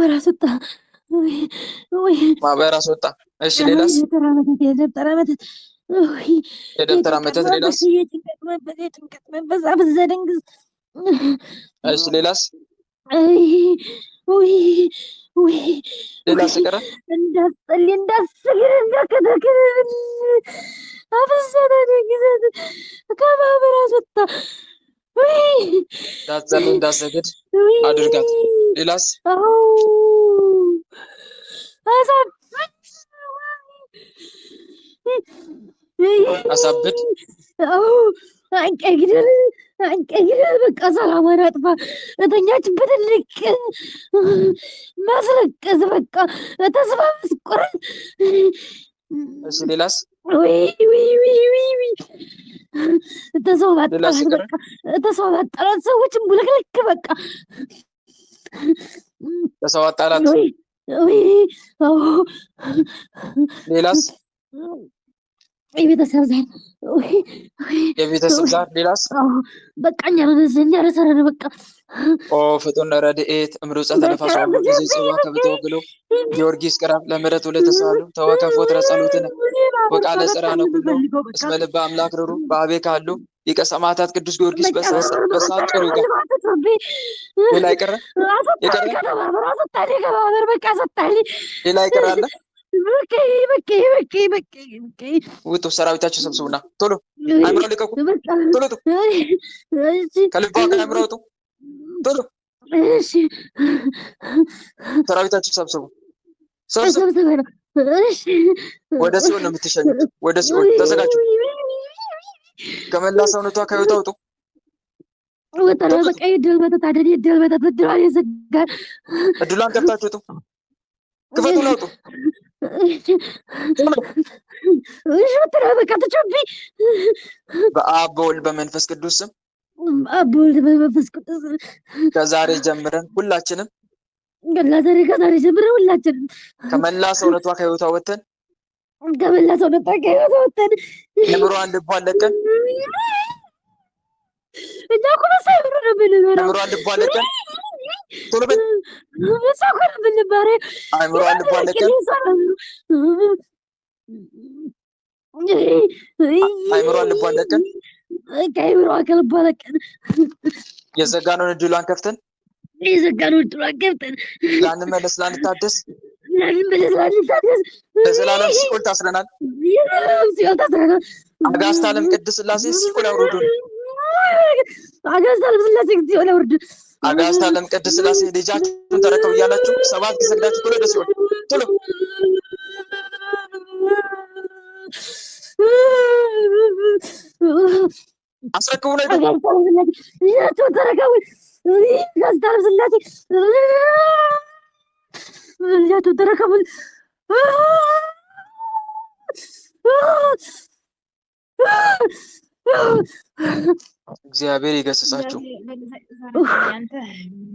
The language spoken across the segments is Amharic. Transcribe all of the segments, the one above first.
ከማህበር አስወጣ። ማህበር አስወጣ። እሺ ሌላስ? የደብተራ መተት የደብተራ መተት ሌላስ? የጭንቀት መንፈስ አብዘደንግዝ። እሺ ሌላስ? ሌላስ ቀረ? እንዳስጠልይ እንዳስግር እንዳከተክል አብዘደንግዝ ከማህበር አስወጣ። እንዳትጸልይ እንዳትሰግድ አድርጋት። ሌላስ? አሳብድ። አንቀግደል በቃ ሰላማን አጥፋ። እተኛችበት ልቅ ማስለቀስ በቃ ተስፋ መስቆረጥ። እሺ ሌላስ? ተሰው ባጠራት በቃ ተሰው ባጠራት ሰዎችን ቡልክልክ በቃ ተሰው አጣላት። ሌላስ? የቤተሰብ ዛር የቤተሰብ ዛር። ሌላስ? በቃ እኛ ረሰረን በቃ ፍጡነ ረድኤት እምሩፀ ተነፋስ ሁሉ ጊዜ ጽዋ ከብተወግሎ ጊዮርጊስ ቅረብ ለምሕረቱ ለተሳሉ ተወከፍ ወትረ ጸሎትነ ወቃለ ጽርዓነ ኩሎ እስመ ልበ አምላክ ርሩ በአቤ ካሉ ሊቀ ሰማዕታት ቅዱስ ጊዮርጊስ በሳት ጥሩ ጋር ሌላ ይቀረ ሌላ ይቀራለ። ውጡ፣ ሰራዊታችሁ ሰብስቡና ቶሎ አእምሮ ልቀቁ። ቶሎ ከልባ ጋር አእምሮ ውጡ። ቶሎ ሰራዊታችሁ ሰብስቡ። ወደ ሲኦል ነው የምትሸኙት። ወደ ሲኦል ተዘጋጁ። ከመላ ሰውነቷ ከህይወቷ ውጡ። እድሏን ከፍታችሁ ውጡ። ክፈቱን አውጡ። በአብ በወልድ በመንፈስ ቅዱስ ስም ከዛሬ ጀምረን ሁላችንም ከመላ ሰውነቷ ከህይወቷ ወተን አእምሮዋን ልቧን ለቀን አእምሮዋን ልቧን ለቀን ቶሎ በል አእምሮዋን ልቧን ለቀን አእምሮዋን ልቧን ለቀን የዘጋነውን እድሏን ከፍተን ላንመለስ ላንታደስ ለዘላለም ሲኦል ታስረናል። አጋዕዝተ ዓለም ቅድስት ሥላሴ ሲኦል አውርዱን። አጋዕዝተ ዓለም ቅድስት ሥላሴ ልጃችሁን ተረከቡ እያላችሁ 7 ጊዜ ሰግዳችሁ ቶሎ ወደ ሲኦል ቶሎ አስረክቡ ላይ እግዚአብሔር ይገስጻችሁ።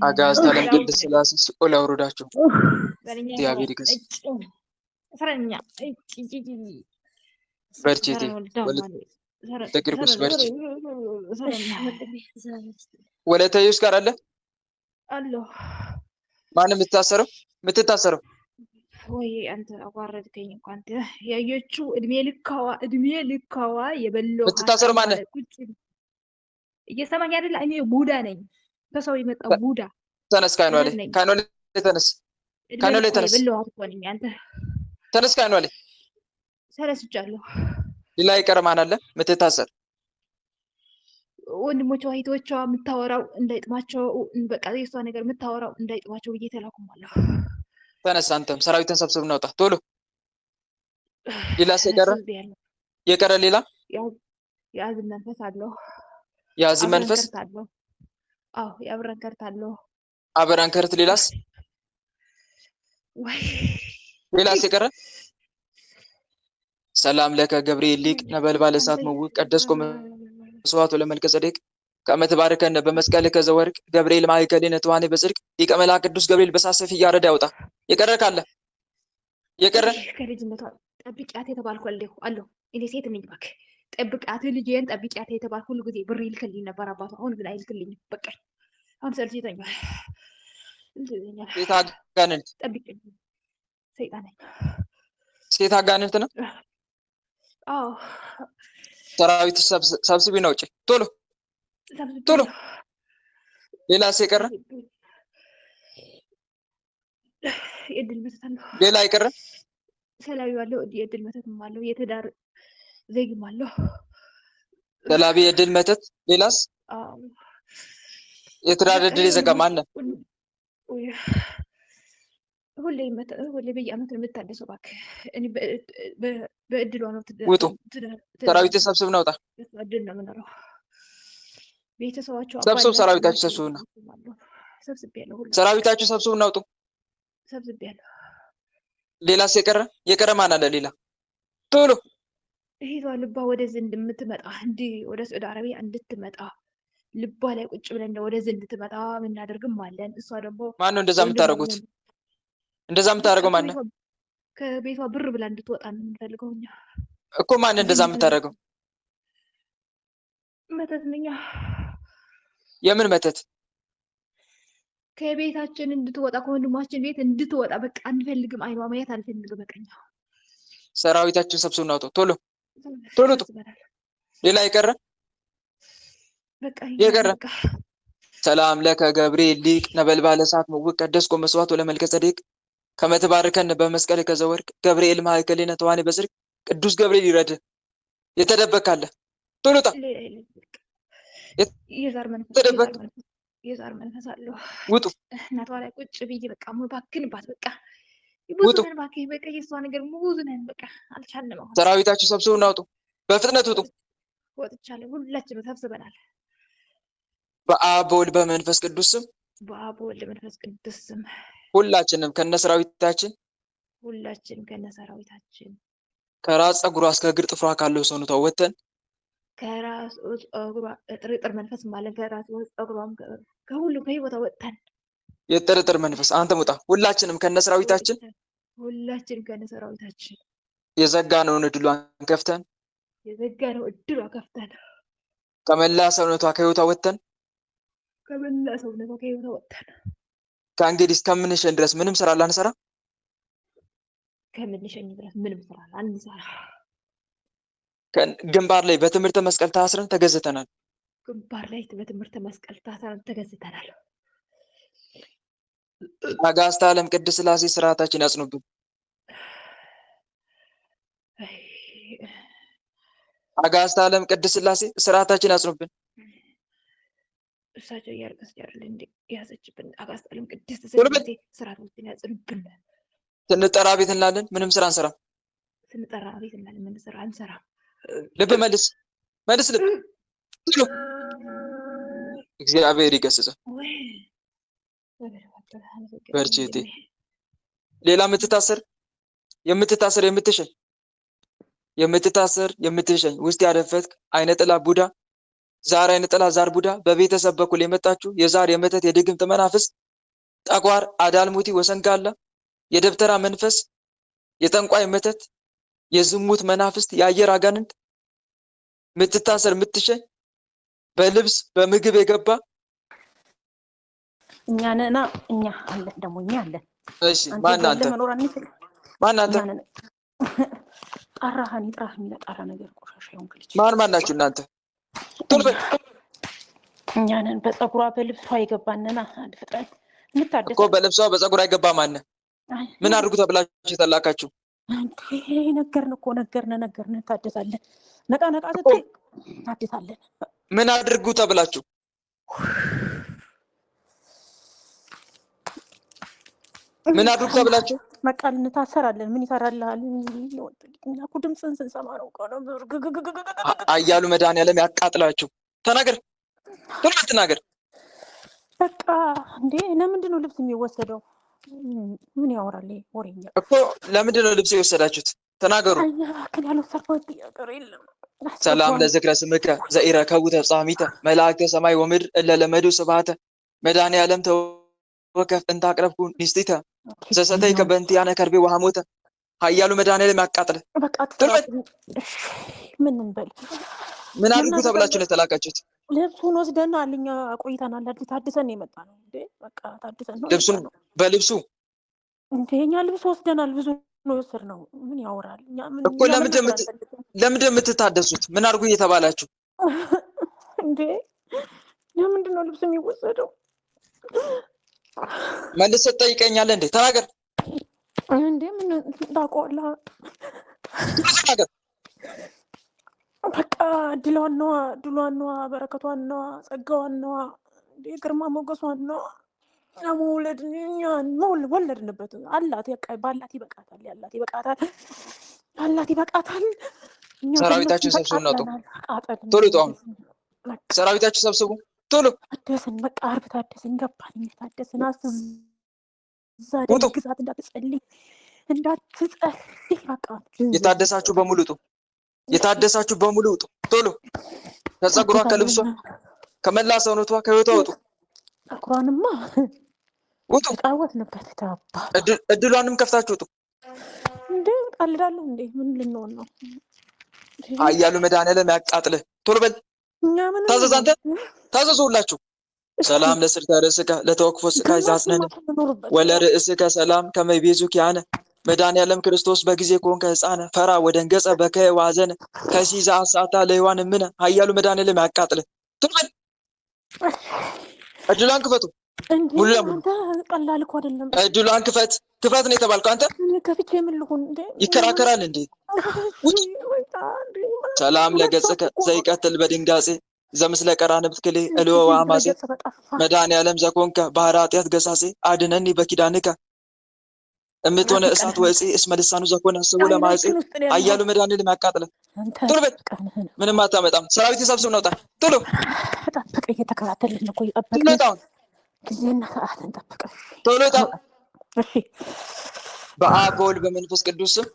አጋዕዝተ ዓለም ቅድስት ሥላሴ ሲኦል አውርዳችሁ እግዚአብሔር ይገስጻችሁ። በርቺ ተቅርቁስ በርቺ። ወለተ ኢየሱስ ጋር አለ ማን የምትታሰረው ወይ አንተ አዋረድከኝ እኮ አንተ ያየችው እድሜ ልካዋ የበለው የምትታሰረው ማን እየሰማኝ አይደል? እኔ ቡዳ ነኝ፣ ከሰው የመጣው ቡዳ። ተነስ ካይኗ ላይ ተነስ የበለዋት እኮ ነኝ። አንተ ተነስ ካይኗ ላይ ተነስቻለሁ። ሌላ ይቀር ማን አለ የምትታሰር? ወንድሞቿ እህቶቿ የምታወራው እንዳይጥማቸው በቃ የሷ ነገር የምታወራው እንዳይጥማቸው ብዬ ተላኩማለሁ። ተነስ አንተም ሰራዊትን ሰብስብና ውጣ ቶሎ። ሌላ የቀረ ሌላ የአዝም መንፈስ አለው። የአዝም መንፈስ አዎ የአብረን ከርት አለው። አብረን ከርት ሌላስ? ወይ ሌላስ የቀረ? ሰላም ለከ ገብርኤል ሊቅ ነበልባለ እሳት ምውቅ ቀደስኮ መስዋዕቱ ለመልከ ጸዴቅ ከመ ትባርከነ በመስቀልከ ዘወርቅ ገብርኤል ማእከሌነ ተዋኔ በጽድቅ ሊቀ መላእክት ቅዱስ ገብርኤል በሳሰፍ እያረዳ ያውጣ። የቀረ ካለ የቀረ ከልጅነቷ ጠብቂያት የተባልኩ አለሁ። እኔ ሴት ነኝ እባክህ ጠብቂያት፣ ልጄን ጠብቂያት የተባልኩ ሁሉ ጊዜ ብር ይልክልኝ ነበር አባቷ። አሁን ግን አይልክልኝም። በቃ አሁን ሰልችቶኛል። ሴት አጋንንት ጠብቅ ሰይጣን ነኝ። ሴት አጋንንት ነው። አዎ ሰራዊት ሰብስቢ ነው ውጪ ቶሎ ቶሎ። ሌላ የቀረ የእድል መተት አለው። ሌላ አይቀርም። ሰላቢ አለው። የእድል መተትም አለው። የትዳር ዘይግም አለው። ሰላቢ የእድል መተት። ሌላስ? የትዳር እድል የዘጋ ማን ነው? ሁሌ በየዓመቱ የምታደሰው እባክህ። እኔ በእድሏ ነው። ውጡ። ሰራዊት ሰብስብ ነው። ውጣ። እድል ነው የምኖረው። ቤተሰባቸው ሰብስብ። ሰራዊታችሁ ሰብስብ ነው። ሰብስቤያለሁ። ሁሉ ሰራዊታችሁ ሰብስብ ነው። ውጡ። ሰብስቤያለሁ። ሌላስ የቀረ ማን አለ? ሌላ ቶሎ። እህቷ ልባ ወደዚህ እንድትመጣ እንዲህ ወደ ሳዑዲ አረቢያ እንድትመጣ ልባ ላይ ቁጭ ብለን ወደዚህ እንድትመጣ የምናደርግም አለን። እሷ ደግሞ ማን ነው እንደዛ የምታደርጉት? እንደዛ የምታደርገው ማን ነው? ከቤቷ ብር ብላ እንድትወጣ ነው የምንፈልገው እኛ እኮ። ማን እንደዛ የምታደርገው? መተት ነኝ። የምን መተት? ከቤታችን እንድትወጣ ከወንድማችን ቤት እንድትወጣ በቃ አንፈልግም። አይኗ ማየት አንፈልግም። በቃ ሰራዊታችን ሰብስቡና አውጡ። ቶሎ ቶሎ። ሌላ የቀረ የቀረ? ሰላም ለከ ገብርኤል ሊቅ ነበልባለ እሳት ምውቅ ቀደስኮ መስዋዕት ወለመልከ ጸዴቅ ከመትባርከን በመስቀል ከዘወርቅ ገብርኤል ማእከሌነ ተዋኔ በስርቅ ቅዱስ ገብርኤል ይረድ። የተደበካለ ቶሎ ጣ። የዛር መንፈስ አለው። ውጡ። እናቷ ላይ ቁጭ ብዬ በቃ ባክንባት በቃ ውጡ። በቃ የእሷ ነገር ብዙ ነን። በቃ አልቻልንም። ሰራዊታችሁ ሰብስቡና አውጡ። በፍጥነት ውጡ። ወጥቻለሁ። ሁላችንም ተሰብስበናል። በአብ በወልድ በመንፈስ ቅዱስ ስም። በአብ በወልድ በመንፈስ ቅዱስ ስም ሁላችንም ከነሰራዊታችን ከራስ ፀጉሯ እስከ እግር ጥፍሯ ካለው ሰውነቷ ወተን ከራስ ፀጉሯ ጥርጥር መንፈስ ማለት ከራስ ፀጉሯም ከሁሉ ከህይወቷ ወጥተን የጥርጥር መንፈስ አንተም ውጣ። ሁላችንም ከነሰራዊታችን የዘጋነውን እድሏን ከፍተን ከመላ ሰውነቷ ከህይወቷ ወተን ከእንግዲህ እስከምንሸኝ ድረስ ምንም ስራ ላንሰራ ግንባር ላይ በትምህርተ መስቀል ታስረን ተገዝተናል። አጋዕዝተ ዓለም ቅድስት ሥላሴ ስርዓታችን ያጽኑብን። አጋዕዝተ ዓለም ቅድስት ሥላሴ ስርዓታችን ያጽኑብን። እሳቸው እያለቀስ ያለ እንዴ ያዘችብን። አጋዕዝተ ዓለም ቅድስት ሥላሴ ስርዓታችን ያጽኑብን። ስንጠራ ቤት እንላለን፣ ምንም ስራ አንሰራም። ስንጠራ ቤት እንላለን፣ ምንም ስራ አንሰራም። ልብ መልስ ልብ ትሉ እግዚአብሔር ይገስጽ። በርቺቴ ሌላ የምትሸኝ ውስጥ ያደፈትክ አይነ ጥላ ቡዳ ዛር አይነ ጥላ ዛር ቡዳ በቤተሰብ በኩል የመጣችሁ የዛር የመተት የድግምት መናፍስት ጠቋር አዳልሙቲ ወሰንጋላ የደብተራ መንፈስ የጠንቋይ መተት የዝሙት መናፍስት የአየር አጋንንት ምትታሰር ምትሸኝ በልብስ በምግብ የገባ እኛ ነና እኛ አለ ደግሞ እኛ አለ። እሺ ማናንተ ጣራሃን ይጥራህ የሚለጣራ ነገር ቆሻሻ ይሁን ክልች ማን ናችሁ እናንተ? ቶልበል እኛ ነን። በፀጉሯ በልብሷ የገባነና አንድ ፍጥረት እንታደስ እኮ በልብሷ በፀጉሯ የገባ ማን? ምን አድርጉ ተብላችሁ ተላካችሁ? ነገርን ታደሳለን። ነቃ ስትል ታደሳለን። ምን አድርጉ ተብላችሁ? ምን አድርጉ ተብላችሁ? መቃል እንታሰራለን። ምን ይሰራልሃል? እኮ ድምፅን ስንሰማ ነው እኮ ነው። አያሉ መድኃኒዓለም ያቃጥላችሁ። ተናገር ተናገር። በቃ እንዴ ለምንድን ነው ልብስ የሚወሰደው? ምን ያወራል ወሬኛ እኮ? ለምንድን ነው ልብስ የወሰዳችሁት? ተናገሩ። ሰላም ለዝክረ ስምከ ዘኢረከቡ ተፍጻሚተ መላእክተ ሰማይ ወምድር እለ ለመዱ ስብሐተ መድኃኒዓለም ተወከፍ እንተ አቅረብኩ ንስቲተ ዘሰተይከ በእንቲአነ ከርቤ ወሐሞተ። ኃያሉ መድኃኒዓለም ያቃጥለ። በቃ ምን እንበል? ምን አድርጉ ተብላችሁ ነው የተላካችሁት? ልብሱን ወስደናል እኛ ቆይተናል። አዲስ ታድሰን የመጣ ነው እንዴ በቃ ታድሰን ነው ልብሱን ነው በልብሱ እንዴ እኛ ልብስ ወስደናል። ብዙ ነው የወሰድነው። ምን ያወራል? እኛ ምን እኮ ለምንድን የምትታደሱት? ምን አድርጉ እየተባላችሁ እንዴ? ለምንድን ነው ልብስ የሚወሰደው? መልሰህ ትጠይቀኛለህ እንዴ? ተናገር እንዴ ምን ታውቀዋለህ? ተናገር። በቃ ድሏን ነዋ፣ በረከቷን ነዋ፣ ጸጋዋን ነዋ፣ ግርማ ሞገሷን ነዋ። መውለድ ወለድንበት። አላት ባላት ይበቃታል፣ ያላት ይበቃታል፣ አላት ይበቃታል። ሰራዊታችን ሰብስቡ እናውጡ። ቶሎ ጣው ሰራዊታችን ሰብስቡ ቶሎ። ታደስን በቃ አርብ ታደስን ገባን። ታደስን ዛሬ ግዛት እንዳትጸልይ በቃ የታደሳችሁ በሙሉ ውጡ። የታደሳችሁ በሙሉ ውጡ ቶሎ። ከጸጉሯ ከልብሷ ከመላ ሰውነቷ ከህይወቷ ውጡ። ጸጉሯንማ ውጡ። ተጫወትንበት። ታባ እድሏንም ከፍታችሁ ውጡ። እንዴ ቀልዳለሁ እንዴ? ምን ልንሆን ነው? አያሉ መድኃኒዓለም ያቃጥልህ። ቶሎ በል ታዘዝ። አንተ ታዘዙ ሁላችሁ። ሰላም ለስርተ ርእስከ ለተወክፎ ስጋ ይዛጽነን ወለርእስከ ሰላም ከመይቤዙ ኪያነ መድኃኒዓለም ክርስቶስ በጊዜ ኮንከ ህፃነ ፈራ ወደንገጸ በከየ ዋዘነ ከሲዛ አሳታ ለይዋን ምነ አያሉ መድኃኒዓለም ያቃጥልህ። ቶሎ በል እድሏን ክፈቱ። ሙሉ ለሙሉ ቀላል እኮ አይደለም። እድሏን ክፈት ነው የተባልከው አንተ። ከፍቼ ምን ልሁን እንዴ? ይከራከራል እንዴ? ሰላም ለገጽከ ዘይቀትል በድንጋጼ ዘምስለ ቀራንብት ክሌ እልወ ወአማጼ መድኃኒዓለም ዘኮንከ ባህረ ኃጢአት ገሳጼ አድነኒ በኪዳንከ እምትሆነ እሳት ወእፄ እስመ ልሳኑ ዘኮነ አስቡ ለማጼ አያሉ መድኃኒዓለም ያቃጥልህ። ቶሎ በል ምንም አታመጣም። ሰራዊት ሰብስብ ነውጣ ቶሎ ጠብቅ። እየተከታተልን እኮ ቶሎ ጣ ጊዜና ሰዓትን ጠብቅ ቶሎ ጣ። እሺ በአብ በወልድ በመንፈስ ቅዱስ ስም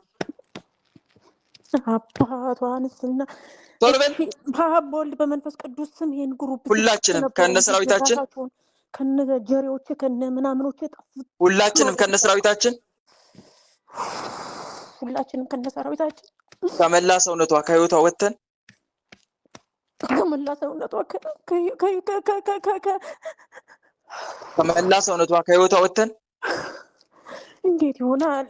አባቷንስና ቶሎ በል በአብ በወልድ በመንፈስ ቅዱስ ስም ይሄን ግሩፕ ሁላችንም ከነ ሰራዊታችን ከነ ጀሪዎች ከነ ምናምኖች ሁላችንም ከነ ሰራዊታችን ከመላ ሰውነቷ ከህይወቷ ወተን ከመላ ሰውነቷ ከህይወቷ ወተን እንዴት ይሆናል?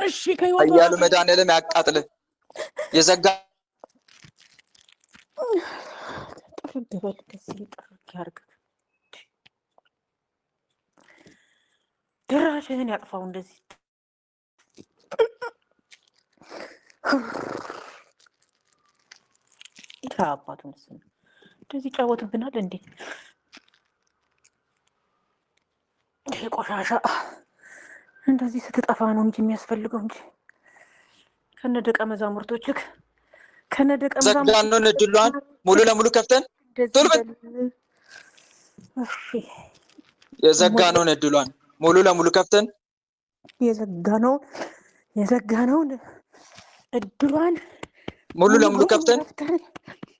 እሺ ከህይወቷ አያሉ መድኃኒዓለም ያቃጥልህ። የዘጋ ጥርግበል ከዚህ ጥርግ ያርግ ድራሽህን ያጥፋው። እንደዚህ አባቱን እንደዚህ ጫወትብናል እንዴ? ይሄ ቆሻሻ እንደዚህ ስትጠፋ ነው እንጂ የሚያስፈልገው እንጂ ከነ ደቀ መዛሙርቶችህ ዘጋነውን እድሏን ሙሉ ለሙሉ ከፍተን ቶሎ በል የዘጋነውን እድሏን ሙሉ ለሙሉ ከፍተን የዘጋነውን እድሏን ሙሉ ለሙሉ ከፍተን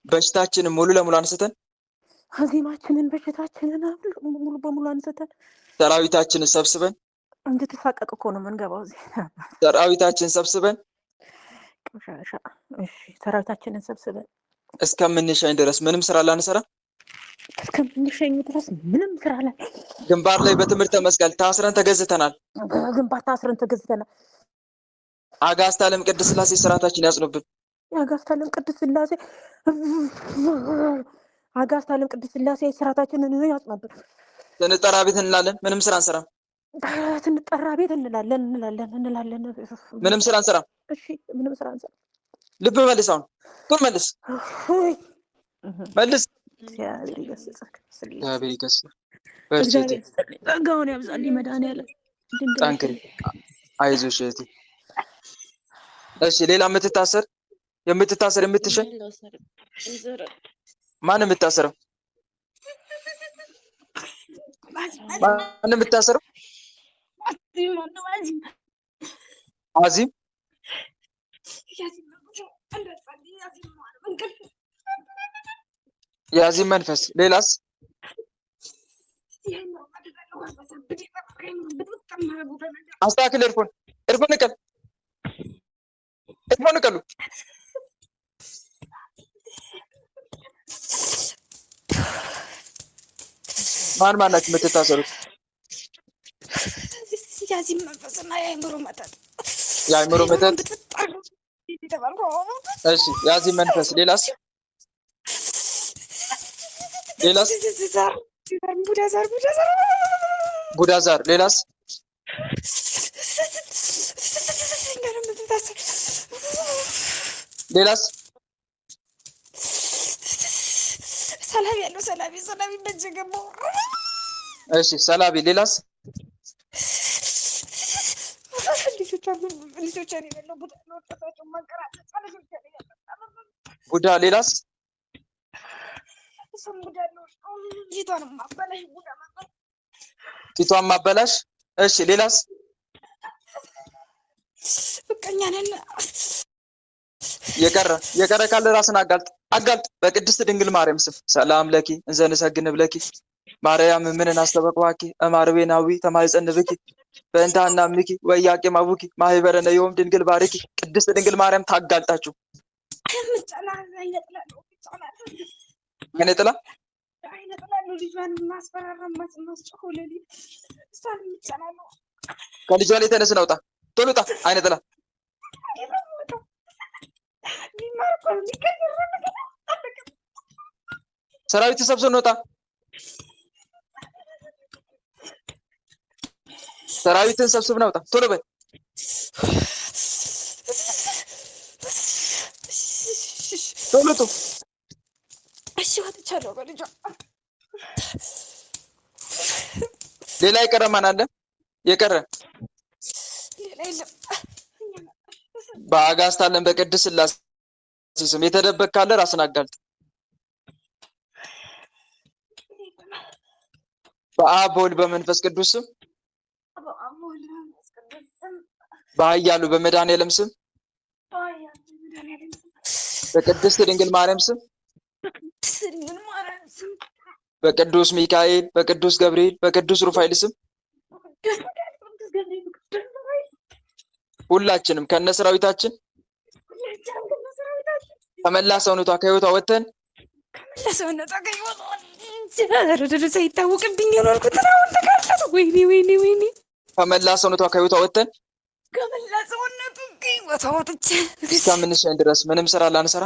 በሽታችንን ሙሉ ለሙሉ አንስተን አዚማችንን በሽታችንን ሙሉ በሙሉ አንስተን ሰራዊታችንን ሰብስበን እንድትሳቀቅ እኮ ነው የምንገባው እዚህ። ሰራዊታችንን ሰብስበን ቆሻሻ እሺ፣ ሰራዊታችንን ሰብስበን እስከምንሸኝ ድረስ ምንም ስራ ላንሰራ ግንባር ላይ በትምህርተ መስቀል ታስረን ተገዝተናል። አጋዕዝተ ዓለም ቅድስት ሥላሴ ስርዓታችን ያጽኑብን። አጋዕዝተ ዓለም ቅድስት ሥላሴ ስርዓታችንን ያጽኑብን። ስንጠራ ቤት እንላለን፣ ምንም ስራ አንሰራም። ስንጠራ ቤት እንላለን፣ ምንም ስራ አንሰራም። እሺ፣ ምንም ስራ አንሰራም። ልብ መልስ፣ አሁን ቶሎ መልስ፣ መልስ። እግዚአብሔር ይገስጽህ። እግዚአብሔር ይገስጽህ። ጸጋውን ያብዛልኝ መድኃኒዓለም። ጠንክሪ፣ አይዞሽ እህቴ። እሺ፣ ሌላ የምትታሰር የምትሸኝ ማን የምታሰረው? ማን የምታሰረው? አዚም የአዚም መንፈስ። ሌላስ? አስተካክል። ኤርፎን ንቀል፣ ኤርፎን ንቀሉ። ማን ናችሁ የምትታሰሩት? ያዚህ መንፈስና የአእምሮ መተት የአእምሮ መተት። እሺ ያዚህ መንፈስ። ሌላስ? ሌላስ? ቡዳ ዛር። ሌላስ? ሌላስ? ሰላቢ ያለው ሰላቢ በጀገባው። እሺ ሰላቢ። ሌላስ? ልጆቿን የበለው ቡዳ ነው። ወጣታቸው ማንቀራጠጫ ልጆቿን የበለው ቡዳ። ሌላስ? እሱም ቡዳ ነው። ፊቷንም ማበላሽ ቡዳ ማበላሽ። ፊቷን ማበላሽ። እሺ ሌላስ? በቃኛ ነን። የቀረ ካለ ራስን አጋልጥ። በቅድስት ድንግል ማርያም ስም ሰላም ለኪ እንዘ ንሰግድ ብለኪ ማርያም ምንን አስተበቅባኪ እማርቤናዊ ተማይጸንብኪ በእንታና ምኪ ወያቄ ማቡኪ ማህበረነ የውም ድንግል ባርኪ። ቅድስት ድንግል ማርያም ታጋልጣችሁ። አይነጥላ ከልጇ ላይ ተነስ ነውጣ ቶሎ ውጣ። አይነጥላ ሰራዊት ተሰብስቦ ነውጣ። ሰራዊትን ሰብስብ ነውጣ ቶሎ በል። ቶሎ ጡ። እሺ ወጥቻለሁ በልጇ። ሌላ የቀረ ማን አለ? የቀረ ሌላ የለም። በአጋዕዝተ ዓለም በቅድስት ሥላሴ ስም የተደበቅ ካለ ራስን አጋልጥ። በአብ በወልድ በመንፈስ ቅዱስ ስም በኃያሉ በመድኃኔዓለም ስም በቅድስት ድንግል ማርያም ስም በቅዱስ ሚካኤል በቅዱስ ገብርኤል በቅዱስ ሩፋኤል ስም ሁላችንም ከነሰራዊታችን ከመላ ሰውነቷ ከህይወቷ ወጥተን ሳይታወቅብኝ የኖርኩት አሁን ተጋለጠ። ወይኔ ከመላ ሰውነቷ ከህይወቷ ወጥተን ከመላ ሰውነቱ ከህይወቷ ወጥቼ እስከምንሸኝ ድረስ ምንም ስራ ላንሰራ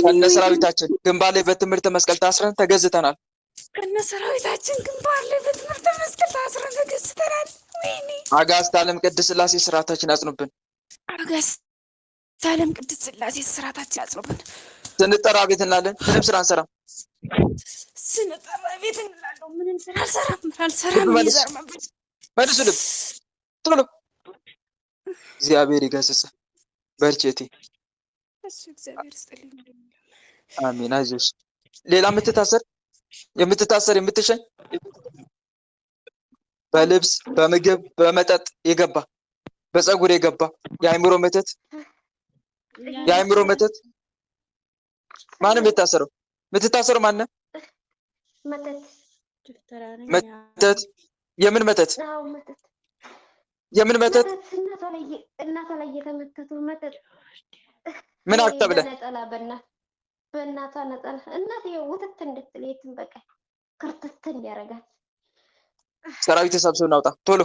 ከነሰራዊታችን ግንባር ላይ በትምህርት መስቀል ታስረን ተገዝተናል። ከነሰራዊታችን ግንባር ላይ በትምህርት መስቀል ታስረን ተገዝተናል። ወይኔ አጋዕዝተ ዓለም ቅድስት ሥላሴ ስርዓታችን ያጽኑብን። አጋዕዝተ ዓለም ቅድስት ሥላሴ ስርዓታችን ያጽኑብን። ስንጠራ ቤት እንላለን፣ ምንም ስራ አንሰራም። ስንጠራ ቤት እንላለን፣ ምንም ስራ አልሰራም። መልሱ ልብ ቶሎ። እግዚአብሔር ይገስጽ። በርቼቲ እሱ እግዚአብሔር ይስጥልኝ። አሜን። አይዞሽ። ሌላ የምትታሰር የምትሸኝ በልብስ በምግብ በመጠጥ የገባ በፀጉር የገባ የአእምሮ መተት ማንም የምትታሰረው ማነው? መተት የምን መተት? የምን መተት? እናቷ ላይ የተመተቱ መተት ምን አክተ ብለህ በእናቷ ነጠላ እናት ውትት እንድትል የትም በቃ ክርትት እንዲያረጋት። ሰራዊት ተሰብስበው እናውጣ ቶሎ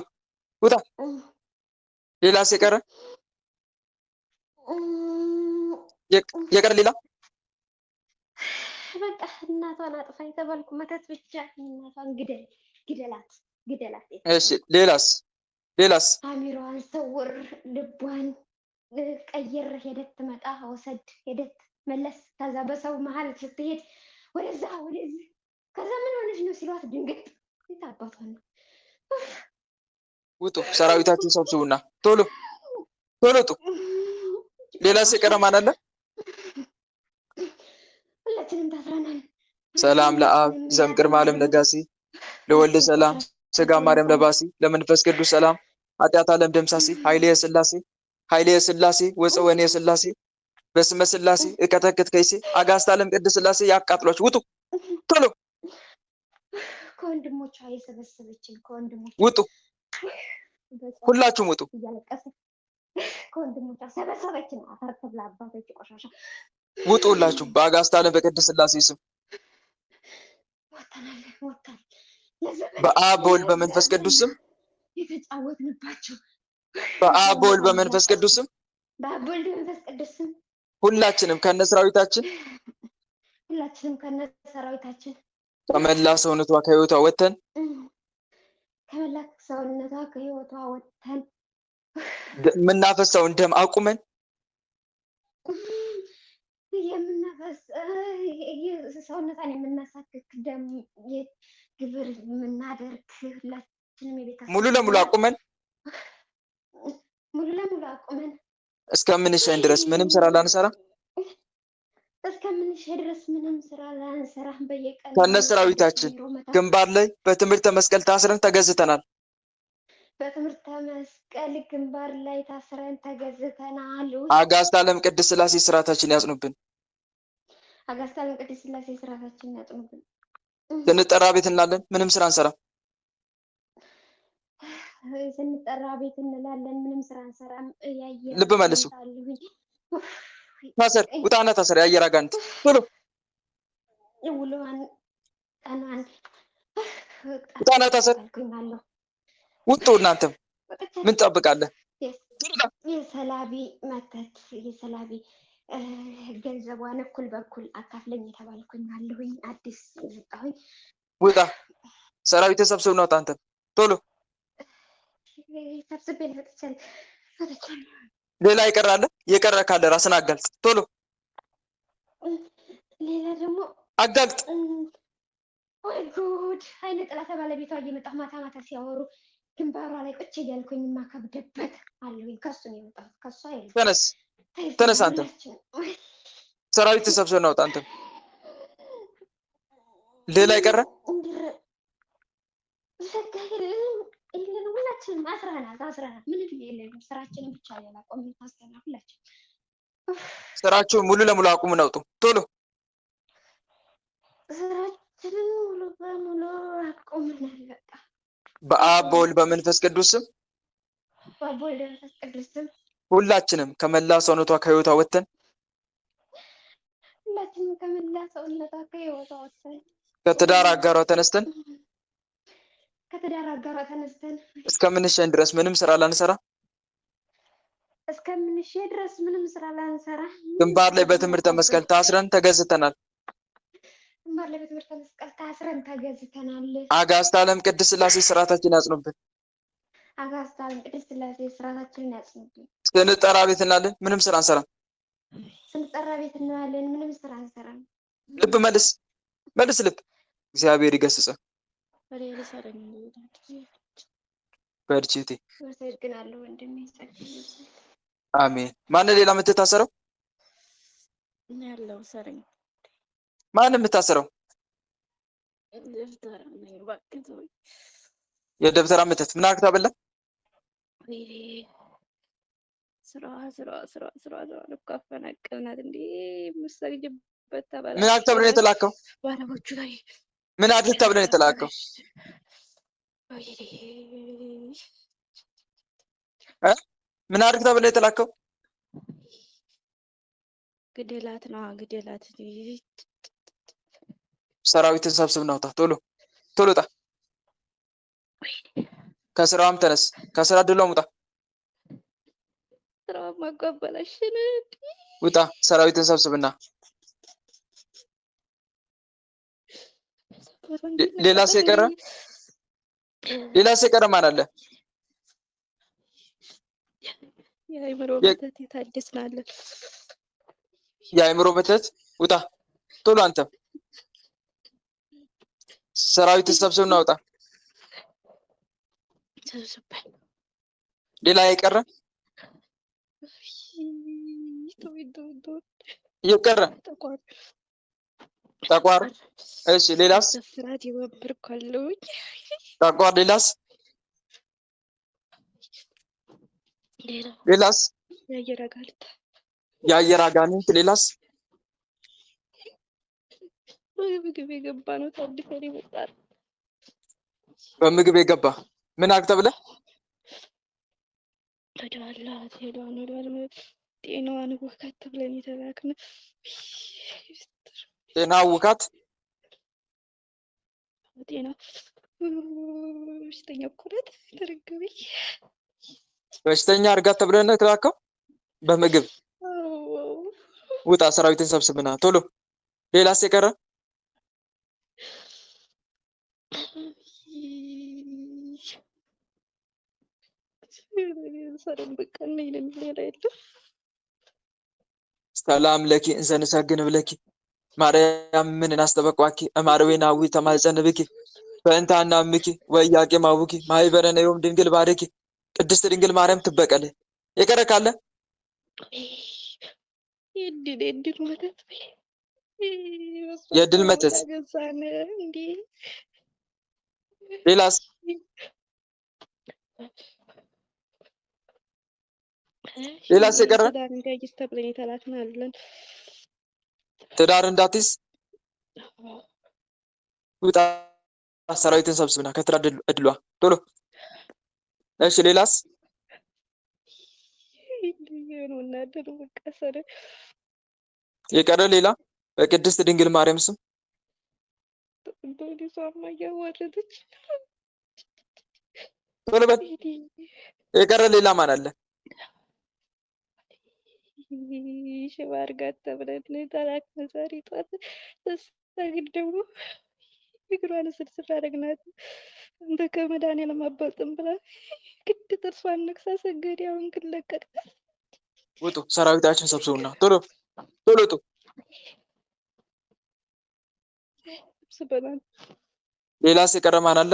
ውጣ። ሌላስ የቀረ ሌላ? በቃ እናቷን አጥፋ የተባልኩ መተት ብቻ። እናቷን ግደላት። እሺ ሌላስ? አሚሯን ሰውር፣ ልቧን ቀይር፣ ሄደት ትመጣ ወሰድ ሄደት መለስ። ከዛ በሰው መሀል ስትሄድ ወደዛ ወደዚህ። ከዛ ምን ሆነች ነው ሲሏት ድንግጥ አባቷ ነው። ውጡ። ሰራዊታችሁን ሰብስቡና ቶሎ ውጡ። ሌላስ የቀረ ማን አለ? ሁላችንም ታስረናል። ሰላም ለአብ ዘእምቅድመ ዓለም ነጋሲ ለወልድ ሰላም ስጋ ማርያም ለባሲ ለመንፈስ ቅዱስ ሰላም ኃጢአት ዓለም ደምሳሲ ኃይሌ ስላሴ ወጽወኔ ስላሴ በስመ ስላሴ እቀጠቅጥ ከይሴ አጋዕዝተ ዓለም ቅድስት ስላሴ ያቃጥሏችሁ። ውጡ ቶሎ። ከወንድሞቿ የሰበሰበችን ውጡ። ሁላችሁም ውጡ። ከወንድሞቿ ሰበሰበችን። አፈር ተብላ አባቶች ቆሻሻ። ውጡ ሁላችሁም በአጋዕዝተ ዓለም በቅድስት ስላሴ ስም ወጥተናል። ለዘመን በአብ በወልድ በመንፈስ ቅዱስ ስም የተጫወትንባቸው በአብ በወልድ በመንፈስ ቅዱስ ስም በአብ በወልድ በመንፈስ ቅዱስ ስም ሁላችንም ከነሰራዊታችን ከነሰራዊታችን ከመላ ሰውነቷ ከህይወቷ ወጥተን ከመላ ሰውነቷ ከህይወቷ ወጥተን የምናፈሰውን ደም አቁመን ሰውነቷን የምናሳክክ ደም ግብር የምናደርግ ሁላችንም የቤታችን ሙሉ ለሙሉ አቁመን እስከምንሸን ድረስ ምንም ስራ ላንሰራ በየቀኑ ከነሰራዊታችን ግንባር ላይ በትምህርተ መስቀል ታስረን ተገዝተናል። አጋዕዝተ ዓለም ቅድስት ሥላሴ ስርዓታችን ያጽኑብን። ስንጠራ ቤት እንላለን፣ ምንም ስራ አንሰራም። ልብ መልሱ። ታሰር፣ ውጣና ታሰር። የአየር አጋንንት ቶሎ ውጣና ታሰር። ውጡ። እናንተም ምን ጠብቃለህ? የሰላቢ መተት የሰላቢ ገንዘቧን እኩል በኩል አካፍለኝ የተባልኩኝ አለሁኝ። አዲስ የመጣሁኝ ውጣ። ሰራዊት ተሰብስብ ነው። አንተም ቶሎ ሰብስቤ ልፈጥቻል። ሌላ ይቀራል። የቀረ ካለ ራስን አጋልጥ። ቶሎ ሌላ ደግሞ አጋልጥ። ወይ ጉድ! አይነ ጥላተ ባለቤቷ እየመጣሁ ማታ ማታ ሲያወሩ ግንባሯ ላይ ቁጭ እያልኩኝ የማከብድበት አለሁኝ። ከሱ ነው የመጣሁት። ከሱ አይደለም። ተነስ ተነስ። አንተ ሰራዊት ተሰብስብ ነው። አንተም ሌላ ይቀረ ሁላችንም አስረናል። ምንም የለም። ስራችንን ብቻ ያላቆም ታስተናል። ሁላችን ስራችሁን ሙሉ ለሙሉ አቁሙን። አውጡ ቶሎ። ስራችንን ሙሉ በሙሉ አቁመናል። በቃ በአብ በወልድ በመንፈስ ቅዱስ ስም ሁላችንም ከመላ ሰውነቷ ከህይወቷ ወጥተን ከትዳር አጋሯ ተነስተን እስከምንሸን ድረስ ምንም ስራ ላንሰራ ግንባር ላይ በትምህርተ መስቀል ታስረን ተገዝተናል። አጋዕዝተ ዓለም ቅድስት ሥላሴ ስርዓታችን ያጽኑብን። ስንጠራ ቤት እንላለን፣ ምንም ስራ አንሰራም። ልብ መልስ ልብ። እግዚአብሔር ይገስጽ። በርቺቴ አሜን። ማን ሌላ የምትታሰረው? ማን የምታሰረው? የደብተራ ምትት ምን አክታ በላ ስራ ልካፈናቀልናት እንዴ ምሰግጅበት ተበላ። ምን አክታ ብለን የተላከው? ባለቦቹ ላይ ምን አድርግ ተብለን የተላከው? ምን አድርግ ተብለን የተላከው? ግደላት ነው ግደላት። ሰራዊትን ሰብስብ ናውጣ። ቶሎ ጣ። ከስራም ተነስ። ከስራ ድሏም ውጣ። ስራው ማጓበላሽን ውጣ። ሰራዊትን ሰብስብና ሌላ የቀረ ማን አለ? የአእምሮ መተት የታደስናለን። የአእምሮ መተት ውጣ ቶሎ። አንተ ሰራዊትን ሰብስብና ውጣ። ሌላ የቀረ ጠቋር። እሺ ሌላስ? ጠቋር። ሌላስ? የአየር አጋንንት። ሌላስ? በምግብ የገባ ነው። ታድፈን ይመጣል። በምግብ የገባ ምን አክተ ብለህ ተዳላት ሄዷን ጤናዋን ውካት ብለን የተላክነ ጤና ውካት ጤና በሽተኛ እኮ ናት ተረገበኝ። በሽተኛ አድርጋት ተብለህ ነው የተላከው በምግብ ውጣ። ሰራዊትን ሰብስብና ቶሎ። ሌላስ የቀረ? ሰላም በቃ ነኝ ለሚሄድ አይደል? ሰላም ለኪ እንዘ ንሰግድ ብለኪ ማርያም ምን እናስተበቋኪ እማርዌናዊ ተማጸንብኪ በእንተ አናምኪ ወኢያቄም አቡኪ ማኅበረነ ዮም ድንግል ባርኪ ቅድስት ድንግል ማርያም ትበቀል። የቀረ ካለ የድል መተት የድል መተት። ገዛን እንዴ? ሌላስ? ሌላስ የቀረ? ትዳር እንዳይዝ ተብለን የተላክን አለን። ትዳር እንዳትይዝ ውጣ። ሰራዊትን ሰብስብና ከትዳር እድሏ ቶሎ። እሺ ሌላስ? የቀረ ሌላ? በቅድስት ድንግል ማርያም ስም ቶሎ በል። የቀረ ሌላ ማን አለ? ሽባ አድርጋት ተብለን የተላክን ዛሬ ጠዋት ስታግድ ደግሞ እግሯን ስርስር አደረግናት። እንደ ከመድኃኒዓለም አባልጥም ብላ ግድ ጥርሷን ነክሳ ሰገድ። አሁን ግን ለቀቅናት። ውጡ። ሰራዊታችን ሰብስቡና ቶሎ ቶሎ ውጡ። ስበናል። ሌላስ የቀረ ማን አለ?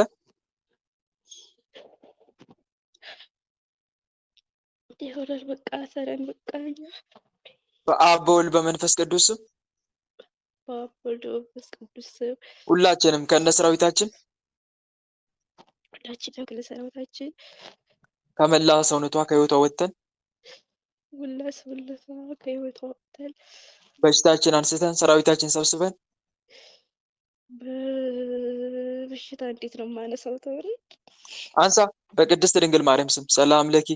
ይሆናል በቃ ሰረን በቃ በአብ በወልድ በመንፈስ ቅዱስ ስም በአብ በወልድ በመንፈስ ቅዱስ ስም ሁላችንም ከነ ሰራዊታችን ሰራዊታችን ከመላ ሰውነቷ ከህይወቷ ወጥተን ከህይወቷ ወጥተን በሽታችን አንስተን ሰራዊታችን ሰብስበን በሽታ እንዴት ነው የማነሳው? ተወሪ አንሳ። በቅድስት ድንግል ማርያም ስም ሰላም ለኪ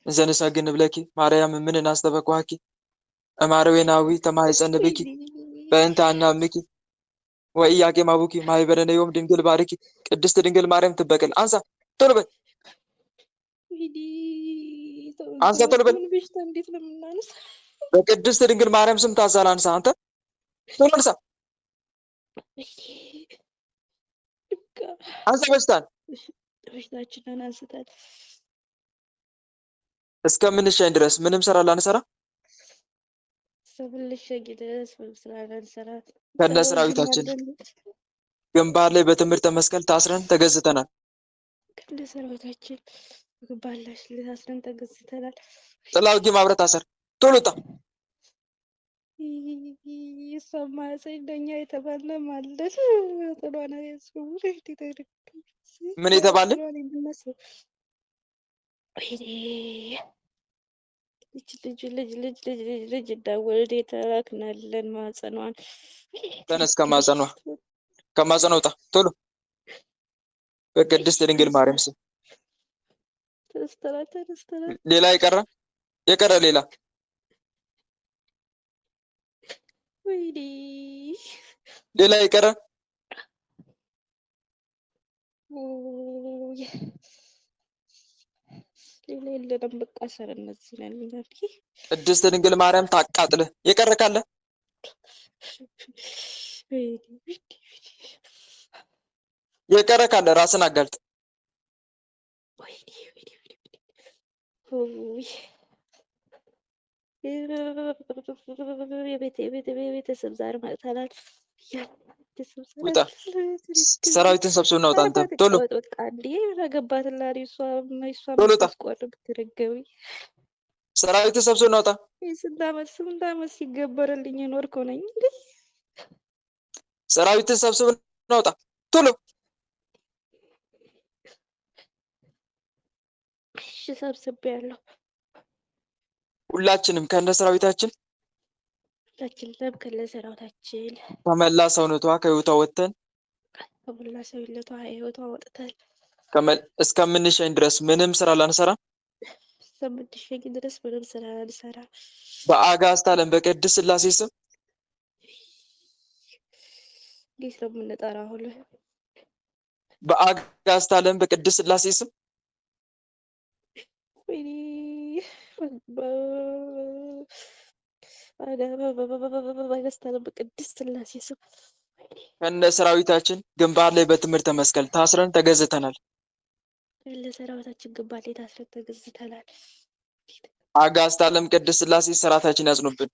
እንዘ ንሰግድ ብለኪ ማርያም ምን እናስተበቋኪ እማርዌናዊ ተማኅፀንብኪ በእንተ አናምኪ ወኢያቄም አቡኪ ማኅበረነ ዮም ድንግል ባርኪ ቅድስት ድንግል ማርያም ትበቀል። አንሳ ቶሎ በል። አንሳ ቶሎ በል። በሽታ እንዴት ነው የምናነሳ? በቅድስት ድንግል ማርያም ስም ታዛል። አንሳ አንተ ቶሎ አንሳ። አንሳ በሽታችንን አንስተን እስከምንሸኝ ድረስ ምንም ስራ ላንሰራ ከነ ሰራዊታችን ግንባር ላይ በትምህርተ መስቀል ታስረን ተገዝተናል። ከነ ሰራዊታችን ግንባር ላይ ታስረን ተገዝተናል። ጥላው ጊ ማብረት አሰር ቶሎ ውጣ። ይሰማሰኝ ለኛ የተባለ ማለት ጥሏና ያስውር ምን የተባለ ልጅ እንዳወልድ የተላክናለን። ማጸኗን ተነስ። ከማጸኗ ውጣ ቶሎ። በቅድስት ድንግል ማርያም ስም ሌላ የቀረ ሌላ? ሌላ የቀረ? ሌላ የለንም። በቃ ሰር እነዚህ ነን። ቅድስት ድንግል ማርያም ታቃጥልህ። የቀረ ካለ ራስን አጋልጥ። የቤተሰብ ዛር መጥተናል። ውጣ። ሰራዊትን ሰብስብ ነው። አንተ ቶሎ በቃ እንዴ ያገባትና እሷ ቶሎ ውጣ። ብትረገቢ ሰራዊትን ሰብስብ ነው። ስንት ዓመት ሲገበርልኝ የኖርኩ ነኝ። ሰራዊትን ሰብስብ ነው። ቶሎ እሺ ሰብስቤያለሁ። ሁላችንም ከነ ሰራዊታችን ከመላ ሰውነቷ ከህይወቷ ወጥተን እስከምንሸኝ ድረስ ምንም ስራ ላንሰራ በአጋዕዝተ ዓለም በቅድስት ሥላሴ ስም እንዴት ነው የምንጠራው? በአጋዕዝተ ዓለም በቅድስት ሥላሴ ስም ወይኔ በአጋዕዝተ ዓለም በቅድስት ሥላሴ ስም ከነ ሰራዊታችን ግንባር ላይ በትምህርተ መስቀል ታስረን ተገዝተናል። ለሰራዊታችን ግንባር ላይ ታስረን ተገዝተናል። አጋዕዝተ ዓለም ቅድስት ሥላሴ ስርዓታችን ያጽኑብን።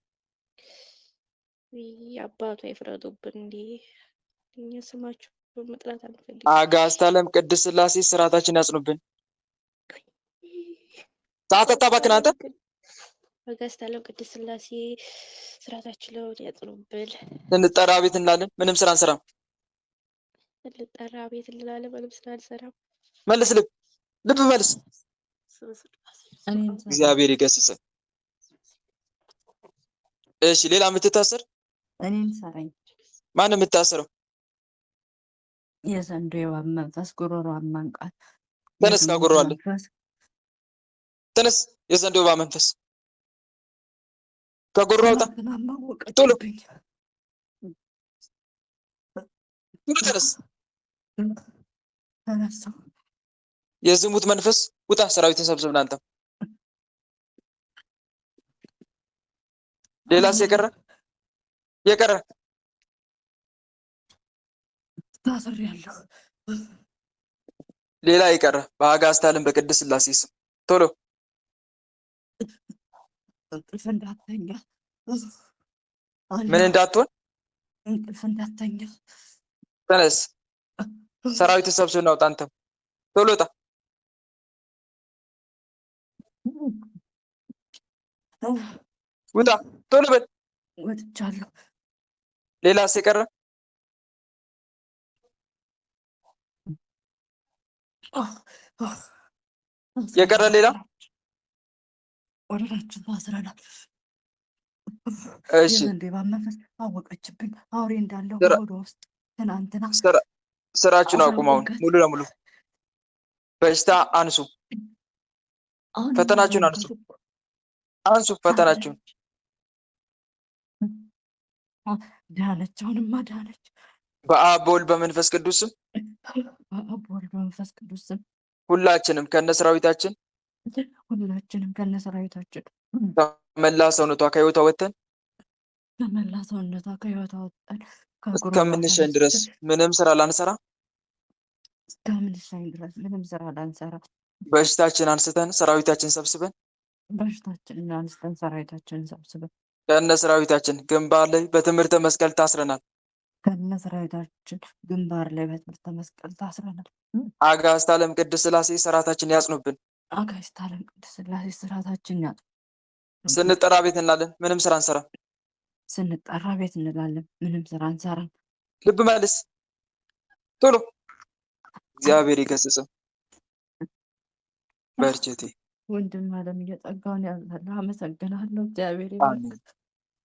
አባቱ አይፍረዱብን። እንዴ እኛ ስማችሁ መጥራት አንፈልግም። አጋዕዝተ ዓለም ቅድስት ሥላሴ ስርዓታችን ያጽኑብን። ሳጠጣ እባክህ አንተ። አጋዕዝተ ዓለም ቅድስት ሥላሴ ስርዓታችንን ያጽኑብን። ስንጠራ ቤት እንላለን፣ ምንም ስራ አንሰራም። ስንጠራ ቤት እንላለን፣ ምንም ስራ አንሰራም። መልስ ልብ መልስ። እግዚአብሔር ይገስጽ። እሺ ሌላ የምትታሰር እኔን ሰራኝ። ማን የምታሰረው? የዘንዶ የእባብ መንፈስ ጉሮሮዋን ማንቃት። ተነስ ካጉሮዋለ ተነስ። የዘንዶ የእባብ መንፈስ ከጉሮሮ አውጣ። ቶሎ ተነስ። ተነሳው። የዝሙት መንፈስ ውጣ። ሰራዊት ተሰብስብ። አንተ ሌላስ የቀረ ታስሬያለሁ። ሌላ የቀረ በአጋዕዝተ ዓለም በቅድስት ሥላሴ ስም ቶሎ እንቅልፍ እንዳተኛ። ምን እንዳትሆን? እንቅልፍ እንዳተኛ። ተነስ። ሰራዊት ተሰብስብ። እናውጣ። አንተም ቶሎ ውጣ። ውጣ ቶሎ በል። ወጥቻለሁ። ሌላስ የቀረ? የቀረ ሌላ? ወደራችን ታስረናል። እሺ የዘንዶ የእባብ መንፈስ አወቀችብኝ። አውሬ እንዳለው ወደ ውስጥ ትናንትና ስራችሁን አቁሙ። አሁን ሙሉ ለሙሉ በሽታ አንሱ። ፈተናችሁን አንሱ ፈተናችሁን። ዳነች። አሁንማ ዳነች። በአብ በወልድ በመንፈስ ቅዱስ ስም በአብ በወልድ በመንፈስ ቅዱስ ስም ሁላችንም ከነሰራዊታችን ከመላ ሰውነቷ ከሕይወቷ ወጥተን እስከምንሸኝ ድረስ ምንም ስራ ላንሰራ በሽታችን አንስተን ሰራዊታችን ሰብስበን ከነ ሰራዊታችን ግንባር ላይ በትምህርተ መስቀል ታስረናል። አጋዕዝተ ዓለም ቅድስት ሥላሴ ስርዓታችን ያጽኑብን። ስንጠራ ቤት እንላለን፣ ምንም ስራ አንሰራም። ልብ መልስ ቶሎ። እግዚአብሔር ይገስጽ። በርችቴ ወንድም አለም እየጠጋውን ያዛለ። አመሰግናለሁ። እግዚአብሔር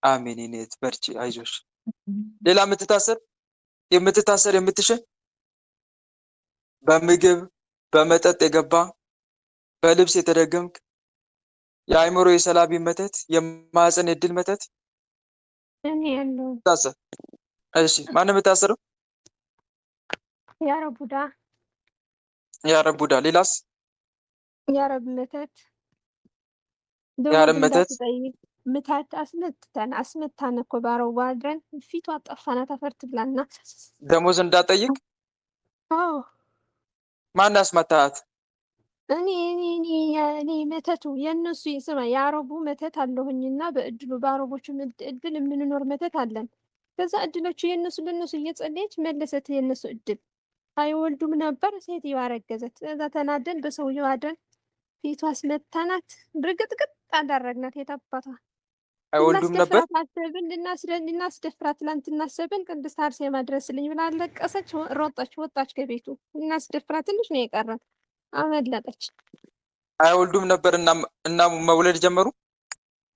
አሜን። ኔት በርቺ፣ አይዞሽ። ሌላ የምትታሰር የምትሸኝ በምግብ በመጠጥ የገባ በልብስ የተደገምክ የአእምሮ የሰላቢ መተት የማህፀን የድል መተት እኔ ያለው ታሰር። እሺ ማን የምታሰረው? የአረብ ቡዳ። ሌላስ? የአረብ መተት የአረብ መተት ምታት አስመታን እኮ ባረው ባድረን ፊቷ ጠፋናት። አፈርት ብላና ደሞዝ እንዳጠይቅ። አዎ ማን አስመታት? እኔ መተቱ የእነሱ ስማ፣ የአረቡ መተት አለሁኝና በእድሉ በአረቦቹ እድል የምንኖር መተት አለን። ከዛ እድሎቹ የእነሱ ለእነሱ እየጸለየች መለሰት። የእነሱ እድል አይወልዱም ነበር። ሴትዮዋ አረገዘች። ከዛ ተናደን በሰውየው አድረን ፊቷ አስመታናት። ብርግጥግጥ አዳረግናት። የታባቷ አይወልዱም ነበር። ልናስደፍራት ትላንት እናሰብን። ቅድስት አርሴማ ድረስልኝ ብላ አለቀሰች። ሮጠች፣ ወጣች ከቤቱ። እናስደፍራት ትንሽ ነው የቀረን። አመለጠች። አይወልዱም ነበር እና መውለድ ጀመሩ።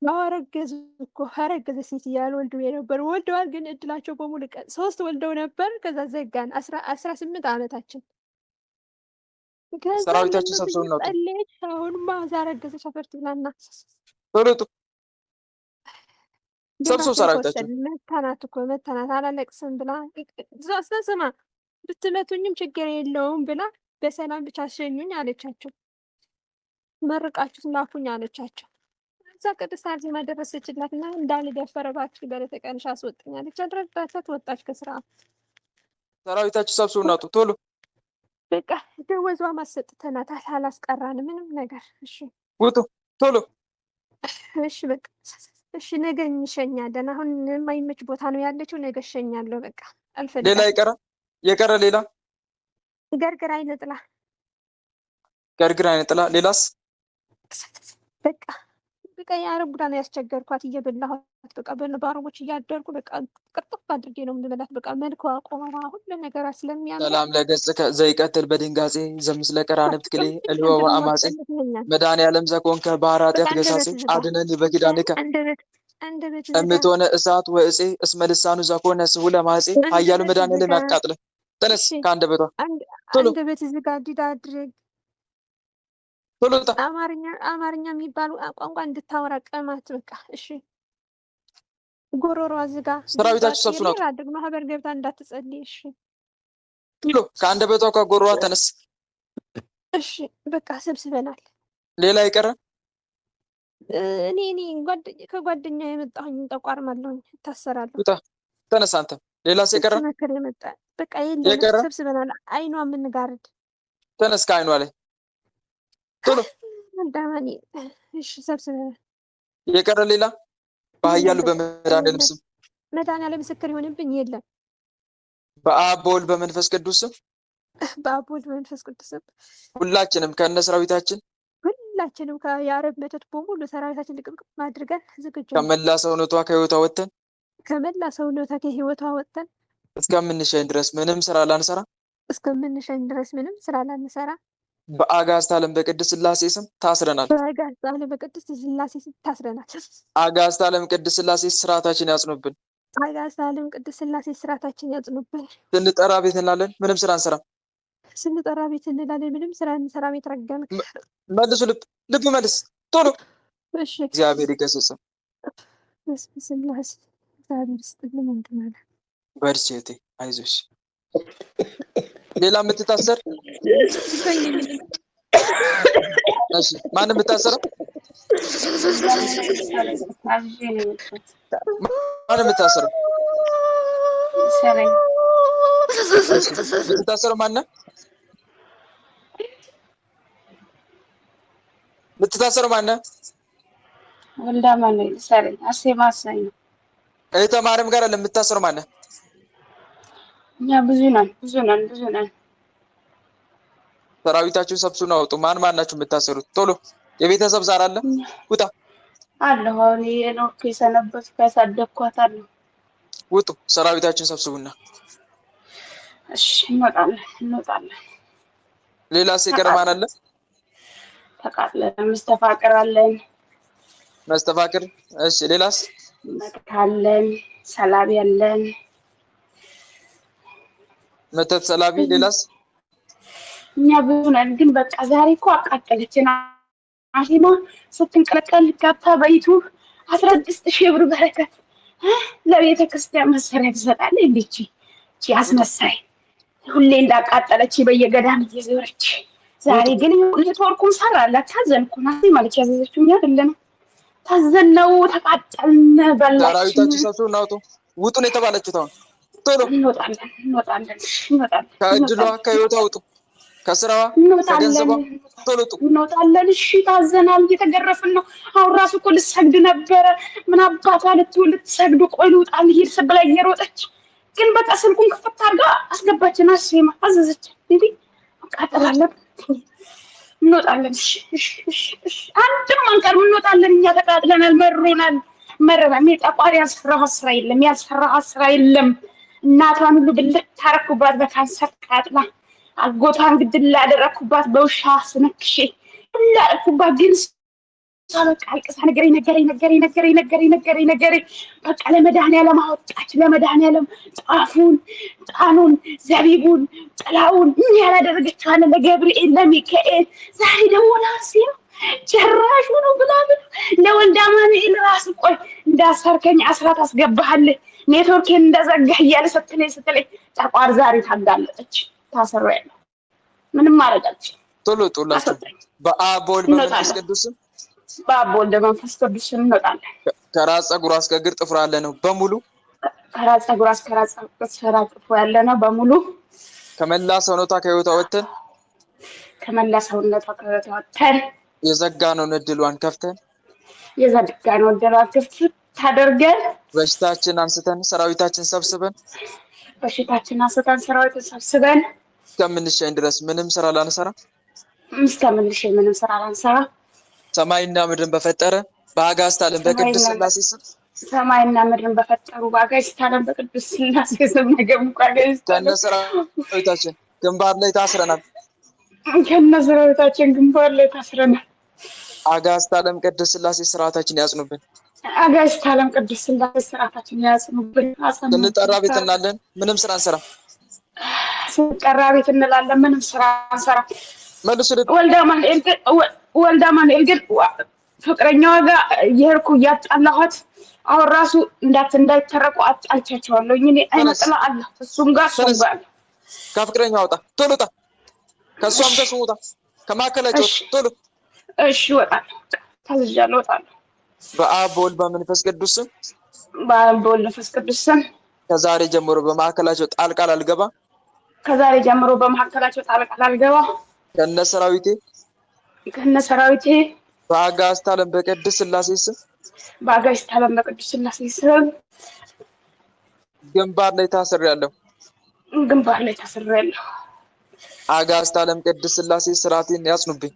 አረገዙ እኮ አረገዘ። ሴት ያልወልዱ የነበሩ ወልደዋል። ግን እድላቸው በሙሉ 3 ወልደው ነበር። ከዛ ዘጋን። 18 ዓመታችን። ሰራዊታችን ሰብስበው ነው ጸለየች። አሁን ማዛ አረገዘች። አፈርት ብላና ቶሎቱ ሰብስበው ሰራዊታችን መታናት እኮ መታናት። አላለቅስም ብላ ስማ ብትመቱኝም ችግር የለውም ብላ በሰላም ብቻ ሸኙኝ አለቻቸው። መርቃችሁ ላኩኝ አለቻቸው። እዛ ቅድስት አርሴማ ደረሰችላትና እንዳልደፈረ እባክሽ በዕለተ ቀንሽ አስወጥኝ አለች። አድረዳቻት ወጣች ከስራ። ሰራዊታችሁ ሰብስቡና ውጡ ቶሎ። በቃ ደወዟ ማሰጥተናታል፣ አላስቀራንም ምንም ነገር። እሺ ውጡ ቶሎ። እሺ በቃ እሺ፣ ነገ እንሸኛለን። አሁን የማይመች ቦታ ነው ያለችው፣ ነገ እሸኛለሁ። በቃ አልፈልግም። ሌላ የቀረ ሌላ ገርግር አይነጥላ ሌላስ? በቃ የአረብ ቡዳ ነው ያስቸገርኳት፣ እየበላኋት በቃ በአረቦች እያደርኩ በቃ ቅርጥፍ አድርጌ ነው የምበላት። በቃ መልኳ፣ ቆመሯ፣ ሁሉ ነገሯ ስለሚያምር ሰላም ለገጽከ ዘይቀትል በድንጋጼ ዘምስለ ቀራንብት ክሌ እልወ አማጼ መድኃኔዓለም ዘኮንከ ባህረ ኃጢአት ገሳጼ አድነኒ በኪዳንከ እምትሆነ እሳት ወእጼ እስመ ልሳኑ ዘኮነ ስሁለ ማጼ ኃያሉ መድኃኔዓለም ያቃጥለ። ተነስ ከአንደበቷ ቶሎ። አንደበት ዝጋዲዳ አድርግ ቶሎ። አማርኛ የሚባሉ ቋንቋ እንድታወራ ቀማት። በቃ እሺ። ጎሮሯ ዝጋ። ሰራዊታችሁ ሰብስቡ ነው አድርግ። ማህበር ገብታ እንዳትጸልይ። እሺ ቶሎ። ከአንደበቷ ከጎሮሯ ተነስ። እሺ በቃ ሰብስበናል። ሌላ የቀረ እኔ ከጓደኛ የመጣሁኝ ጠቋርማለሁኝ፣ እታሰራለሁ። ተነስ አንተ። ሌላስ የቀረ መከረ የመጣ በቃ የለም። ሰብስበናል። አይኗ የምንጋርድ ተነስ ከአይኗ ላይ ቶሎ። ዳማኒ እሺ ሰብስበናል። የቀረ ሌላ በኃያሉ በመድኃኔዓለም ስም መድኃኔዓለም ምስክር ይሆንብኝ። የለም በአብ በወልድ በመንፈስ ቅዱስ ስም ሁላችንም ከነ ሰራዊታችን የአረብ መተት በሙሉ ሰራዊታችን ልቅምቅም አድርገን ዝግጁ ከመላ ሰውነቷ ከህይወቷ ወጥተን እስከምንሸኝ ድረስ ምንም ስራ ላንሰራ በአጋዕዝተ ዓለም በቅድስት ሥላሴ ስም ታስረናል። አጋዕዝተ ዓለም ቅድስት ሥላሴ ስርዓታችን ያጽኑብን። ስንጠራ ቤት እንላለን፣ ምንም ስራ አንሰራም። የተረገምክ መልሱ። ልብ መልስ ቶሎ። እግዚአብሔር ይገስጽ። በርቺ እህቴ፣ አይዞሽ። ሌላ የምትታሰር እሺ፣ ማንም የምታሰረው የምትታሰረው ማነው? ወልዳ ማነው? ሰረኝ አርሴማ ነው። እህተ ማርያም ጋር ለምትታሰረው ማነው? እኛ ብዙ ነን። ሰራዊታችሁ ሰብስቡና አውጡ። ማን ናችሁ የምታሰሩት? ቶሎ። የቤተሰብ ዛር አለ? ውጣ አለሁ። አሁን የኖርኩ የሰነበትኩ ያሳደግኳት አለሁ። ውጡ። ሰራዊታችሁን ሰብስቡና እሺ፣ እንወጣለን። ሌላስ የቀረ ማን አለ? ተቃጥለን መስተፋቅር አለን። እሺ፣ ሌላስ? መተታለን፣ ሰላቢ አለን። መተት፣ ሰላቢ። ሌላስ? እኛ ብዙ ነን። ግን በቃ ዛሬ እኮ አቃጠለችን። አርሴማ ስትንቀለቀል ገብታ በዩቱብ 16,000 ብር በረከት ለቤተ ክርስቲያን መሰሪያ ትሰጣለች። እንዴት እቺ አስመሳይ ሁሌ እንዳቃጠለች በየገዳም እየዞረች ዛሬ ግን ኔትወርኩም ሰራላት። ታዘንኩ ናት ማለት ያዘዘችው አይደለም። ታዘነው ተቃጠልን። በላች። ሰራዊታችሁ ሰብስቡና አውጡ። ውጡ ነው የተባለችው። አሁን ቶሎ እንወጣለን። ከእድሏ ከህይወቷ ውጡ። ከስራዋ ከገንዘቧ ቶሎ ውጡ። እንወጣለን። እሺ፣ ታዘናል። እየተገረፍን ነው። አሁን ራሱ እኮ ልትሰግድ ነበረ። ምን አባቷ ልትሰግድ ቆይ ልውጣ ልሄድ ስብላ እየሮጠች ግን በቃ ስልኩን ክፍት አድርጋ አስገባችን። አርሴማ አዘዘች። እንዴ አቃጠላለን። እንወጣለን። እሺ፣ አንድም አንቀርም። እንወጣለን። እኛ ተቃጥለናል። መረናል። ጠቋር ያልሰራህ ስራ የለም። እናቷን ሁሉ ብልት ታረኩባት በካንሰር ቃጥላ፣ አጎቷን ግድል ያደረኩባት በውሻ ስነክሼ ላደረኩባት። ግን በቃ አልቅሳ ነገረኝ። በቃ ለመድኃኔዓለም አወጣች። ለመድኃኔዓለም ጣኑን፣ ጥላውን ምን ያላደረገችው አለ ለገብርኤል ለሚካኤል። ዛሬ ደግሞ ለአርሴማ ጭራሽ ነው ብላ ለወልደ አማኑኤል ራስ ቆይ እንዳሰርከኝ አስራት አስገባሃለህ ኔትወርኬን እንደዘጋህ እያለ ስትለኝ ጠቋር ዛሬ ታጋለጠች ታሰራለች ምንም ማረጋች ቶሎ ጦላችሁ በአብ ወልድ በመንፈስ ቅዱስ በአብ ወልድ በመንፈስ ቅዱስ እንወጣለን። ከራስ ፀጉሯ እስከ እግር ጥፍሯ ያለ ነው በሙሉ ከራስ ፀጉሯ እስከ ራስ ጥፍሯ ያለ ነው በሙሉ ከመላ ሰውነቷ ከህይወቷ ወጥተን ከመላ ሰውነቷ ከህይወቷ ወጥተን የዘጋነውን እድሏን ከፍተን የዘጋነውን እድሏን ከፍተን ታደርገን በሽታችን አንስተን ሰራዊታችን ሰብስበን እስከምንሸኝ ድረስ ምንም ስራ ላንሰራ ሰማይና ምድርን በፈጠረ በአጋዕዝተ ዓለም በቅድስት ሥላሴ ስም ሰማይና ምድርን በፈጠሩ በአጋዕዝተ ዓለም በቅድስት ሥላሴ ስም ነገምኩ አጋዕዝተ ዓለም ሰራዊታችን ግንባር ላይ ታስረናል። ከነሰራዊታችን ግንባር ላይ ታስረናል። አጋዕዝተ ዓለም ቅድስት ሥላሴ ስርዓታችን ያጽኑብን። አጋዕዝተ ዓለም ቅድስት ሥላሴ ስርዓታችን ያጽኑብን። ስንጠራ ቤት እንላለን ምንም ስራ አንሰራ። ስንጠራ ቤት እንላለን ምንም ስራ አንሰራ። መልሱ ወልደ አማኑኤል ግን ፍቅረኛዋ ጋር የሄድኩ እያጣላኋት አሁን ራሱ እንዳይተረቁ አጣልቻቸዋለሁ። እኔ አይነጥላ አለ እሱም ጋር ከፍቅረኛዋ ወጣ ቶሎ ወጣ ከሷም ከሱ ወጣ ከማከላቸው ቶሎ እሺ እወጣለሁ ታዝዣለሁ እወጣለሁ። በአብ ወልድ በመንፈስ ቅዱስ ስም ከዛሬ ጀምሮ በማዕከላቸው ጣልቃ አልገባ ከነሰራዊቴ በአጋዕዝተ ዓለም በቅድስት ሥላሴ ስም ግንባር ላይ ታስሬያለሁ። አጋዕዝተ ዓለም ቅድስት ሥላሴ ስርዓቴን ያጽኑብኝ።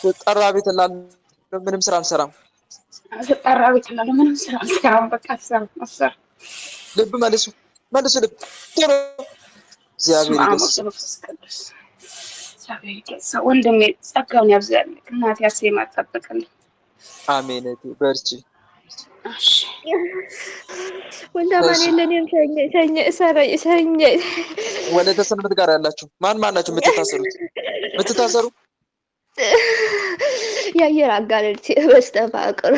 ስጠራ ቤት እላለሁ ምንም ስራ አልሰራም። በቃ አሰራ ልብ መልሱ ልብ ቶሎ እግዚአብሔር ይገስጽ ወንድሜ ጸጋውን ያብዛልህ። እናቴ አርሴማ ትጠብቅልህ። አሜን። በርቺ። እሺ ወልደ አማኑኤል ለኔም ሸኘ ወለተ ሰንበት ጋር ያላችሁ ማን ናችሁ የምትታሰሩ? የአየር አጋንንት በስተፋቅር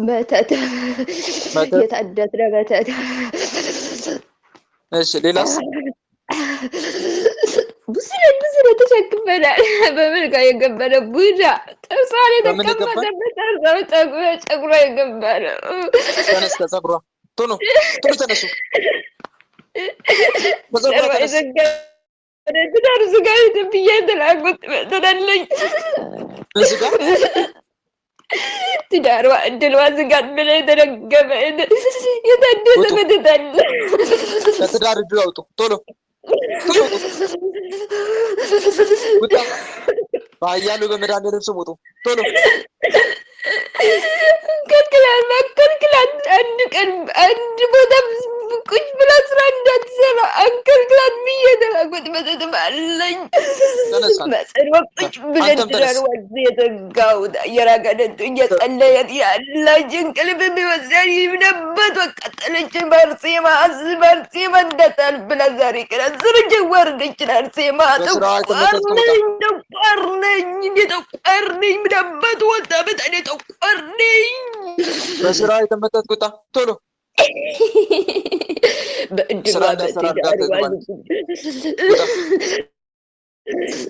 መተት የታደስነ መተት። እሺ ሌላስ? ብዙ ተሸክመናል። በምን ጋር የገበረ ቡዳ ጥርሷን የተቀመጠበት ጸጉሯ የገበረ ተነስ ከጸጉሯ ቶሎ ተነሱ። ትዳር ዝጋ ብዬ ተላኩት ትላለኝ። ትዳሯ እድሏ ዝጋት ብለህ የተረገመ የታደሰ መተት አለ። ከትዳር እድል አውጡ ቶሎ ውጣ። በኃያሉ በመድኃኒዓለም ስም ውጡ ቶሎ። ከልክላት አንድ ቀን አንድ ቦታ ቁጭ ብላ ስራ እንዳትሰራ አንከልክላት ብዬ ተላኩት። መተትም አለኝ። መጸን ቁጭ ብለን ትዳር ወዝ የተጋው አየር አጋንንቱ እየጸለየት ያለች እንቅልፍ የሚወስዳት ይብነበት ወቀጠለችን። በአርሴማ እንደታል ብላ ዛሬ ቀን አስርጅ ወርደች። አርሴማ ጠቋር ነኝ ምነበት ወጣ በጣኔ ጠቋር ነኝ። በስራ የተመታት ቁጣ ቶሎ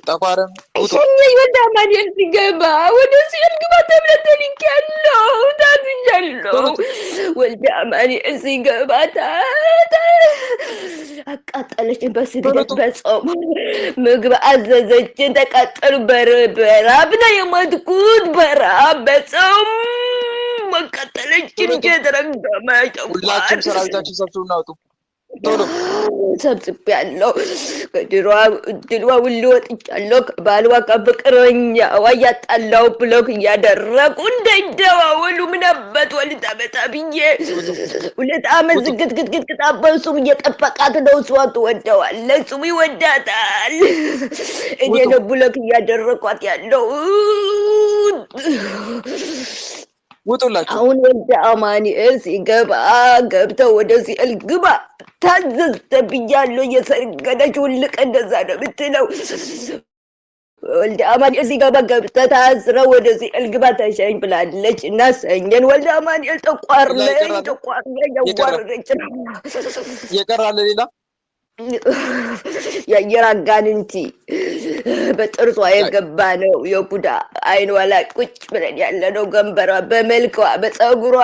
ጠቋርም ሰኞኝ ወልደ አማኑኤል ሲገባ ወደ ሲኦል ግባ ተብለህ ተልኬያለሁ። ታዝዣለሁ። ወልደ አማኑኤል ሲገባ አቃጠለችን። በስግደት በጾም ምግብ አዘዘችን። ተቃጠሉ። በረሃብ ነው የሞትኩት። በረሃብ በጾም አቃጠለችን። የተረገመ ሁላችሁም ሰራዊታችን ሰብስቡ እናውጡ ቶሎ። ሰብስቤያለሁ። ከድሯ ውል ወጥቻለሁ። ከባልዋ ከፍቅረኛዋ እያጣላሁ ብሎክ እያደረጉ እንዳይደዋወሉ ምናበት ወልዳ መጣ ብዬ 2 ዓመት ዝግትግትግት አበሱም እየጠበቃት ነው። እሷ ትወደዋለች፣ እሱም ይወዳታል። እኔ ነው ብሎክ እያደረኳት ያለው። ውጡላችሁ። አሁን ወልደ አማኑኤል ሲገባ ገብተው ወደ ሲኦል ግባ ታዘዝ ተብያለሁ። እየሰገደች ውልቅ እንደዛ ነው የምትለው። ወልደ አማኑኤል ሲገባ ገብተህ ታስረህ ወደ ሲኦል ግባ ተሸኝ ብላለች እና ሰኘን። ወልደ አማኑኤል ተቋርለኝ ያዋረደች ነው። የቀራለ ሌላ የአየር አጋንንቲ በጥርሷ የገባ ነው። የቡዳ አይኗ ላይ ቁጭ ብለን ያለ ነው። ገንበሯ በመልኳ ፀጉሯ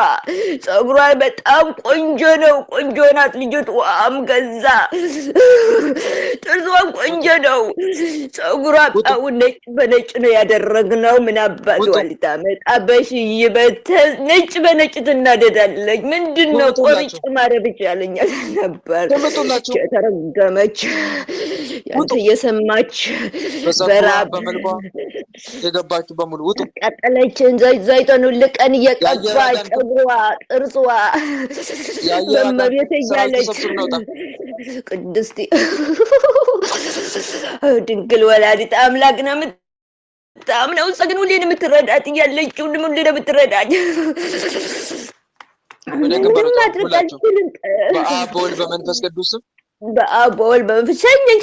በጣም ቆንጆ ነው። ቆንጆ ናት ልጅቷ። ገዛ ጥርሷም ቆንጆ ነው። ፀጉሯ አሁን ነጭ በነጭ ነው ያደረግነው። ምን አባቷ ልታመጣ በሽይ ነጭ በነጭ ትናደዳለች። ምንድን ነው ቆርጭ ማረብ ይቻለኛል ነበር። ገመች ያንተ የሰማች በራብ የገባችሁ በሙሉ ውጡ። ቀጠለችን ዘይቶን ልቀን እየቀባ ጨጉሯ ጥርሷ በመቤት እያለች ቅድስት ድንግል ወላዲት አምላክ ነው የምታምነው። ግን ሁሌን የምትረዳት እያለች ሁሉም ሁሌን የምትረዳት በአብ በወልድ በመንፈስ ቅዱስ በአብ በወልድ በመንፈስ ሸኘን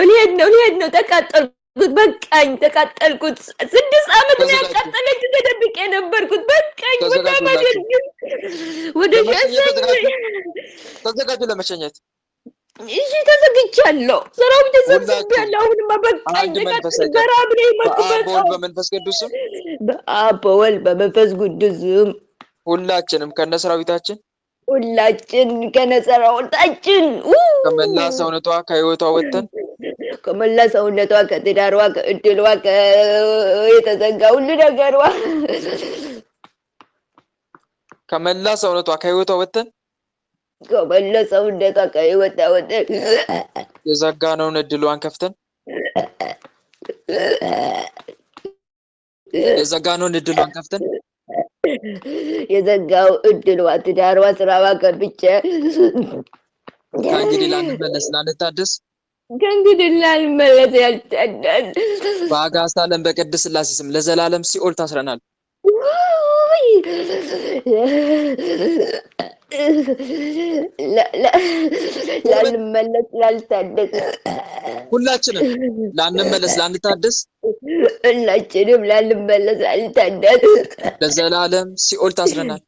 ሊሄድ ነው። ተቃጠልኩት፣ በቃኝ፣ ተቃጠልኩት። 6 ዓመት ነው ያቃጠለች። ተደብቄ የነበርኩት በቃኝ። በጣም አደርግም ወደ ተዘጋጁ ለመሸኘት። እሺ ተዘግቻለሁ። ሰራዊት ተሰብስቤያለሁ። አሁንማ በቃኝ። በራብ ነው የመጡት። በመንፈስ ቅዱስ በአብ በወልድ በመንፈስ ቅዱስ ሁላችንም ከነሰራዊታችን ሁላችን ከነሰራዊታችን ከመላ ሰውነቷ ከህይወቷ ወጥተን ከመላ ሰውነቷ ከትዳሯ ከእድሏ የተዘጋ ሁሉ ነገሯ ከመላ ሰውነቷ ከህይወቷ ወጥተን ከመላ ሰውነቷ ከህይወቷ ወጥተን የዘጋነውን እድሏን ከፍተን የዘጋው እድሏ ትዳሯ ስራዋ ከብቻ ከእንግዲህ ላንመለስ ላንታደስ ያልታደስ በአጋዕዝተ ዓለም በቅድስት ሥላሴ ስም ለዘላለም ሲኦል ታስረናል። ላንመለስ ላልታደስ ሁላችንም ላንመለስ ላንታደስ ሁላችንም ላንመለስ ላልታደስ ለዘላለም ሲኦል ታስረናል።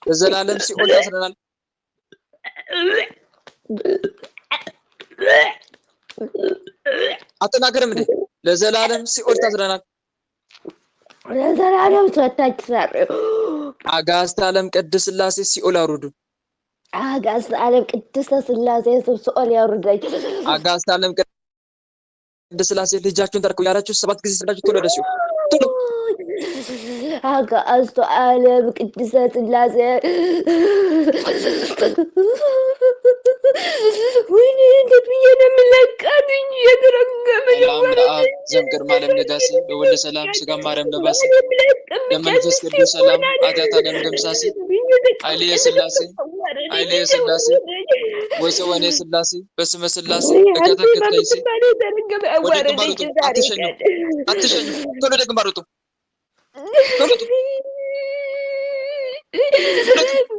ለዘላለም ሲኦል ታስረናል። አትናገርም እንዴ? ለዘላለም ሲኦል ታስረናል። ለዘላለም ተታች ሰር አጋዕዝተ ዓለም ቅድስት ሥላሴ ሲኦል አውርዱ። አጋዕዝተ ዓለም ቅድስት ሥላሴ ሲኦል ያውርዳች። አጋዕዝተ ዓለም ቅድስት ሥላሴ ልጃችሁን ተርኩ ያላችሁ 7 ጊዜ ሰዳችሁ ቶሎ ደስ ይው ቶሎ አጋዕዝተ ዓለም ቅድስት ሥላሴ ወይኔ እንዴት ብዬ ነው የምለቃት? የተረገመኝ ዘምቅር ማለም ነጋሲ በወልደ ሰላም ስጋ ማርያም ነባሲ ለመንፈስ ቅዱስ ሰላም አጋዕዝተ ዓለም ደምሳሲ ኃይልየ ሥላሴ ወሰወኔ ሥላሴ በስመ ሥላሴ እከተከተይሲ ወደ ግንባሩ አትሸኙ ቶሎ ወደ ግንባሩ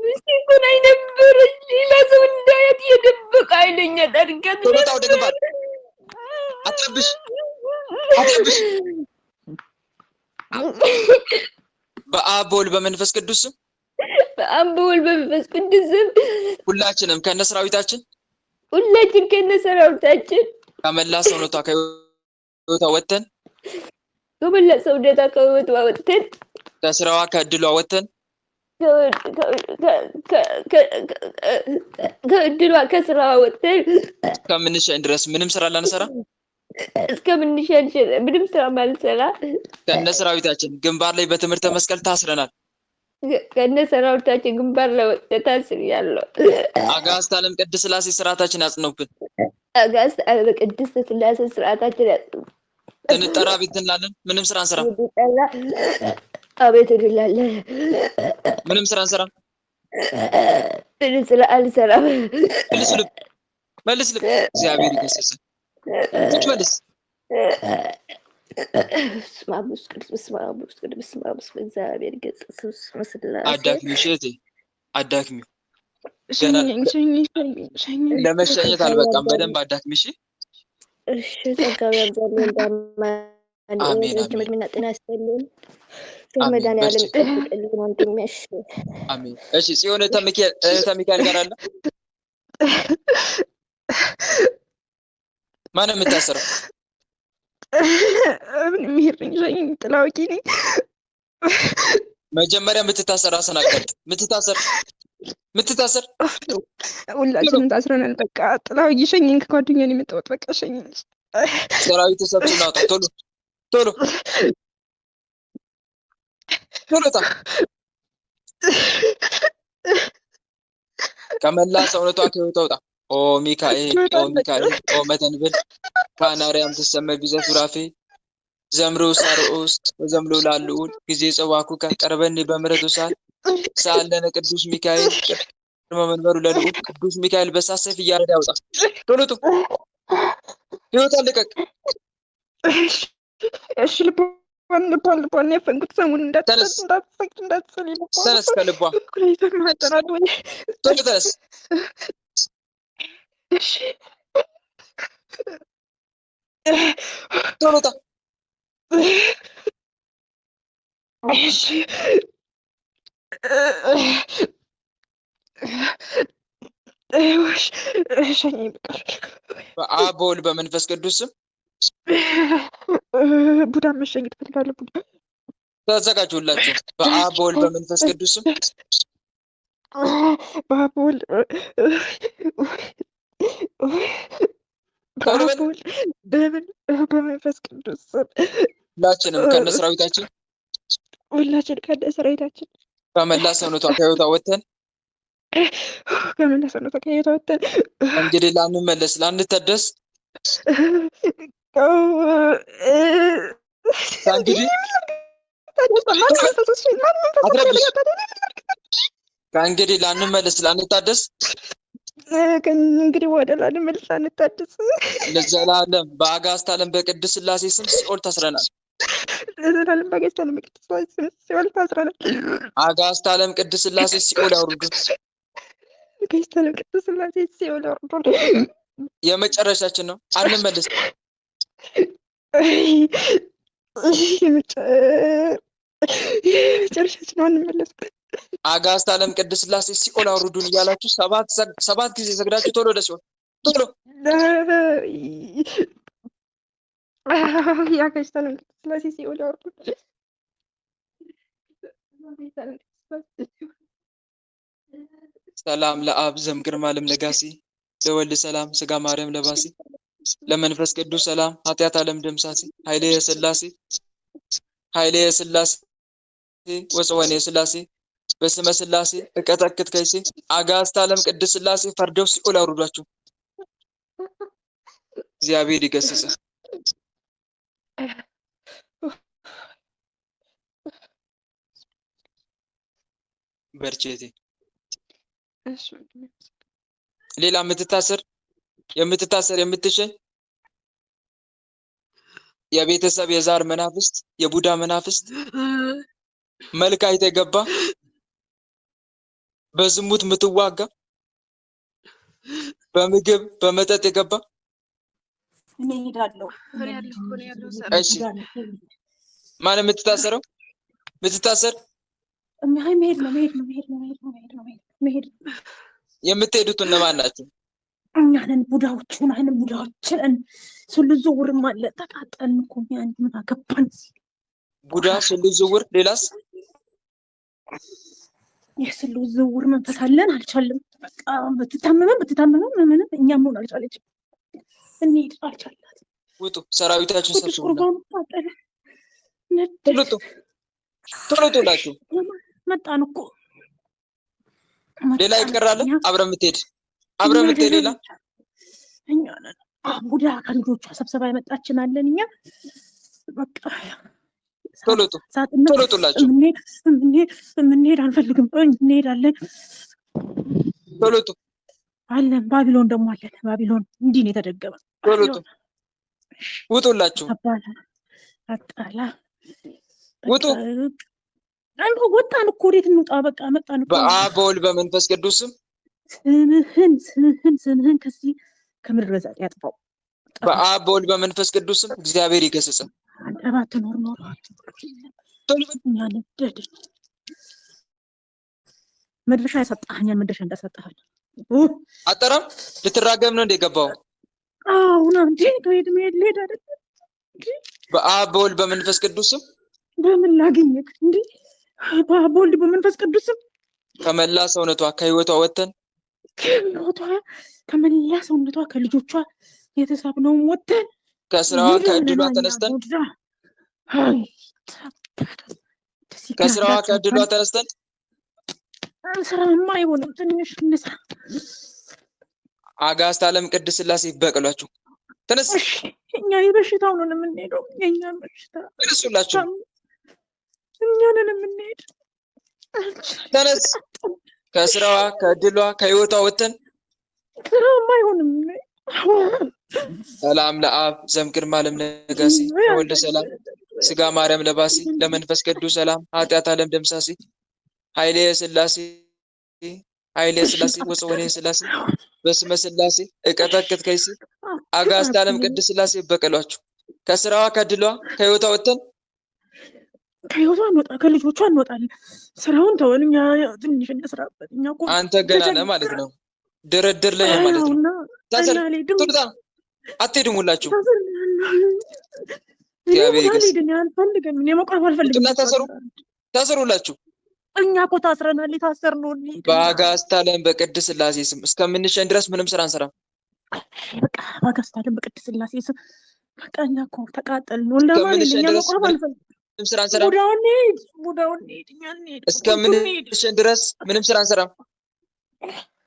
ምስኪን አይነበረች ሌላ ሰው እንዳያት የደበቀ ኃይለኛ ጠርገት ወደ ግንባር አትረብሽ በአብ በወልድ በመንፈስ ቅዱስ በአብ በወልድ በመንፈስ ቅዱስ ሁላችንም ከነሰራዊታችን ከመላ ሰውነቷ ከህይወቷ ወጥተን ከስራዋ ከእድሏ ወጥተን ከስራዋ ወጥተን እስከምንሸኝ ድረስ ምንም ስራ ላንሰራ ምንም ስራ ማልሰራ ከነሰራዊታችን ግንባር ላይ በትምህርተ መስቀል ታስረናል። ከነሰራዊታችን ግንባር ላይ ወጥተን ታስረናል። አጋዕዝተ ዓለም ቅድስት ሥላሴ ስርዓታችን ያጽነውብን። አጋዕዝተ ዓለም ቅድስት ሥላሴ ስርዓታችን ያጽነውብን። እንጠራ ቤት እንላለን። ምንም ስራ አንሰራ። አቤት እንላለን። ምንም ስራ አንሰራ። ምንም ስራ አልሰራም። መልስ ልብ እግዚአብሔር ይገስጽ። መልስ በስመ አብ ወወልድ ቅዱስ በስመ አብ ወወልድ ቅዱስ በስመ አብ ወወልድ እግዚአብሔር ገጽ ስላሴ አዳክሚው እሺ አዳክሚው ገና ለመሸኘት አልበቃም። በደንብ አዳክሚ እሺ። እሺ ጸጋው ያብዛልን አሜን ረጅም ዕድሜና ጤና ይስጥልን። አሜን። መድኃኒዓለም በርቺ። ይጠብቅልን ወንድሜ። እሺ አሜን። እሺ ጽዮን ሚካኤል ጋር አለ። ማን የምታሰረው? ምን የሚሄድኝ ሸኝ ጥላውቂ ነኝ። መጀመሪያ የምትታሰር አሰናቀልጥ ምትታሰር ሁላችንም ታስረናል። በቃ ጥላውቂ ሸኝኝ። ከጓደኛዬ ነው የመጣሁት። በቃ ሸኝኝ። ሰራዊት ተሰብስበው ናውጣ። ቶሎ ታ ከመላ ሰውነቷ ከህይወቷ ውጣ። ኦ ሚካኤል ኦ መተንብል ፋናሪያም ተሰመ ቢዘፍራፊ ዘምሩ ሳርኡስ ወዘምሉ ላልኡል ጊዜ ጸዋኩ ከቀርበኒ በምሕረቱ ሳለነ ቅዱስ ሚካኤል መንበሩ ለልዑል ቅዱስ ሚካኤል በሳት ሰይፍ እያረዳ ያውጣ። ቶሎ ህይወት አለቀቅ። እሺ ልቧን ያፈንኩት ሰሙን ተነስ ከልቧ ቶሎ ተነስ። ቶሎ ታ በአብ በወልድ በመንፈስ ቅዱስ ስም ቡዳ መሸኘት እፈልጋለሁ። ቡዳ ተዘጋጁላችሁ። በአብ በወልድ በመንፈስ ቅዱስ ስም በአብ በወልድ በመንፈስ ቅዱስ ስም ሁላችንም ከነ ሰራዊታችን ከመላ ሰውነቷ ከህይወቷ ወጥተን እንግዲህ ላንመለስ ላንተደስ ከእንግዲህ ላንመለስ ላንታደስ እንግዲህ ወደ ላንመለስ ላንታደስ ለዘላለም በአጋዕዝተ ዓለም በቅድስት ሥላሴ ስም ሲኦል ታስረናል። ለዘላለም በአጋዕዝተ ዓለም በቅድስት ሥላሴ ስም ሲኦል ታስረናል። አጋዕዝተ ዓለም ቅድስት ሥላሴ ሲኦል ያውርዱ። አጋዕዝተ ዓለም ቅድስት ሥላሴ ሲኦል ያውርዱ። የመጨረሻችን ነው። አንመለስ። የመጨረሻችን ነው። አንመለስ። አጋዕዝተ ዓለም ቅድስት ሥላሴ ሲኦል አውርዱን እያላችሁ ሰባት ጊዜ ሰግዳችሁ ቶሎ ወደ ሲኦል ቶሎ። የአጋዕዝተ ዓለም ቅድስት ሥላሴ ሲኦል ያውርዱን። ሰላም ለአብ ዘእምግርማ ለምለጋሲ ለወልድ ሰላም ስጋ ማርያም ለባሲ ለመንፈስ ቅዱስ ሰላም ኃጢአት ዓለም ደምሳሲ ኃይሌ የሥላሴ ወጽወኔ የሥላሴ በስመ ሥላሴ እቀጠቅጥ ከይሴ አጋዕዝተ ዓለም ቅድስት ሥላሴ ፈርደው ሲኦል አውርዷችሁ። እግዚአብሔር ይገስጽ። በርቼቴ ሌላ የምትሸኝ የቤተሰብ የዛር መናፍስት የቡዳ መናፍስት መልክ አይተህ ገባ በዝሙት የምትዋጋ በምግብ በመጠጥ የገባ እኔ እሄዳለሁ። እሺ ማን የምትታሰር መሄድ የምትሄዱት እነማን ናቸው? እኛንን ቡዳዎችን ስሉ ዝውውርም አለ። ተቃጠልን እኮ ያን ምን አገባን? ቡዳ ስሉ ዝውውር፣ ሌላስ? የስሉ ዝውውር መንፈስ አለን። አልቻለም። በቃ ብትታመመም ምንም እኛም ሆን አልቻለችም። እንሂድ አልቻላት። ውጡ፣ ሰራዊታችን ሰብስቡ። ቶሎ ላችሁ መጣን እኮ። ሌላ ይቀራል? አብረን የምትሄድ ሌላ እኛ ነን። ቡዳ ከልጆቿ ሰብሰባ የመጣችን አለን እኛ። በቃ ቶሎ ላችሁ የምንሄድ አንፈልግም። እንሄዳለን። ቶሎ አለን። ባቢሎን ደግሞ አለን። ባቢሎን እንዲህ ነው የተደገመ። ቶሎ ውጡላችሁ። አጣላ ውጡ። አንዱ ወጣን እኮ ወዴት እንውጣ? በቃ መጣን እኮ። በአብ በወልድ በመንፈስ ቅዱስ ስም ስምህን ከዚህ ከምድረ ገጽ ያጥፋው። በአብ በወልድ በመንፈስ ቅዱስ ስም እግዚአብሔር ይገስጽ። አንተ ባትኖር ኖሮ እኛ ነደድ መድረሻ ያሰጣኸኛል። መድረሻ እንዳሰጣኸኝ አጠራም ልትራገም ነው እንደገባው። አሁን እንዴ ከሄድ ሄድ አይደል? በአብ በወልድ በመንፈስ ቅዱስ ስም በምን ላገኘክ እንዴ? በአብ በወልድ በመንፈስ ቅዱስ ስም ከመላ ሰውነቷ ከህይወቷ ወተን ከመላ ሰውነቷ ከልጆቿ የተሳብነውን ወተን ከስራዋ ከእድሏ ተነስተን ከስራዋ ከእድሏ ተነስተን ስራማ አይሆንም። ትንሽ እንስራ። አጋዕዝተ ዓለም ቅድስት ሥላሴ ይበቀሏችሁ። ተነስ። እኛ የበሽታው ነው የምንሄደው። የኛ በሽታ ተነሱላችሁ። እኛ ነን የምንሄድ። ተነስ። ከስራዋ ከእድሏ ከህይወቷ ወተን ስራማ አይሆንም። ሰላም ለአብ ዘእምቅድመ ዓለም ለጋሲ ወልደ ሰላም ስጋ ማርያም ለባሲ ለመንፈስ ቅዱስ ሰላም ኃጢአት ዓለም ደምሳሲ ኃይሌ ሥላሴ ወጽወኔ ሥላሴ በስመ ሥላሴ እቀጠቅጥ ከይሲ አጋዕዝተ ዓለም ቅድስት ሥላሴ ይበቀሏችሁ። ከስራዋ ከእድሏ ከህይወቷ ወተን ከህይወቷ እንወጣ ከልጆቿ እንወጣለን። ስራውን ተወን። እኛ ትንሽ እንስራበት። እኛ እኮ አንተ ገና ነህ ማለት ነው። ድርድር ላይ ነው ማለት ነው። ታሰር ትርታ አትሄዱም ሁላችሁ። እግዚአብሔር ይገስጽ። ታሰሩላችሁ። እኛ እኮ ታስረናል። የታሰርነው በአጋዕዝተ ዓለም በቅድስት ሥላሴ ስም እስከምንሸኝ ድረስ ምንም ስራ አንሰራም። በቃ በአጋዕዝተ ዓለም በቅድስት ሥላሴ ስም በቃ እኛ እኮ ተቃጠልን። እስከምንሸኝ ድረስ ምንም ስራ አንሰራም።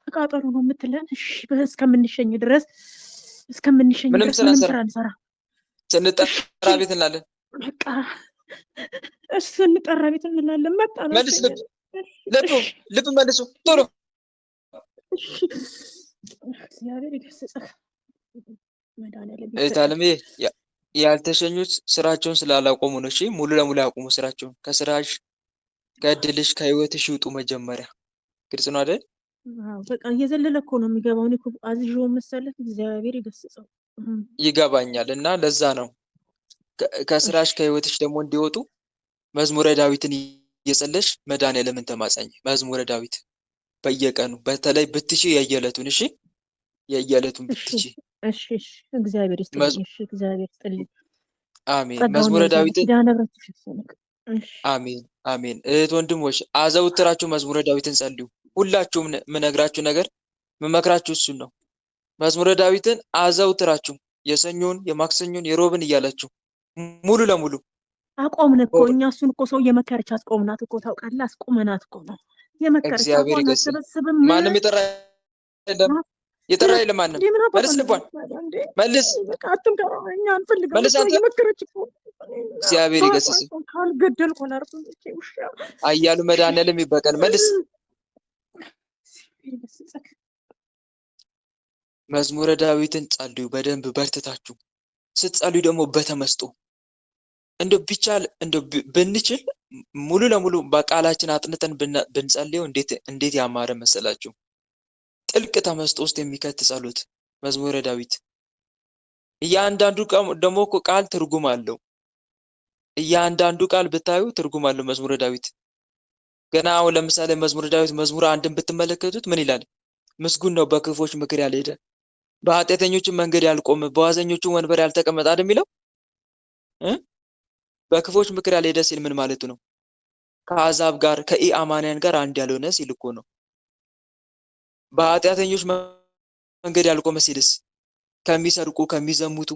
ተቃጠሉ ነው የምትለን? እሺ እስከምንሸኝ ድረስ ምንም ስራ አንሰራም። ስንጠራ ቤት እንላለን። በቃ ስንጠራ ቤት እንላለን። መጣ ነው። መልስ ልብ መልሱ ቶሎ። እግዚአብሔር ይገስጽህ። መድኃኒዓለም ያልተሸኙት ስራቸውን ስላላቆሙ ነው። እሺ ሙሉ ለሙሉ ያቆሙ ስራቸውን። ከስራሽ ከእድልሽ ከህይወትሽ ይውጡ መጀመሪያ። ግልጽ ነው አይደል? በቃ እየዘለለ እኮ ነው የሚገባው። እኔ እኮ አዝዤው መሰለህ። እግዚአብሔር ይገስጸው። ይገባኛል። እና ለዛ ነው ከስራሽ ከህይወትሽ ደግሞ እንዲወጡ መዝሙረ ዳዊትን እየጸለሽ መድኃኒዓለምን ተማጸኝ። መዝሙረ ዳዊት በየቀኑ በተለይ ብትሺ የየዕለቱን። እሺ የየዕለቱን ብትሺ። እሺ እግዚአብሔር ይስጥልኝ። እሺ እግዚአብሔር ይስጥልኝ። አሜን። መዝሙረ ዳዊትን አሜን አሜን። እህት ወንድሞች አዘውትራችሁ መዝሙረ ዳዊትን ጸልዩ። ሁላችሁም የምነግራችሁ ነገር የምመክራችሁ እሱን ነው። መዝሙረ ዳዊትን አዘውትራችሁ የሰኞን የማክሰኞን የሮብን እያላችሁ ሙሉ ለሙሉ አቆምን እኮ እኛ። እሱን እኮ ሰው የመከረች አስቆምናት እኮ ታውቃለህ። አስቆመናት እኮ ነው የመከረች። እግዚአብሔር ይገስጽ። ማንም የጠራ የለም ማንም። መልስ ልቧን መልስ። እኛ አንፈልግም። መልስ አንተ። እግዚአብሔር ይገስጽ። አያሉ መድኃኒዓለም ይበቀል። መልስ። መዝሙረ ዳዊትን ጸልዩ በደንብ በርትታችሁ። ስትጸልዩ ደግሞ በተመስጦ እንደው ቢቻል እንደው ብንችል ሙሉ ለሙሉ በቃላችን አጥንተን ብንጸልየው እንዴት ያማረ መሰላችሁ። ጥልቅ ተመስጦ ውስጥ የሚከት ጸሎት መዝሙረ ዳዊት። እያንዳንዱ ደግሞ እኮ ቃል ትርጉም አለው። እያንዳንዱ ቃል ብታዩ ትርጉም አለው መዝሙረ ዳዊት። ገና አሁን ለምሳሌ መዝሙረ ዳዊት መዝሙር አንድን ብትመለከቱት ምን ይላል? ምስጉን ነው በክፎች ምክር ያልሄደ፣ በኃጢአተኞችም መንገድ ያልቆመ፣ በዋዘኞቹም ወንበር ያልተቀመጠ አይደል የሚለው? በክፎች ምክር ያልሄደ ሲል ምን ማለቱ ነው? ከአሕዛብ ጋር ከኢአማንያን ጋር አንድ ያልሆነ ሲል እኮ ነው። በኃጢአተኞች መንገድ ያልቆመ ሲልስ ከሚሰርቁ፣ ከሚዘሙቱ፣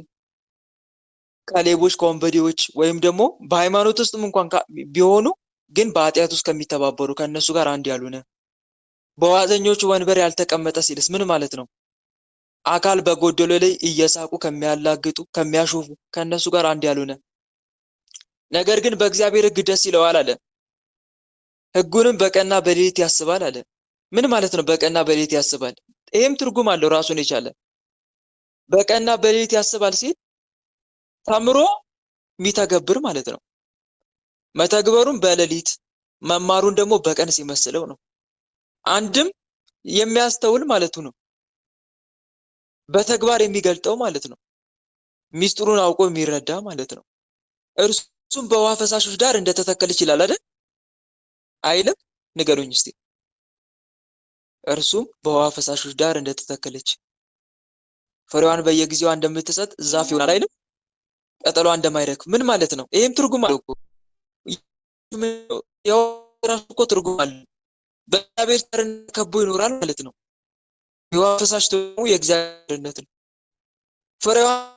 ከሌቦች፣ ከወንበዴዎች ወይም ደግሞ በሃይማኖት ውስጥም እንኳን ቢሆኑ ግን በኃጢአት ውስጥ ከሚተባበሩ ከእነሱ ጋር አንድ ያልሆነ፣ በዋዘኞቹ ወንበር ያልተቀመጠ ሲልስ ምን ማለት ነው? አካል በጎደሎ ላይ እየሳቁ ከሚያላግጡ ከሚያሾፉ ከእነሱ ጋር አንድ ያልሆነ፣ ነገር ግን በእግዚአብሔር ሕግ ደስ ይለዋል አለ። ሕጉንም በቀንና በሌሊት ያስባል አለ። ምን ማለት ነው? በቀንና በሌሊት ያስባል። ይሄም ትርጉም አለው ራሱን የቻለ። በቀንና በሌሊት ያስባል ሲል ተምሮ የሚተገብር ማለት ነው። መተግበሩን በሌሊት መማሩን ደግሞ በቀን ሲመስለው ነው። አንድም የሚያስተውል ማለቱ ነው። በተግባር የሚገልጠው ማለት ነው። ሚስጥሩን አውቆ የሚረዳ ማለት ነው። እርሱም በውሃ ፈሳሾች ዳር እንደተተከለ ይችላል አይደል? አይልም? ንገሩኝ እስቲ። እርሱም በውሃ ፈሳሾች ዳር እንደተተከለች ፍሬዋን በየጊዜዋ እንደምትሰጥ ዛፍ ይሆናል አይልም? ቅጠሏ እንደማይረግፍ ምን ማለት ነው? ይሄም ትርጉም አለው እኮ። ያው ራሱ እኮ ትርጉም አለው። በእግዚአብሔር ቸርነት ከቦ ይኖራል ማለት ነው። የውሃ ፈሳሽ ደግሞ የእግዚአብሔርነት ነው። ፍሬዋን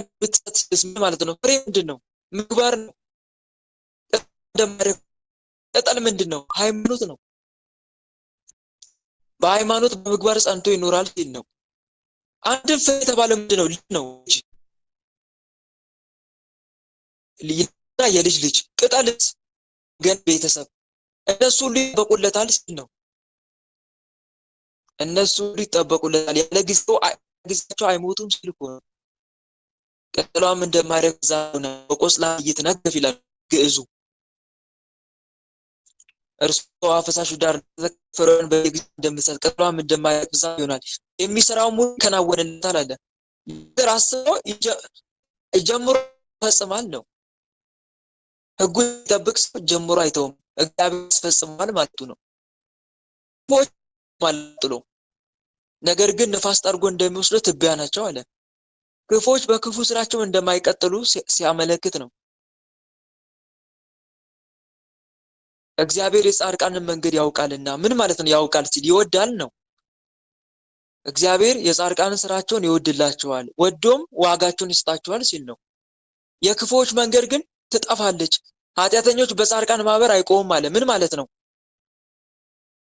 እንደምትሰጥ ምን ማለት ነው? ፍሬ ምንድን ነው? ምግባር ነው። ቅጠል ምንድን ነው? ሃይማኖት ነው። በሃይማኖት በምግባር ጸንቶ ይኖራል ሲል ነው። አንድም ፍሬ የተባለ ምንድን ነው? ልጅ ነው እንጂ ልጅና የልጅ ልጅ። ቅጠልስ ግን ቤተሰብ፣ እነሱ ሁሉ ይጠበቁለታል ሲል ነው። እነሱ ሁሉ ይጠበቁለታል፣ ያለ ጊዜያቸው አይሞቱም ሲል እኮ ነው። ቅጠሏም እንደማይረግፍ ዛፍ ነው፣ በቆጽላ ይትነገፍ ይላል ግዕዙ። እርሱ በውሃ ፈሳሾች ዳር ፍሬውን በየጊዜው እንደምትሰጥ ቅጠሏም እንደማይረግፍ ዛፍ ይሆናል፣ የሚሰራውን ሁሉ ይከናወንለታል አለ። ነገር አስበው ጀምሮ ይፈጽማል ነው። ሕጉን የሚጠብቅ ሰው ጀምሮ አይተውም፣ እግዚአብሔር ያስፈጽማል ማለቱ ነው። ክፉዎች ማለት ነው፣ ነገር ግን ንፋስ ጠርጎ እንደሚወስደው ትቢያ ናቸው አለ። ክፉዎች በክፉ ስራቸው እንደማይቀጥሉ ሲያመለክት ነው። እግዚአብሔር የጻድቃንን መንገድ ያውቃልና ምን ማለት ነው? ያውቃል ሲል ይወዳል ነው። እግዚአብሔር የጻድቃንን ስራቸውን ይወድላቸዋል፣ ወዶም ዋጋቸውን ይሰጣቸዋል ሲል ነው። የክፉዎች መንገድ ግን ትጠፋለች፣ ኃጢአተኞች በጻድቃን ማህበር አይቆሙም አለ። ምን ማለት ነው?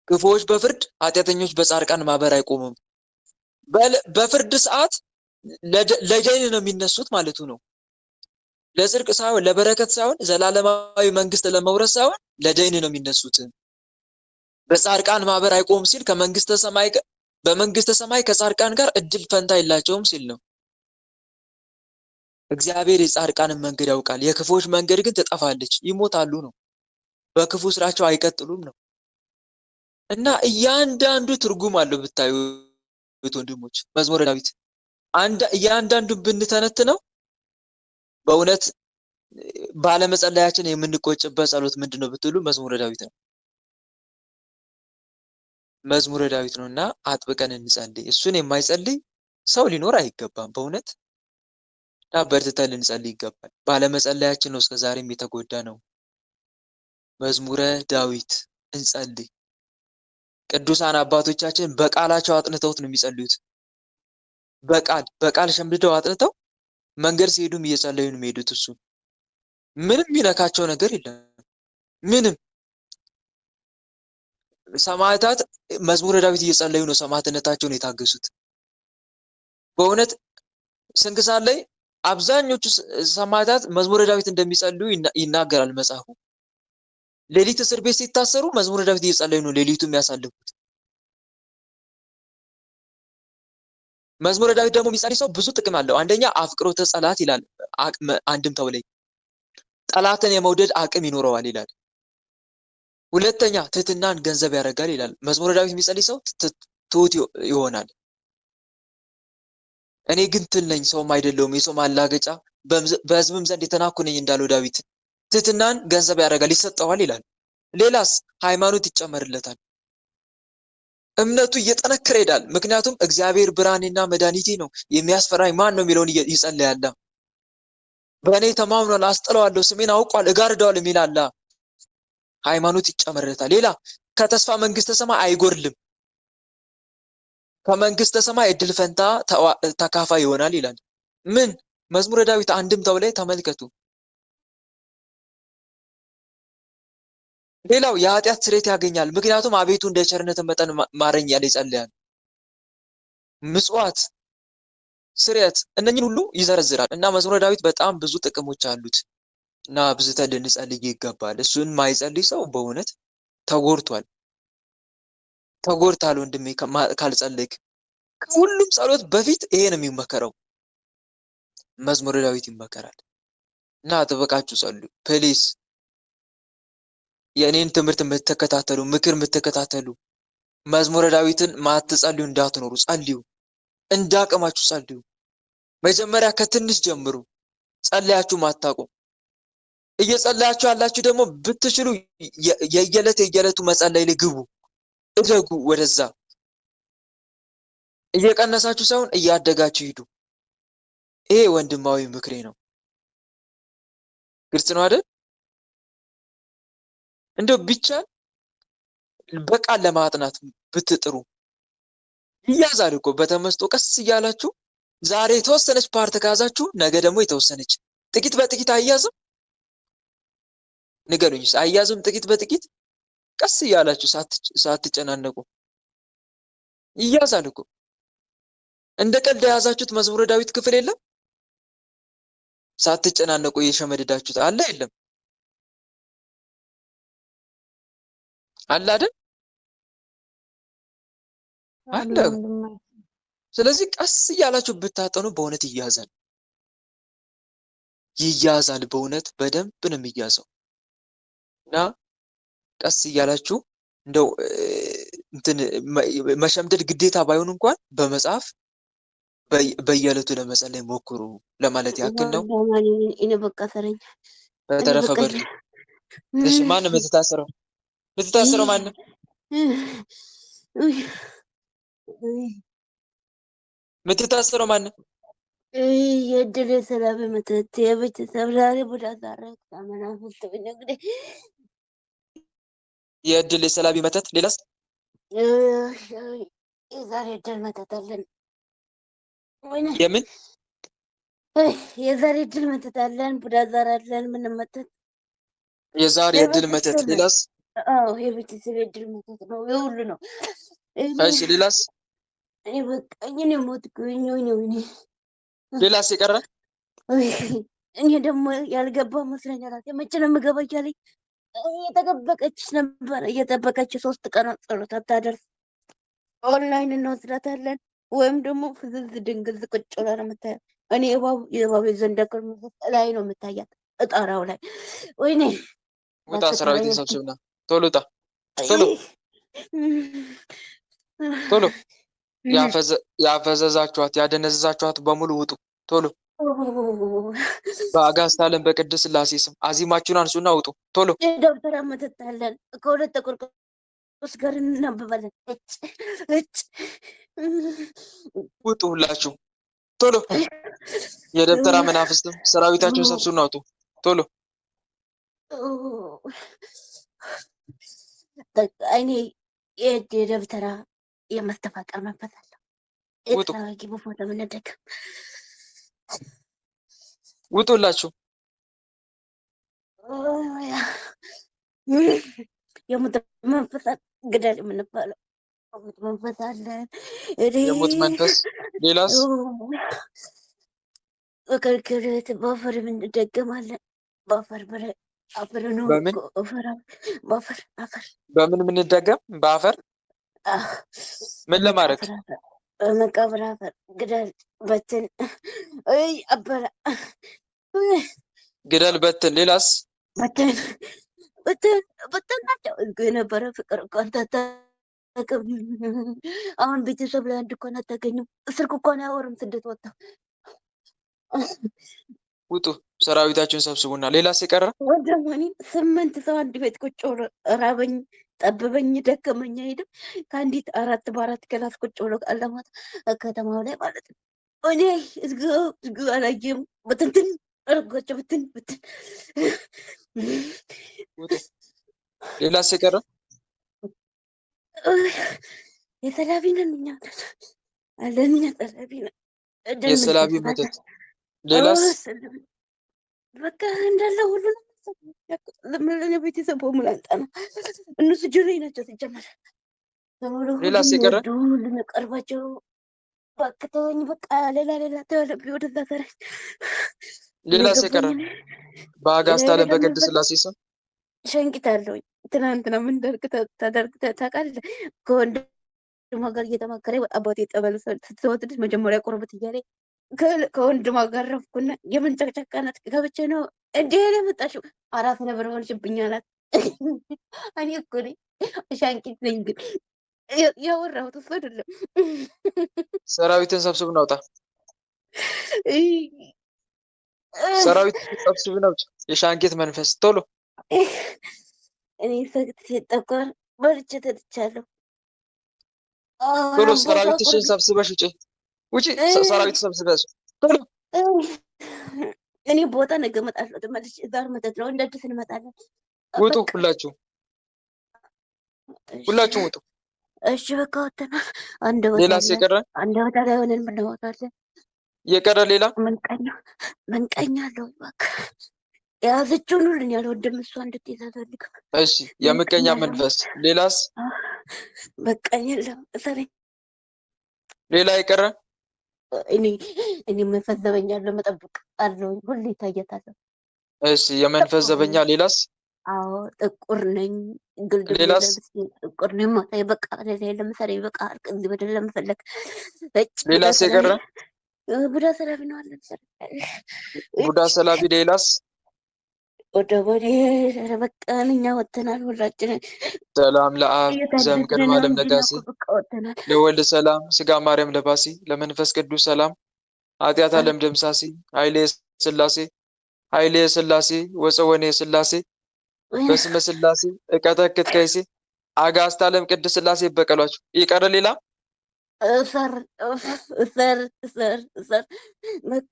ክፉዎች በፍርድ ኃጢአተኞች በጻድቃን ማህበር አይቆሙም። በፍርድ ሰዓት ለደይን ነው የሚነሱት ማለቱ ነው። ለጽድቅ ሳይሆን ለበረከት ሳይሆን ዘላለማዊ መንግስት ለመውረስ ሳይሆን ለደይን ነው የሚነሱት። በጻድቃን ማህበር አይቆሙም ሲል በመንግስተ ሰማይ ከጻድቃን ጋር እድል ፈንታ የላቸውም ሲል ነው። እግዚአብሔር የጻድቃንን መንገድ ያውቃል፣ የክፉዎች መንገድ ግን ትጠፋለች፣ ይሞታሉ ነው። በክፉ ስራቸው አይቀጥሉም ነው። እና እያንዳንዱ ትርጉም አለው ብታዩት ወንድሞች። መዝሙረ ዳዊት እያንዳንዱን ብንተነትነው በእውነት ባለመጸለያችን የምንቆጭበት ጸሎት ምንድነው ብትሉ መዝሙረ ዳዊት ነው። መዝሙረ ዳዊት ነው። እና አጥብቀን እንጸልይ። እሱን የማይጸልይ ሰው ሊኖር አይገባም በእውነት። እና በርትተን ልንጸልይ ይገባል። ባለመጸለያችን ነው እስከዛሬም የተጎዳ ነው። መዝሙረ ዳዊት እንጸልይ። ቅዱሳን አባቶቻችን በቃላቸው አጥንተውት ነው የሚጸልዩት። በቃል ሸምድደው አጥንተው መንገድ ሲሄዱም እየጸለዩ ነው የሚሄዱት። እሱ ምንም የሚነካቸው ነገር የለም። ምንም ሰማዕታት መዝሙረ ዳዊት እየጸለዩ ነው ሰማዕትነታቸውን የታገሱት። በእውነት ስንክሳር ላይ አብዛኞቹ ሰማዕታት መዝሙረ ዳዊት እንደሚጸልዩ ይናገራል መጽሐፉ። ሌሊት እስር ቤት ሲታሰሩ መዝሙረ ዳዊት እየጸለዩ ነው ሌሊቱ የሚያሳልፉት። መዝሙረ ዳዊት ደግሞ የሚጸልይ ሰው ብዙ ጥቅም አለው። አንደኛ አፍቅሮተ ጸላት ይላል አንድምታው ላይ፣ ጠላትን የመውደድ አቅም ይኖረዋል ይላል። ሁለተኛ ትህትናን ገንዘብ ያደርጋል ይላል። መዝሙረ ዳዊት የሚጸልይ ሰው ትሁት ይሆናል። እኔ ግን ትል ነኝ ሰውም አይደለሁም የሰው ማላገጫ በሕዝብም ዘንድ የተናኩ ነኝ እንዳለው ዳዊት ትህትናን ገንዘብ ያደርጋል ይሰጠዋል ይላል። ሌላስ ሃይማኖት ይጨመርለታል። እምነቱ እየጠነከረ ይሄዳል። ምክንያቱም እግዚአብሔር ብርሃኔና መድኃኒቴ ነው የሚያስፈራኝ ማን ነው የሚለውን ይጸልያል። በእኔ ተማምኗል፣ አስጥለዋለሁ፣ ስሜን አውቋል፣ እጋርደዋል የሚላል። ሃይማኖት ይጨመርለታል። ሌላ ከተስፋ መንግስተ ሰማይ አይጎርልም፣ ከመንግስተ ሰማይ እድል ፈንታ ተካፋይ ይሆናል ይላል። ምን መዝሙረ ዳዊት አንድምታው ላይ ተመልከቱ። ሌላው የኃጢአት ስርየት ያገኛል። ምክንያቱም አቤቱ እንደ ቸርነት መጠን ማረኝ ያለ ይጸልያል። ምጽዋት፣ ስርየት እነኝን ሁሉ ይዘረዝራል። እና መዝሙረ ዳዊት በጣም ብዙ ጥቅሞች አሉት እና አብዝተን ልንጸልይ ይገባል። እሱን ማይጸልይ ሰው በእውነት ተጎድቷል። ወንድሜ ካልጸለይክ። ከሁሉም ጸሎት በፊት ይሄ ነው የሚመከረው። መዝሙረ ዳዊት ይመከራል። እና አጥብቃችሁ ጸልዩ ፕሊስ። የእኔን ትምህርት የምትከታተሉ ምክር የምትከታተሉ መዝሙረ ዳዊትን ማትጸልዩ እንዳትኖሩ ጸልዩ፣ እንዳቅማችሁ ጸልዩ። መጀመሪያ ከትንሽ ጀምሩ። ጸልያችሁ ማታቁ እየጸለያችሁ ያላችሁ ደግሞ ብትችሉ የየዕለቱ መጸለይ ላይ ግቡ፣ እደጉ ወደዛ። እየቀነሳችሁ ሳይሆን እያደጋችሁ ሂዱ። ይሄ ወንድማዊ ምክሬ ነው። ግልጽ ነው አይደል? እንደው ቢቻል በቃል ለማጥናት ብትጥሩ ይያዛል እኮ በተመስጦ ቀስ እያላችሁ። ዛሬ የተወሰነች ፓርት ከያዛችሁ ነገ ደግሞ የተወሰነች ጥቂት በጥቂት አያዝም? ንገሩኝ፣ አያዝም? ጥቂት በጥቂት ቀስ እያላችሁ ሳትጨናነቁ ይያዛል እኮ። እንደ ቀልድ የያዛችሁት መዝሙረ ዳዊት ክፍል የለም? ሳትጨናነቁ እየሸመደዳችሁት አለ የለም? አለ አይደል? አለ። ስለዚህ ቀስ እያላችሁ ብታጠኑ በእውነት ይያዛል፣ ይያዛል። በእውነት በደንብ ነው የሚያዘው። እና ቀስ እያላችሁ እንደው እንትን መሸምደድ ግዴታ ባይሆን እንኳን በመጽሐፍ በየዕለቱ ለመጸለይ ሞክሩ ለማለት ያክል ነው። በተረፈ በርቱ። እሺ፣ ማን የምትታሰረው? የምትታሰረው ማን ነው? የምትታሰረው ማን ነው? የእድል የሰላም መተት የቤተሰብ ዛሬ ቡዳ ዛረክ ታመናፍስት እንግዲህ የእድል የሰላቢ መተት። ሌላስ? የዛሬ እድል መተት አለን። የምን የዛሬ እድል መተት አለን? ቡዳ ዛር አለን። ምን መተት? የዛሬ እድል መተት። ሌላስ? አዎ የቤተሰብ እድል መተት ነው። የሁሉ ነው። እሺ፣ ሌላስ? እኔ በቃ እኔ ሞትኩኝ። ወይኔ ሌላስ የቀረ? እኔ ደግሞ ያልገባ መስለኛል። መቼ ነው የምገባ እያለኝ እየተጠበቀች ነበር። እየጠበቀች 3 ቀን ጸሎት አታደርስ። ኦንላይን እንወስዳታለን ወይም ደግሞ ፍዝዝ ድንግዝ ቁጭ ብላ ነው የምታያት። እኔ የእባብ ዘንደክር ላይ ነው የምታያት እጣራው ላይ። ወይኔ ውጣ፣ ሰራዊትን ሰብስብና ቶሎ ውጣ፣ ቶሎ ቶሎ። ያፈዘዛችኋት ያደነዘዛችኋት በሙሉ ውጡ ቶሎ። በአጋዕዝተ ዓለም በቅድስት ሥላሴ ስም አዚማችሁን አንሱና ውጡ ቶሎ። ደብተራ መተታለን ከሁለት ተቆርቆስ ጋር እናብባለን። ውጡ ሁላችሁ ቶሎ። የደብተራ መናፍስትም ሰራዊታችሁን ሰብስቡና ውጡ ቶሎ። እኔ የደብተራ የመስተፋቀር መንፈስ አለው። የተራጊ በፎቶ ምንደግ ውጡላችሁ። የሙት መንፈስ ግደል የምንባለው የሙት መንፈስ አለን። የሙት መንፈስ። ሌላስ? በከልክለት በአፈር የምንደገማለን። በአፈር አፈር ነው። በአፈር በምን የምንደገም? በአፈር ምን ለማድረግ? መቃብር አፈር ግደል በትን አበላ ግደል በትን። ሌላስ? በትን ናቸው የነበረ ፍቅር እንኳን ታታቅም። አሁን ቤተሰብ ላይ አንድ እንኳን አታገኙም። ስልክ እንኳን አያወሩም። ስደት ወጣ። ውጡ፣ ሰራዊታችሁን ሰብስቡና። ሌላስ የቀረ? ወደማኒ 8 ሰው አንድ ቤት ቁጭ ብሎ ራበኝ፣ ጠበበኝ፣ ደከመኝ አይደል? ከአንዲት 4 በ4 ክላስ ቁጭ ብሎ አለማት ከተማው ላይ ማለት ነው። እኔ እዝግ አላየም። በትንትን አረጓቸው ብትን። ሌላስ የቀረ? የሰላቢ ነን እኛ አለን። እኛ ሰላቢ ነን። የሰላቢ መተት። ሌላስ? በቃ እንዳለ ሁሉ ለምን ቤተሰብ ሙሉ አንጣና እነሱ ጅሬ ናቸው ሲጀመር። ሌላስ የቀረ? ሁሉን ቀርባቸው ባክተውኝ በቃ ሌላ ተወለብ ወደዛ ተረ። ሌላስ የቀረ? በአጋዕዝተ ዓለም በቅድስት ሥላሴ ስም ሸንቂታለሁኝ። ትናንትና ምን ታደርግ ታውቃለህ? ከወንድሟ ጋር እየተማከረ አባቴ ጠበል ስትወስድ መጀመሪያ ቆርበት እያለ ከወንድሟ ጋር ረፍኩና የምን ጨቅጨቃናት ገብቼ ነው እንዴ የመጣሽው? አራት ነበር ሆንሽብኝ አላት። እኔ እኮ ነኝ አሻንቂት ነኝ፣ ግን ያወራሁት እሱ አይደለም። ሰራዊትን ሰብስብ ናውጣ። ሰራዊት ሰብስብ ናውጣ። የሻንቂት መንፈስ ቶሎ እኔ ሰግጥ ሲጠቆር በልቼ ተጥቻለሁ። ቶሎ ሰራዊትሽን ሰብስበሽ ውጪ፣ ውጪ። ሰራዊት ሰብስበሽ ቶሎ። እኔ ቦታ ነገ እመጣለሁ። ተመልሼ ዛሬ መተት ነው እንደ አዲስ እንመጣለን። ውጡ፣ ሁላችሁም ውጡ። እሺ በቃ ወተናል። አንድ ቦታ ሌላስ የቀረ? አንድ ቦታ ላይ ሆነን ምናወጣለን። የቀረ ሌላ መንቀኛ አለው። በቃ የያዘችውን ሁሉን ያልወደም እሷ እንድትይዝ አልፈልግም። እሺ የምቀኛ መንፈስ ሌላስ? በቃኝ የለም እሰረኝ። ሌላ የቀረ? እኔ መንፈስ ዘበኛ ለመጠበቅ አለውኝ ሁሌ ይታየታለሁ። እሺ የመንፈስ ዘበኛ ሌላስ? አዎ ጥቁር ነኝ፣ ግልድ ሌላስ? ጥቁር ነኝ። ማታ በቃ ሌላ የለም እሰረኝ። በቃ እዚህ በደል ለመፈለግ ሌላስ የቀረ? ቡዳ ሰላቢ ነው አለ። ቡዳ ሰላቢ ሌላስ? ወደ ወዴ በቃ እኛ ወተናል ሁላችንን። ሰላም ለአብ ዘእምቅድመ ዓለም ነጋሲ በቃ ወተናል። ለወልድ ሰላም ስጋ ማርያም ለባሲ ለመንፈስ ቅዱስ ሰላም ኃጢአት ዓለም ደምሳሲ ኃይሌ ሥላሴ ወፀወኔ ሥላሴ በስመ ሥላሴ እቀጠቅጥ ከይሴ አጋዕዝተ ዓለም ቅድስት ሥላሴ ይበቀሏችሁ። ይቀር ሌላ? እሰር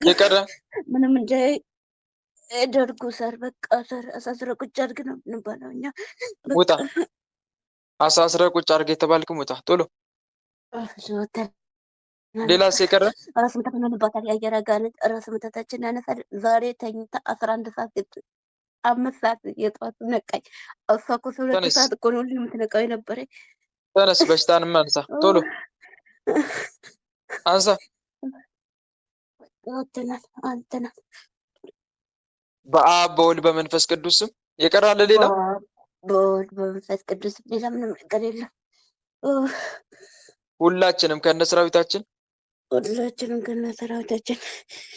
የቀረ? ምንም እንደ ደርጉ ሰር በቃ ሰር አሳስረ ቁጭ አድርግ ነው የምንባለው እኛ። ውጣ፣ አሳስረ ቁጭ አድርግ የተባልክም ውጣ ቶሎ። ሌላስ የቀረ? ራስ ምታት ሆነንባታል። የአየር አጋንንት ራስ ምታታችን ያነሳል። ዛሬ ተኝታ 11 ሰዓት 5 ሰዓት የጠዋት ነቃኝ። እሷ እኮ 2 ሰዓት እኮ ነው የምትነቃው የነበረ። ተነስ፣ በሽታንም አንሳ ቶሎ አንሳ። አንተናል በአብ በወልድ በመንፈስ ቅዱስ ስም የቀራለ ሌላ? በወልድ በመንፈስ ቅዱስ ሌላ ምንም ነገር የለም። ሁላችንም ከነ ሰራዊታችን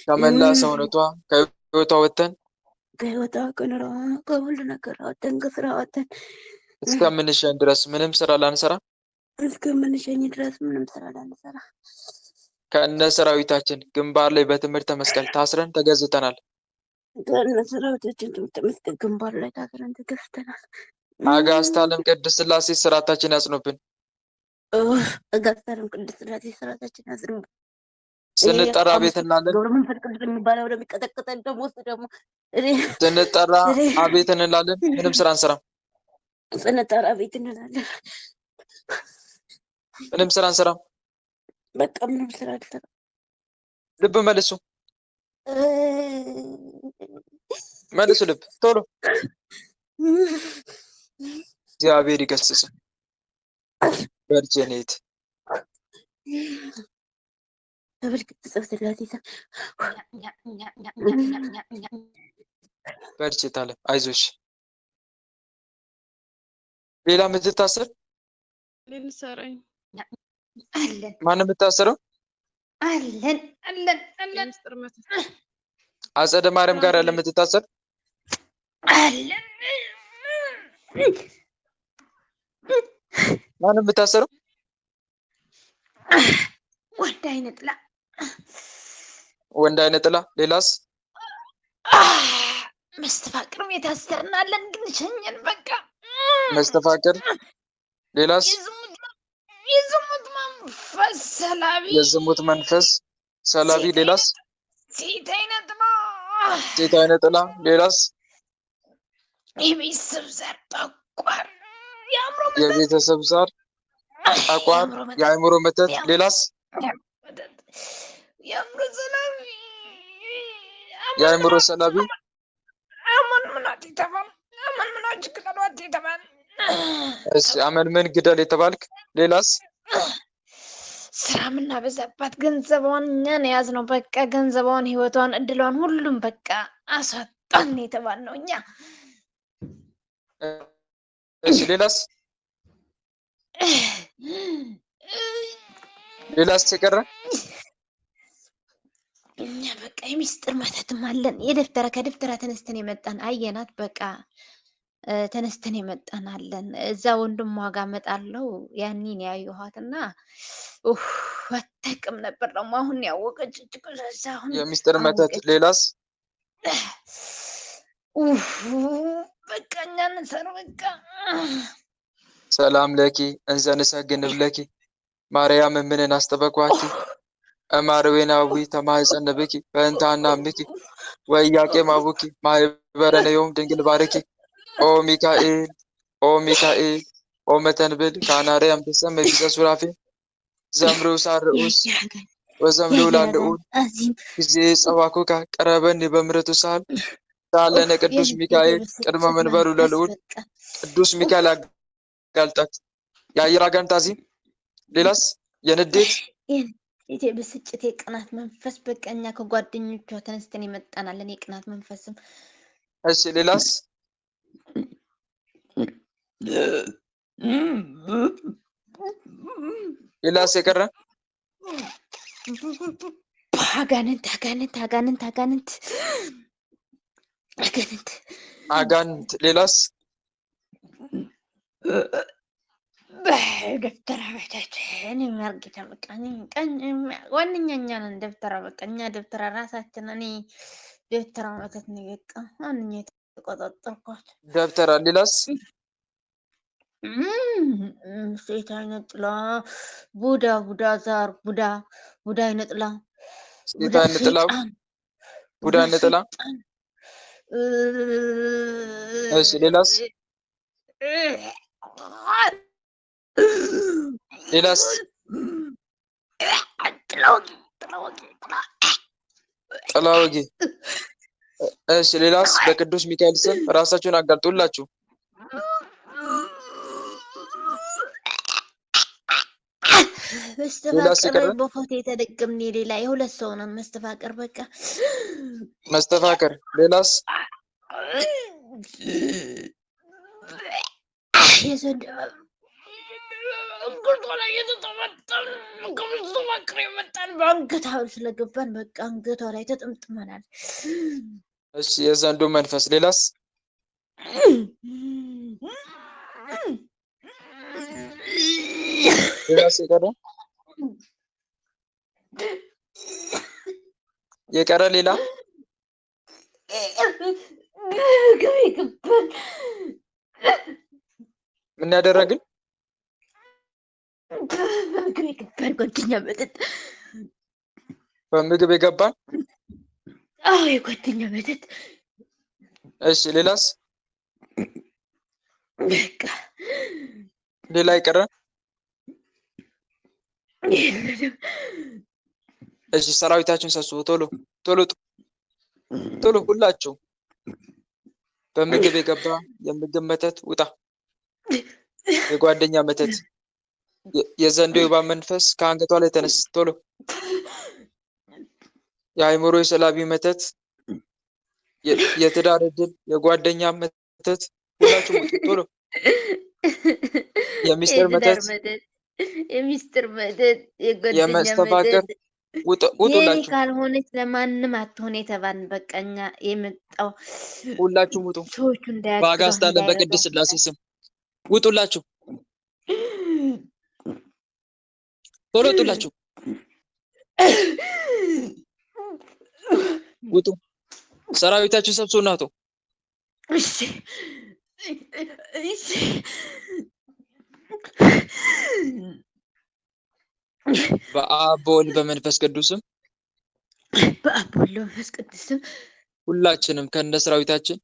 ከመላ ሰውነቷ ከህይወቷ ወተን ከሁሉ ነገር ወተን ከስራ ወተን እስከምንሸኝ ድረስ ምንም ስራ ላንሰራ ከነ ሰራዊታችን ግንባር ላይ በትምህርተ መስቀል ታስረን ተገዝተናል። ሰራዊታችን ተመስገን ግንባር ላይ ታስረን ተገዝተናል። አጋዕዝተ ዓለም ቅድስት ሥላሴ ስራታችን ያጽኑብን። አጋዕዝተ ዓለም ቅድስት ሥላሴ ስራታችን ያጽኑብን። ስንጠራ ቤት እንላለን። ገብረ መንፈስ ቅዱስ የሚባለው የሚቀጠቅጠን ደግሞ ስንጠራ አቤት እንላለን። ምንም ስራ አንሰራም። ስንጠራ ቤት እንላለን። ምንም ስራ አንሰራም። በቃ ምንም ስራ አልሰራም። ልብ መልሱ፣ መልሱ ልብ ቶሎ። እግዚአብሔር ይገስጽ። በርጀኔት በርችት አለ። አይዞሽ። ሌላ የምትታሰር ማን የምታሰረው? አለን አጸደ ማርያም ጋር ያለ የምትታሰር ማን የምታሰረው? ወንድ አይነ ጥላ። ሌላስ? መስተፋቅር ቤት አስተርናለን፣ ግን ሸኘን በቃ መስተፋቅር። ሌላስ? የዝሙት መንፈስ ሰላቢ። የዝሙት መንፈስ ሰላቢ። ሌላስ? ሴት አይነ ጥላ። ሌላስ? የቤተሰብ ዘር ጠቋር፣ የቤተሰብ ዘር ጠቋር፣ የአእምሮ መተት። ሌላስ? የአእምሮ ሰላቢ። እሺ አመን ምን ግደል የተባልክ። ሌላስ? ስራ የምናበዛባት ገንዘቧን እኛን የያዝነው በቃ ገንዘቧን፣ ህይወቷን፣ እድሏን ሁሉም በቃ አስወጣን የተባልነው እኛ። እሺ ሌላስ? ሌላስ የቀረ? የሚስጥር መተትም አለን። የደብተራ ከደብተራ ተነስተን የመጣን አየናት። በቃ ተነስተን የመጣን አለን። እዛ ወንድሟ ጋር እመጣለሁ ያኔን ያየኋትና አታውቅም ነበር ደግሞ አሁን ያወቀች እዛ አሁን የሚስጥር መተት ሌላስ? በቃ እኛ እንሰር በቃ ሰላም ለኪ እንዘ ንሰግድ ለኪ ማርያም ምንን አስጠበቋኪ እማርዌናዊ ተማህፀነ ብኪ በእንታና ምኪ ወኢያቄም አቡኪ ማህበረነ ዮም ድንግል ባርኪ ኦ ሚካኤል ኦ ሚካኤል ኦ መተንብል ካናርያም ተሰመ ቢዘ ሱራፌ ዘምሩ ሳርኡስ ወዘምሉ ላልኡል ጊዜ ጸዋኩካ ቀረበኒ በምሕረቱ ሳል ሳለነ ቅዱስ ሚካኤል ቅድመ መንበሩ ለልዑል ቅዱስ ሚካኤል ያጋልጣት የአየር አጋንንት ሌላስ? የንዴት ብስጭት የቅናት መንፈስ በቃ እኛ ከጓደኞቿ ተነስተን የመጣናለን። የቅናት መንፈስም እሺ ሌላስ? ሌላስ የቀረ? አጋንንት ሌላስ? ደብተራ ቤታችን የሚያርጌታ በቃ ዋነኛ እኛ ነን። ደብተራ በቃ እኛ ደብተራ ራሳችን እኔ ደብተራ መተት ነው በቃ ዋነኛ የተቆጣጠርኳት ደብተራ። ሌላስ? ሴት አይነት ጥላ ቡዳ ዛር ቡዳ አይነት ጥላ ሴት አይነት ጥላ ቡዳ አይነት ጥላ። እሺ ሌላስ? ሌላስ? ጥላ ወጊ። እሺ ሌላስ? በቅዱስ ሚካኤል ስም ራሳችሁን አጋልጡላችሁ። መስተፋቅር በፎቶ የተደገምን የሌላ የሁለት ሰው ነን። መስተፋቅር በቃ መስተፋቅር። ሌላስ? በአንገት ሐብል ስለገባን በቃ አንገቷ ላይ ተጠምጥመናል። እሺ የዘንዶ መንፈስ። ሌላስ? ሌላስ የቀረ ሌላ? ምን ያደረግን? ጓደኛ መጠጥ በምግብ የገባን? አዎ የጓደኛ መጠጥ። እሺ ሌላስ? በቃ ሌላ የቀረ? እሺ ሰራዊታችን ሰብስቡ። ቶሎ ሁላችሁ። በምግብ የገባ የምግብ መተት ውጣ። የጓደኛ መተት፣ የዘንዶ የእባብ መንፈስ ከአንገቷ ላይ ተነስ። ቶሎ የአእምሮ የሰላቢ መተት፣ የትዳር ዕድል፣ የጓደኛ መተት ሁላችሁም ውጡ ቶሎ። የሚስጥር መተት፣ የመስተፋቅር ውጡላችሁ። ካልሆነች ለማንም አትሆን የተባልን በቀኛ የመጣው ሁላችሁም ውጡ። ሰዎቹ እንዳያቀ በአጋዕዝተ ዓለም በቅድስት ሥላሴ ስም ውጡላችሁ። ቶሎ ውጡላችሁ። ውጡ። ሰራዊታችሁ ሰብስቡ እና ውጡ። እሺ በአብ በወልድ በመንፈስ ቅዱስም ሁላችንም ከነ ሰራዊታችን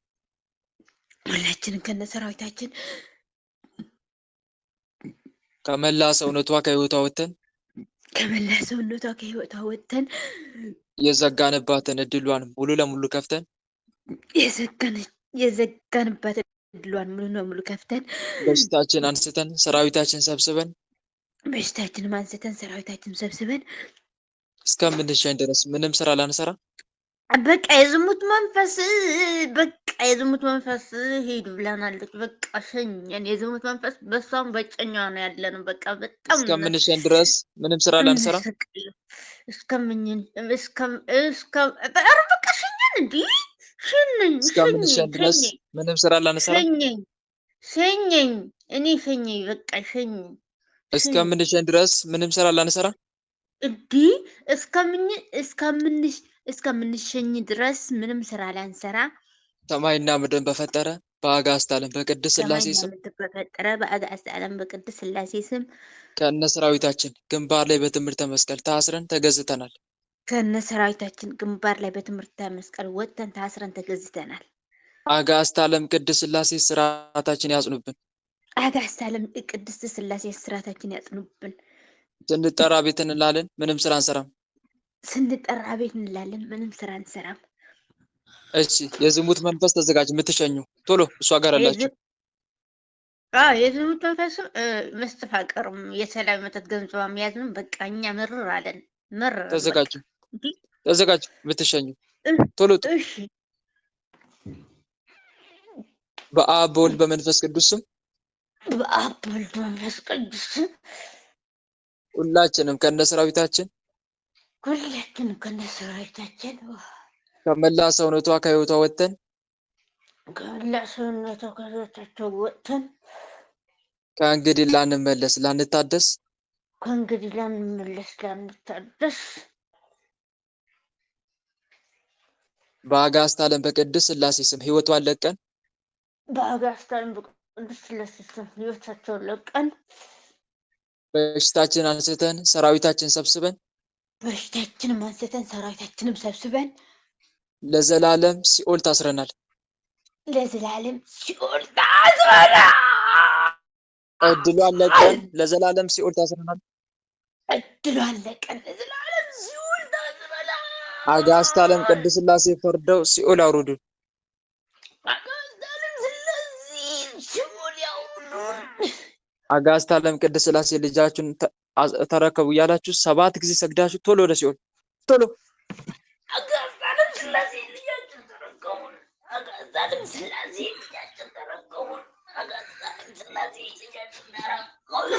ከመላ ሰውነቷ ከህይወቷ ወጥተን የዘጋንባትን እድሏን ሙሉ ለሙሉ ከፍተን በሽታችን አንስተን ሰራዊታችን ሰብስበን እስከምንሸኝ ድረስ ምንም ስራ ላንሰራ በቃ የዝሙት መንፈስ ሄዱ ብለናለች። በቃ ሸኘን። የዝሙት መንፈስ በሷም በጨኛ ነው ያለን። በቃ በጣም እስከምንሸኝ ድረስ ምንም ስራ ላንሰራ እንዴ ሸኘኝ እስከምንሸኝ ድረስ ምንም ስራ ላንሰራ ሸኘኝ እኔ ሸኘኝ በቃ ሸኘኝ እስከምንሸኝ ድረስ ምንም ስራ ላንሰራ እንዴ እስከምንሸኝ ድረስ ምንም ስራ ላንሰራ ሰማይና ምድርን በፈጠረ በአጋዕዝተ ዓለም በቅድስት ሥላሴ ሰማይና ስም ምድር በፈጠረ በአጋዕዝተ ዓለም በቅድስት ሥላሴ ስም ከነ ሰራዊታችን ግንባር ላይ በትምህርተ መስቀል ታስረን ተገዝተናል። ከነ ሰራዊታችን ግንባር ላይ በትምህርተ መስቀል ወጥተን ታስረን ተገዝተናል። አጋዕዝተ ዓለም ቅድስት ሥላሴ ስርዓታችን ያጽኑብን። አጋዕዝተ ዓለም ቅድስት ሥላሴ ስርዓታችን ያጽኑብን። ስንጠራ ቤት እንላለን፣ ምንም ስራ አንሰራም። ስንጠራ ቤት እንላለን፣ ምንም ስራ አንሰራም። እሺ የዝሙት መንፈስ ተዘጋጅ፣ የምትሸኙ ቶሎ እሷ ጋር አላችሁ። የዝሙት መንፈስ መስተፋቀርም የሰላም መተት ገንዘብ መያዝም በቃ እኛ ምርር አለን። ምርር ተዘጋጁ፣ ተዘጋጁ፣ የምትሸኙ ቶሎ። እሺ በአብ በወልድ በመንፈስ ቅዱስ ስም በአብ በወልድ በመንፈስ ቅዱስ ስም ሁላችንም ከነ ሰራዊታችን ከመላ ሰውነቷ ከህይወቷ ወጥተን ከእንግዲህ ላንመለስ ላንታደስ በአጋዕዝተ ዓለም በቅድስት ሥላሴ ስም ህይወቷን ለቀን ህይወታቸውን ለቀን በሽታችን አንስተን ሰራዊታችን ሰብስበን ለዘላለም ሲኦል ታስረናል። ለዘላለም ሲኦል ታስረናል። እድሏን ለቀን ለዘላለም ሲኦል ታስረናል። እድሏን ለቀን ለዘላለም ሲኦል ታስረናል። አጋዕዝተ ዓለም ቅድስት ሥላሴ ፈርደው ሲኦል አውርዱን። አጋዕዝተ ዓለም ቅድስት ሥላሴ ልጃችሁን ተረከቡ እያላችሁ 7 ጊዜ ሰግዳችሁ ቶሎ ወደ ሲኦል ቶሎ። አጋዕዝተ ዓለም ሥላሴ ልጃችሁን ተረከቡን። አጋዕዝተ ዓለም ሥላሴ ልጃችሁን ተረከቡን። አጋዕዝተ ዓለም ሥላሴ ልጃችሁን ተረከቡን።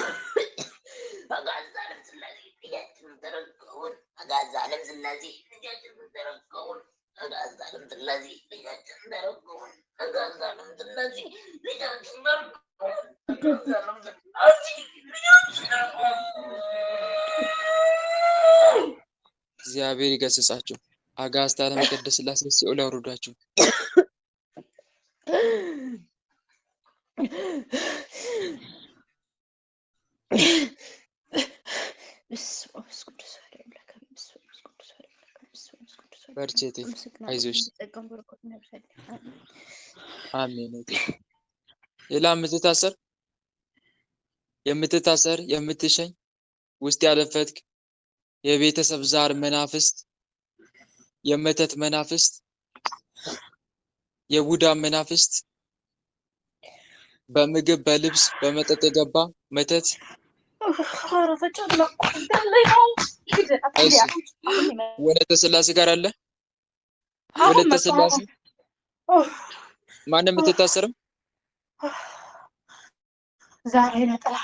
አጋዕዝተ ዓለም ሥላሴ ልጃችሁን ተረከቡን። አጋዕዝተ ዓለም ሥላሴ ልጃችሁን ተረከቡን። አጋዕዝተ ዓለም ሥላሴ ልጃችሁን ተረከቡን። አጋዕዝተ ዓለም ሥላሴ ልጃችሁን ተረከቡን። እግዚአብሔር ይገስጻችሁ። አጋዕዝተ ዓለም ቅድስት ሥላሴ ሲኦል ያውርዷችሁ። በርቼቴ አይዞሽ። አሜን። ሌላ የምትታሰር የምትሸኝ ውስጥ ያለፈትክ የቤተሰብ ዛር መናፍስት፣ የመተት መናፍስት፣ የቡዳ መናፍስት፣ በምግብ በልብስ በመጠጥ የገባ መተት ወለተ ሥላሴ ጋር አለ። ወለተ ሥላሴ ማንም የምትታሰርም ዛሬ ነጠላ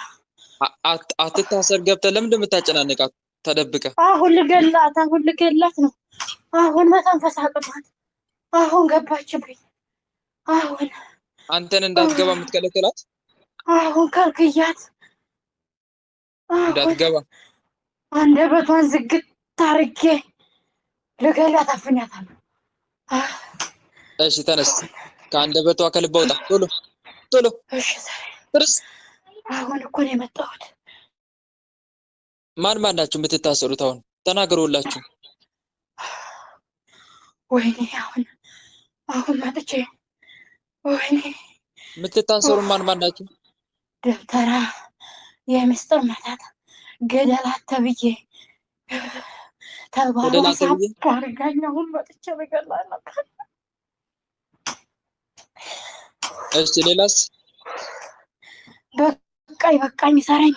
አትታሰር። ገብተህ ለምን እንደምታጨናነቃት ተደብቀህ? አሁን ልገላት ነው። አሁን መተንፈስ አቅቷት አሁን ገባችብኝ። አሁን አንተን እንዳትገባ የምትከለክላት አሁን ከልክያት እንዳትገባ አንደበቷን ዝግት አድርጌ ልገላት አፍኛታለሁ። እሺ ተነስ፣ ከአንደበቷ ከልባ ውጣ ቶሎ ቶሎ። እሺ ትርስ አሁን እኮ ነው የመጣሁት። ማን ናችሁ የምትታሰሩት? አሁን ተናገሩላችሁ። ወይኔ አሁን መጥቼ ወይኔ የምትታሰሩ ማን ናችሁ? ደብተራ የምስጢር መተት ገደላት ተብዬ ተባሏሳ አድርጋኝ አሁን መጥቼ ልገላት ነበር። እሺ ሌላስ? በቃኝ ሰረኝ።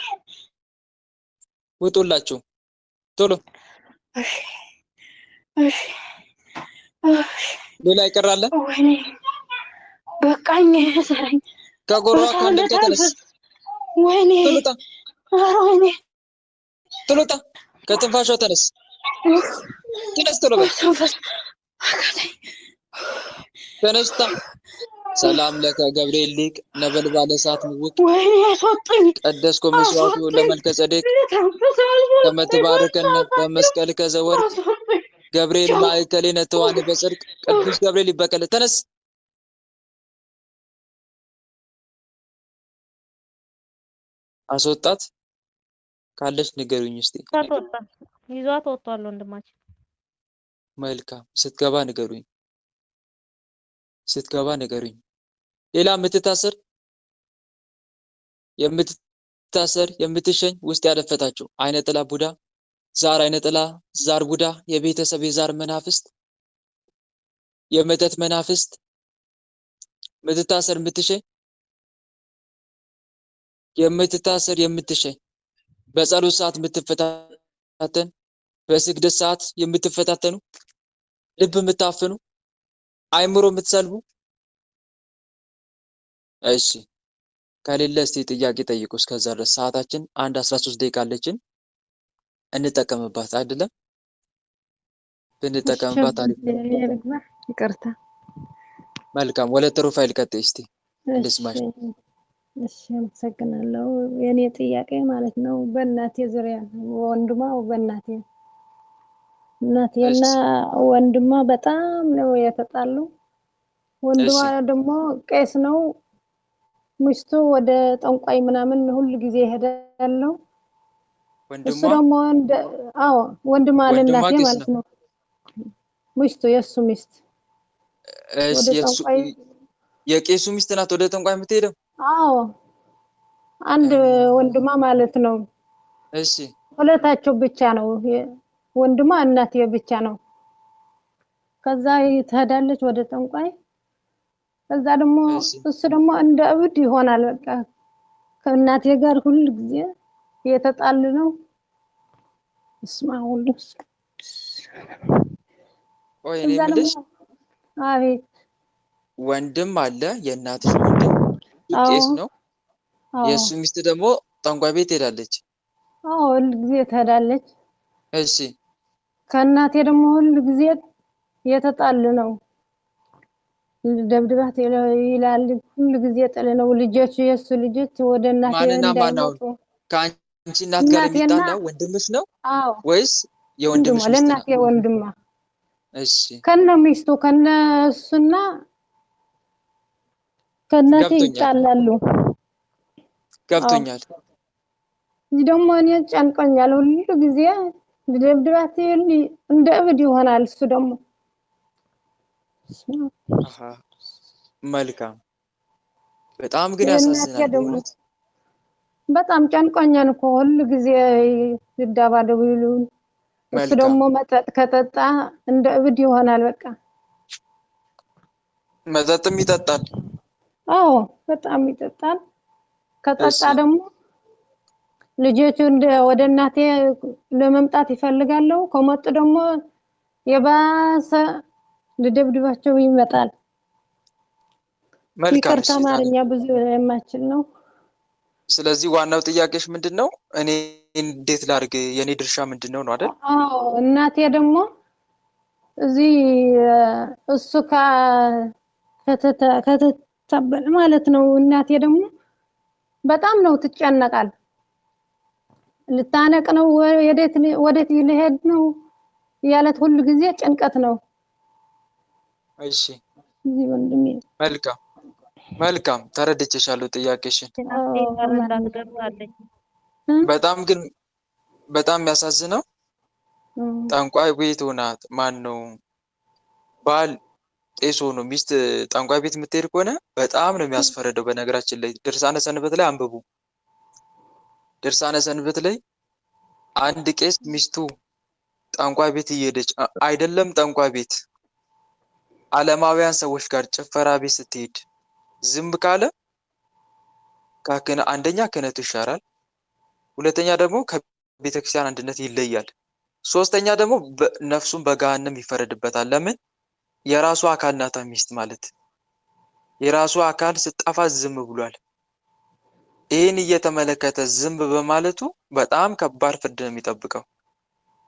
ውጡላችሁ ቶሎ። እሺ ሌላ ይቀራል? ወይኔ በቃኝ ሰረኝ። ከጎሯ ካንተ ተነስ። ወይኔ ትሉጣ ወይኔ ትሉጣ ከትንፋሿ ተነስ። ተነስ ቶሎ በል። ተነስታ ሰላም ለከ ገብርኤል ሊቅ ነበልባለ እሳት ምውቅ ወይኔ አስወጡኝ፣ ቀደስኮ መስዋዕቱ አስወጡኝ፣ ለመልከ ጸዴቅ ልተንፍስ አልችልም። ከመትባርከነ በመስቀል ከዘወርቅ አስወጡኝ። ገብርኤል ማእከሌነ ተዋን በጽድቅ ቅዱስ ገብርኤል ይበቀል። ተነስ አስወጣት ካለች ንገሩኝ እስቲ። ወጣ ይዟት ወጥቷል ወንድማችን። መልካም ስትገባ ንገሩኝ፣ ስትገባ ንገሩኝ። ሌላ የምትታሰር የምትሸኝ ውስጥ ያደፈታቸው አይነ ጥላ ቡዳ ዛር አይነ ጥላ ዛር ቡዳ የቤተሰብ የዛር መናፍስት የመተት መናፍስት ምትታሰር የምትታሰር የምትሸኝ በጸሎት ሰዓት የምትፈታተን በስግደት ሰዓት የምትፈታተኑ ልብ የምታፍኑ አይምሮ የምትሰልቡ እሺ ከሌለ እስቲ ጥያቄ ጠይቁ። እስከዛ ድረስ ሰዓታችን 1:13 ደቂቃ አለችን፣ እንጠቀምባት አይደለም? ብንጠቀምባት አሪፍ ነው። ይቅርታ። መልካም ወለተ ሩፋኤል ቀጥይ እስቲ እንስማሽ። እሺ አመሰግናለሁ። የኔ ጥያቄ ማለት ነው በእናቴ ዙሪያ ነው። ወንድሟ በእናቴ እናቴና ወንድሟ በጣም ነው የተጣሉ። ወንድሟ ደግሞ ቄስ ነው። ሚስቱ ወደ ጠንቋይ ምናምን ሁሉ ጊዜ ይሄዳለው። እሱ ደግሞ ወንድሟ ለእናቴ ማለት ነው። ሚስቱ የሱ ሚስት የቄሱ ሚስት ናት ወደ ጠንቋይ የምትሄደው? አዎ አንድ ወንድሟ ማለት ነው። እሺ ሁለታቸው ብቻ ነው። ወንድሟ እናቴ ብቻ ነው። ከዛ ትሄዳለች ወደ ጠንቋይ። ከዛ ደግሞ እሱ ደግሞ እንደ እብድ ይሆናል። በቃ ከእናቴ ጋር ሁሉ ጊዜ የተጣሉ ነው። እስማው ልስ ወይ እኔ የምልሽ አቤት ወንድም አለ የእናትሽ ወንድም ቄስ ነው። የሱ ሚስት ደግሞ ጠንቋይ ቤት ሄዳለች። ሁሉ ጊዜ ትሄዳለች። እሺ ከእናቴ ደግሞ ሁሉ ጊዜ የተጣሉ ነው። ደብድባት ይላል ሁሉ ጊዜ ጥል ነው። ልጆቹ የሱ ልጆች ወደ እናቴ እንዳይመጡ ከአንቺ እናት ጋር የሚጣላው ወንድምሽ ነው ወይስ የወንድምሽ ሚስት ነው? ለእናቴ ወንድማ እሺ ከነ ሚስቱ ከነ እሱና ከእናቴ ይጣላሉ። ገብቶኛል። እዚህ ደግሞ እኔ ጨንቆኛል። ሁሉ ጊዜ ደብድባት እንደ እብድ ይሆናል። እሱ ደግሞ መልካም በጣም ግን ያሳዝናል። በጣም ጨንቆኛል እኮ ሁሉ ጊዜ ይዳባደቡ ይሉን። እሱ ደግሞ መጠጥ ከጠጣ እንደ እብድ ይሆናል። በቃ መጠጥም ይጠጣል። በጣም ይጠጣል። ከጠጣ ደግሞ ልጆቹ ወደ እናቴ ለመምጣት ይፈልጋሉ። ከመጡ ደግሞ የባሰ ልደብድባቸው ይመጣል። ይቅርታ አማርኛ ብዙ የማችል ነው። ስለዚህ ዋናው ጥያቄሽ ምንድነው? እኔ እንዴት ላድርግ? የኔ ድርሻ ምንድነው ነው አይደል? እናቴ ደግሞ እዚህ እሱ ከተተበል ማለት ነው። እናቴ ደግሞ በጣም ነው ትጨነቃል። ልታነቅ ነው ወዴት ሊሄድ ነው ያለት ሁሉ ጊዜ ጭንቀት ነው። እሺ መልካም ተረድቼሻለሁ ጥያቄሽን። በጣም የሚያሳዝነው ጠንቋይ ቤት ሆናት ማን ነው ባል ቄስ ሆኖ ሚስት ጠንቋይ ቤት የምትሄድ ከሆነ በጣም ነው የሚያስፈረደው። በነገራችን ላይ ድርሳነ ሰንበት ላይ አንብቡ። ድርሳነ ሰንበት ላይ አንድ ቄስ ሚስቱ ጠንቋይ ቤት እየሄደች አይደለም ጠንቋይ ቤት ዓለማውያን ሰዎች ጋር ጭፈራ ቤት ስትሄድ ዝም ካለ አንደኛ ክህነቱ ይሻራል፣ ሁለተኛ ደግሞ ከቤተክርስቲያን አንድነት ይለያል፣ ሶስተኛ ደግሞ ነፍሱን በገሃነም ይፈረድበታል። ለምን? የራሱ አካል ናታ ሚስት ማለት የራሱ አካል ስጠፋ ዝም ብሏል። ይህን እየተመለከተ ዝም በማለቱ በጣም ከባድ ፍርድ ነው የሚጠብቀው።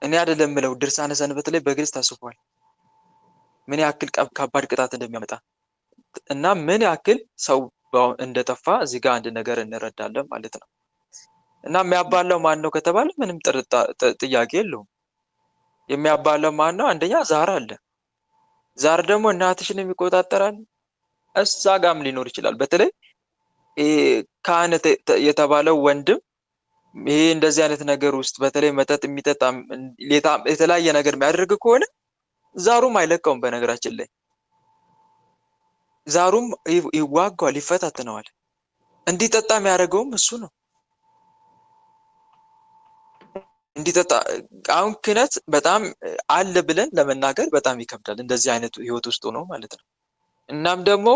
እኔ አይደለም ምለው ድርሳነ ሰንበት ላይ በግልጽ ተጽፏል። ምን ያክል ከባድ ቅጣት እንደሚያመጣ እና ምን ያክል ሰው እንደጠፋ እዚህ ጋር አንድ ነገር እንረዳለን ማለት ነው። እና የሚያባላው ማን ነው ከተባለ ምንም ጥያቄ የለውም። የሚያባላው ማን ነው? አንደኛ ዛር አለ። ዛር ደግሞ እናትሽን የሚቆጣጠራል። እዛ ጋም ሊኖር ይችላል። በተለይ ካህን የተባለው ወንድም ይሄ እንደዚህ አይነት ነገር ውስጥ በተለይ መጠጥ የሚጠጣ የተለያየ ነገር የሚያደርግ ከሆነ ዛሩም አይለቀውም። በነገራችን ላይ ዛሩም ይዋጋዋል፣ ይፈታተነዋል። እንዲጠጣ የሚያደርገውም እሱ ነው። እንዲጠጣ አሁን ክህነት በጣም አለ ብለን ለመናገር በጣም ይከብዳል። እንደዚህ አይነት ህይወት ውስጥ ነው ማለት ነው። እናም ደግሞ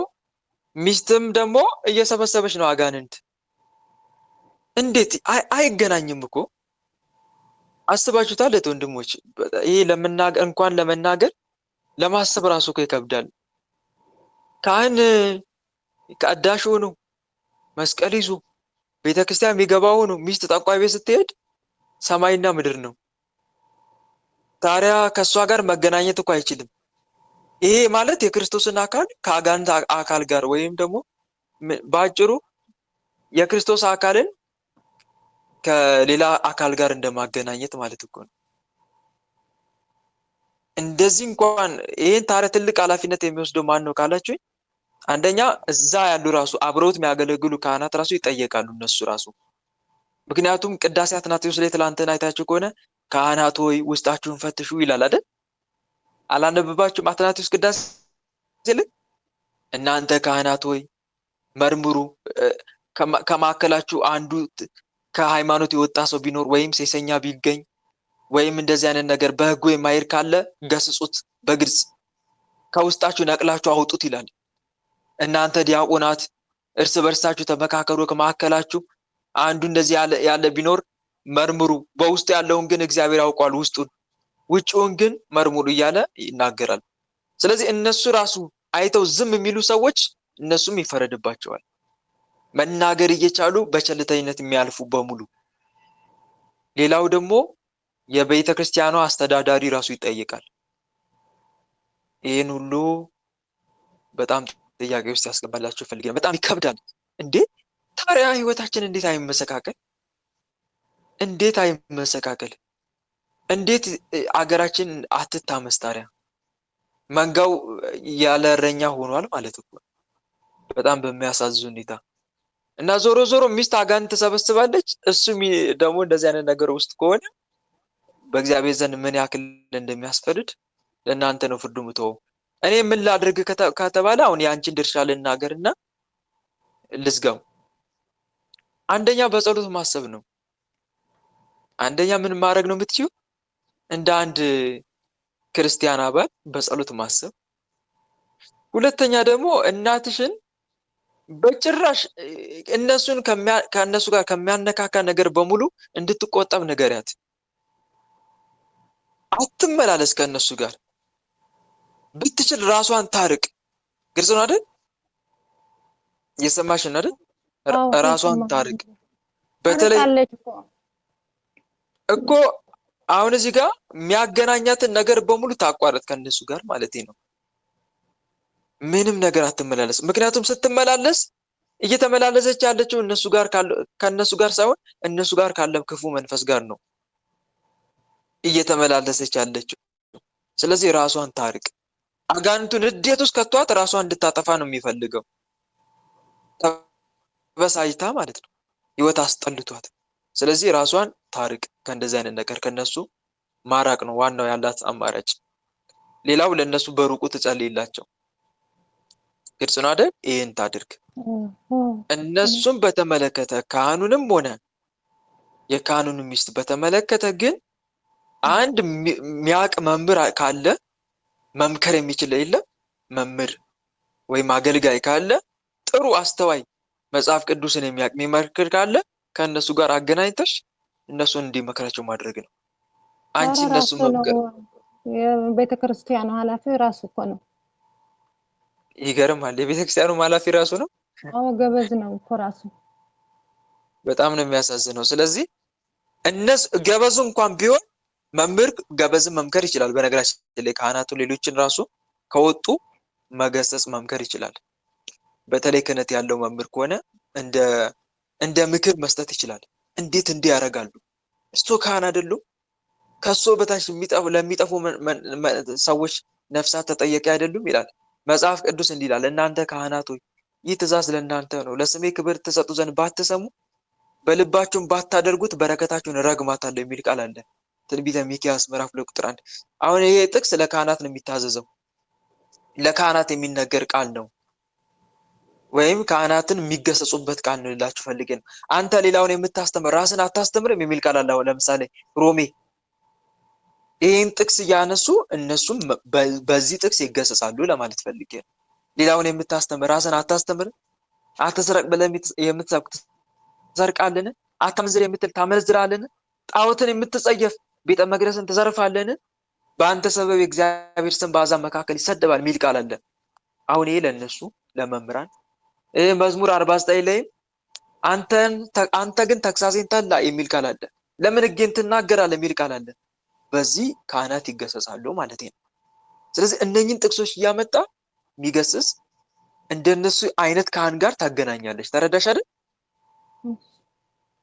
ሚስትም ደግሞ እየሰበሰበች ነው አጋንንት። እንዴት አይገናኝም እኮ አስባችሁታል ወንድሞች? ይሄ ለመናገር እንኳን ለመናገር ለማሰብ ራሱ እኮ ይከብዳል። ካህን ቀዳሽ ሆኖ መስቀል ይዞ ቤተክርስቲያን የሚገባው ሆኖ ሚስት ጠንቋይ ቤት ስትሄድ ሰማይና ምድር ነው። ታዲያ ከእሷ ጋር መገናኘት እኮ አይችልም። ይሄ ማለት የክርስቶስን አካል ከአጋንንት አካል ጋር ወይም ደግሞ በአጭሩ የክርስቶስ አካልን ከሌላ አካል ጋር እንደማገናኘት ማለት እኮ ነው። እንደዚህ እንኳን ይሄን ታዲያ ትልቅ ኃላፊነት የሚወስደው ማን ነው ካላችሁኝ፣ አንደኛ እዛ ያሉ ራሱ አብረውት የሚያገለግሉ ካህናት ራሱ ይጠየቃሉ እነሱ ራሱ። ምክንያቱም ቅዳሴ አትናቴዎስ ላይ ትላንትና አይታችሁ ከሆነ ካህናት ሆይ ውስጣችሁን ፈትሹ ይላል አይደል? አላነበባችሁም? አትናቴዎስ ቅዳሴ ላይ እናንተ ካህናት ሆይ መርምሩ፣ ከማዕከላችሁ አንዱ ከሃይማኖት የወጣ ሰው ቢኖር ወይም ሴሰኛ ቢገኝ ወይም እንደዚህ አይነት ነገር በሕጉ የማይሄድ ካለ ገስጹት፣ በግልጽ ከውስጣችሁ ነቅላችሁ አውጡት ይላል። እናንተ ዲያቆናት እርስ በርሳችሁ ተመካከሩ፣ ከማዕከላችሁ አንዱ እንደዚህ ያለ ቢኖር መርምሩ፣ በውስጡ ያለውን ግን እግዚአብሔር ያውቋል፣ ውጭውን ግን መርምሩ እያለ ይናገራል። ስለዚህ እነሱ ራሱ አይተው ዝም የሚሉ ሰዎች እነሱም ይፈረድባቸዋል። መናገር እየቻሉ በቸልተኝነት የሚያልፉ በሙሉ። ሌላው ደግሞ የቤተ ክርስቲያኗ አስተዳዳሪ ራሱ ይጠይቃል። ይህን ሁሉ በጣም ጥያቄ ውስጥ ያስገባላችሁ ፈልጌ። በጣም ይከብዳል። እንዴ ታዲያ ህይወታችን እንዴት አይመሰካከል? እንዴት አይመሰካከል? እንዴት አገራችን አትታመስ? ታዲያ መንጋው ያለ እረኛ ሆኗል ማለት እኮ በጣም በሚያሳዝን ሁኔታ። እና ዞሮ ዞሮ ሚስት አጋንንት ትሰበስባለች። እሱ ደግሞ እንደዚህ አይነት ነገር ውስጥ ከሆነ በእግዚአብሔር ዘንድ ምን ያክል እንደሚያስፈርድ ለእናንተ ነው ፍርዱ ምተው። እኔ ምን ላድርግ ከተባለ አሁን የአንቺን ድርሻ ልናገርና ልዝጋው። አንደኛ በጸሎት ማሰብ ነው። አንደኛ ምን ማድረግ ነው የምትችይው? እንደ አንድ ክርስቲያን አባል በጸሎት ማሰብ። ሁለተኛ ደግሞ እናትሽን በጭራሽ ከእነሱ ጋር ከሚያነካካ ነገር በሙሉ እንድትቆጠብ ንገሪያት። አትመላለስ ከእነሱ ጋር። ብትችል ራሷን ታርቅ። ግልጽ ነው አይደል? እየሰማሽን አይደል? ራሷን ታርቅ። በተለይ እኮ አሁን እዚህ ጋር የሚያገናኛትን ነገር በሙሉ ታቋረጥ ከእነሱ ጋር ማለት ነው። ምንም ነገር አትመላለስ። ምክንያቱም ስትመላለስ እየተመላለሰች ያለችው ከእነሱ ጋር ሳይሆን እነሱ ጋር ካለ ክፉ መንፈስ ጋር ነው እየተመላለሰች ያለችው። ስለዚህ ራሷን ታርቅ። አጋንንቱን ንዴት ውስጥ ከቷት ራሷን እንድታጠፋ ነው የሚፈልገው። ተበሳጭታ ማለት ነው፣ ህይወት አስጠልቷት። ስለዚህ ራሷን ታርቅ። ከእንደዚህ አይነት ነገር ከነሱ ማራቅ ነው ዋናው ያላት አማራጭ። ሌላው ለነሱ በሩቁ ትጸልይላቸው። ግልጽ ነው አይደል? ይሄን ታድርግ። እነሱም በተመለከተ ካህኑንም ሆነ የካህኑን ሚስት በተመለከተ ግን አንድ የሚያውቅ መምህር ካለ መምከር የሚችል የለም መምህር ወይም አገልጋይ ካለ ጥሩ አስተዋይ መጽሐፍ ቅዱስን የሚያውቅ የሚመክር ካለ ከእነሱ ጋር አገናኝተሽ እነሱን እንዲመክራቸው ማድረግ ነው። አንቺ እነሱ መምከር የቤተ ክርስቲያኑ ኃላፊ ራሱ እኮ ነው። ይገርማል። የቤተ ክርስቲያኑ ኃላፊ ራሱ ነው። አዎ ገበዝ ነው እኮ ራሱ። በጣም ነው የሚያሳዝነው። ስለዚህ እነሱ ገበዙ እንኳን ቢሆን መምህር ገበዝን መምከር ይችላል። በነገራችን ላይ ካህናቱ ሌሎችን ራሱ ከወጡ መገሰጽ መምከር ይችላል። በተለይ ክህነት ያለው መምህር ከሆነ እንደ ምክር መስጠት ይችላል። እንዴት እንዲህ ያደርጋሉ? እሱ ካህን አይደሉም? ከሱ በታች ለሚጠፉ ሰዎች ነፍሳት ተጠያቂ አይደሉም ይላል መጽሐፍ ቅዱስ። እንዲህ ይላል፣ እናንተ ካህናት ሆይ ይህ ትእዛዝ ለእናንተ ነው፣ ለስሜ ክብር ትሰጡ ዘንድ ባትሰሙ በልባችሁም ባታደርጉት በረከታችሁን እረግማታለሁ የሚል ቃል አለ። ትንቢተ ሚክያስ ምዕራፍ 2 ቁጥር 1። አሁን ይሄ ጥቅስ ለካህናት ነው የሚታዘዘው፣ ለካህናት የሚነገር ቃል ነው፣ ወይም ካህናትን የሚገሰጹበት ቃል ነው ልላችሁ ፈልጌ ነው። አንተ ሌላውን የምታስተምር ራስን አታስተምርም የሚል ቃል አለ። ለምሳሌ ሮሜ ይህን ጥቅስ እያነሱ እነሱም በዚህ ጥቅስ ይገሰጻሉ ለማለት ፈልጌ ነው። ሌላውን የምታስተምር ራስን አታስተምርም? አትስረቅ ብለህ የምትሰብክ ትሰርቃለን? አታመንዝር የምትል ታመነዝራለን? ጣዖትን የምትጸየፍ ቤተ መቅደስን ትዘርፋለን? በአንተ ሰበብ የእግዚአብሔር ስም በአሕዛብ መካከል ይሰደባል የሚል ቃል አለ። አሁን ይሄ ለእነሱ ለመምህራን መዝሙር 49 ላይ አንተ ግን ተግሳጼን ጠላ የሚል ቃል አለ። ለምን ሕጌን ትናገራለህ የሚል ቃል አለ። በዚህ ካህናት ይገሰጻሉ ማለት ነው። ስለዚህ እነኝን ጥቅሶች እያመጣ የሚገስጽ እንደነሱ አይነት ካህን ጋር ታገናኛለች። ተረዳሽ አይደል?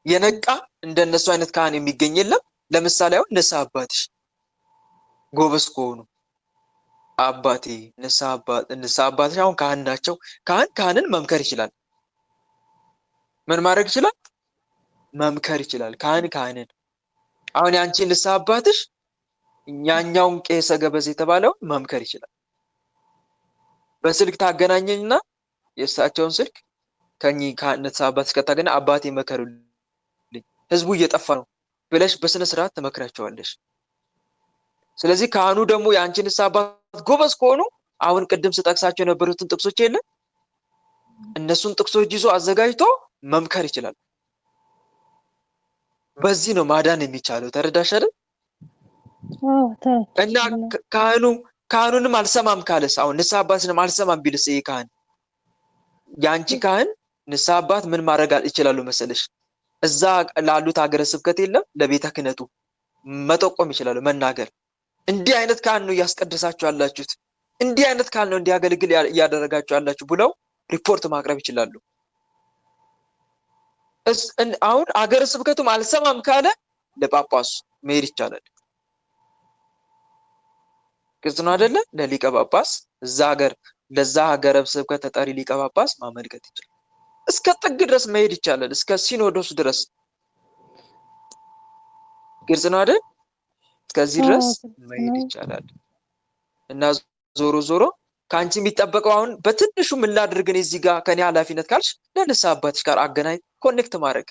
የነቃ እንደነሱ አይነት ካህን የሚገኝ የለም። ለምሳሌ አሁን ንስሐ አባትሽ ጎበዝ ከሆኑ አባቴ ንስሐ አባትሽ አሁን ካህን ናቸው። ካህንን መምከር ይችላል። ምን ማድረግ ይችላል? መምከር ይችላል። ካህንን አሁን ያንቺ ንስሐ አባትሽ ያኛውን ቄሰ ገበዝ የተባለውን መምከር ይችላል። በስልክ ታገናኘኝና የእሳቸውን ስልክ ከኚህ ንስሐ አባትሽ ከታገና አባቴ መከሩልኝ ህዝቡ እየጠፋ ነው ብለሽ በስነ ስርዓት ትመክራቸዋለሽ። ስለዚህ ካህኑ ደግሞ የአንቺ ንስሐ አባት ጎበዝ ከሆኑ አሁን ቅድም ስጠቅሳቸው የነበሩትን ጥቅሶች የለ እነሱን ጥቅሶች ይዞ አዘጋጅቶ መምከር ይችላል። በዚህ ነው ማዳን የሚቻለው። ተረዳሽ አይደል? እና ካህኑንም አልሰማም ካለስ አሁን ንስሐ አባትንም አልሰማም ቢልስ ይሄ ካህን የአንቺ ካህን ንስሐ አባት ምን ማድረግ ይችላሉ መሰለሽ? እዛ ላሉት ሀገረ ስብከት የለም ለቤተ ክህነቱ መጠቆም ይችላሉ፣ መናገር እንዲህ አይነት ካህን ነው እያስቀደሳችሁ ያላችሁት፣ እንዲህ አይነት ካህን ነው እንዲያገለግል እያደረጋችሁ ያላችሁ ብለው ሪፖርት ማቅረብ ይችላሉ። አሁን ሀገረ ስብከቱም አልሰማም ካለ ለጳጳሱ መሄድ ይቻላል። ግልጽ ነው አይደለ? ለሊቀ ጳጳስ ለዛ ሀገረ ስብከት ተጠሪ ሊቀ ጳጳስ ማመልከት ይችላል። እስከ ጥግ ድረስ መሄድ ይቻላል፣ እስከ ሲኖዶስ ድረስ። ግልጽ ነው አይደል? እስከዚህ ድረስ መሄድ ይቻላል። እና ዞሮ ዞሮ ከአንቺ የሚጠበቀው አሁን በትንሹ ምን ላድርግ እኔ እዚህ ጋር ከኔ ኃላፊነት ካልሽ ለንስሐ አባትሽ ጋር አገናኝ፣ ኮኔክት ማድረግ።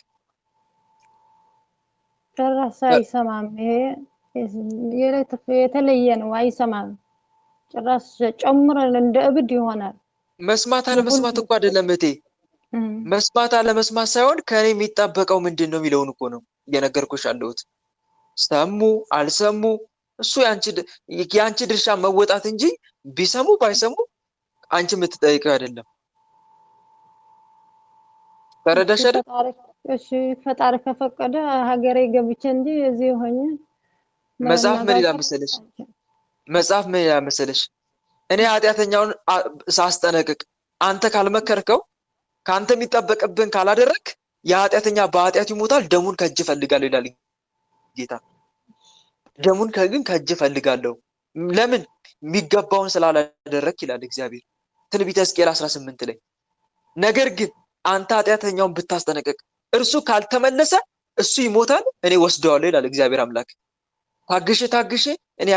ጭራሽ አይሰማም። ይሄ የተለየ ነው፣ አይሰማም። ጭራሽ ጨምረን እንደ እብድ ይሆናል። መስማት አለመስማት እኮ አይደለም እህቴ፣ መስማት አለመስማት ሳይሆን ከኔ የሚጠበቀው ምንድን ነው የሚለውን እኮ ነው እየነገርኩሽ ያለሁት። ሰሙ አልሰሙ እሱ የአንቺ ድርሻ መወጣት እንጂ ቢሰሙ ባይሰሙ አንቺ የምትጠይቀው አይደለም። ተረዳሽ አይደል? እሺ ፈጣሪ ከፈቀደ ሀገሬ ገብቼ እንጂ እዚህ ሆኜ መጽሐፍ ምን ይላል መሰለሽ? እኔ ኃጢአተኛውን ሳስጠነቅቅ አንተ ካልመከርከው ከአንተ የሚጠበቅብን ካላደረግ የኃጢአተኛ በኃጢአቱ ይሞታል፣ ደሙን ከእጅ እፈልጋለሁ ይላል ጌታ። ደሙን ግን ከእጅ እፈልጋለሁ። ለምን? የሚገባውን ስላላደረግ ይላል እግዚአብሔር ትንቢተ ሕዝቅኤል 18 ላይ። ነገር ግን አንተ ኃጢአተኛውን ብታስጠነቅቅ እርሱ ካልተመለሰ እሱ ይሞታል፣ እኔ ወስደዋለሁ ይላል እግዚአብሔር አምላክ። ታግሼ እኔ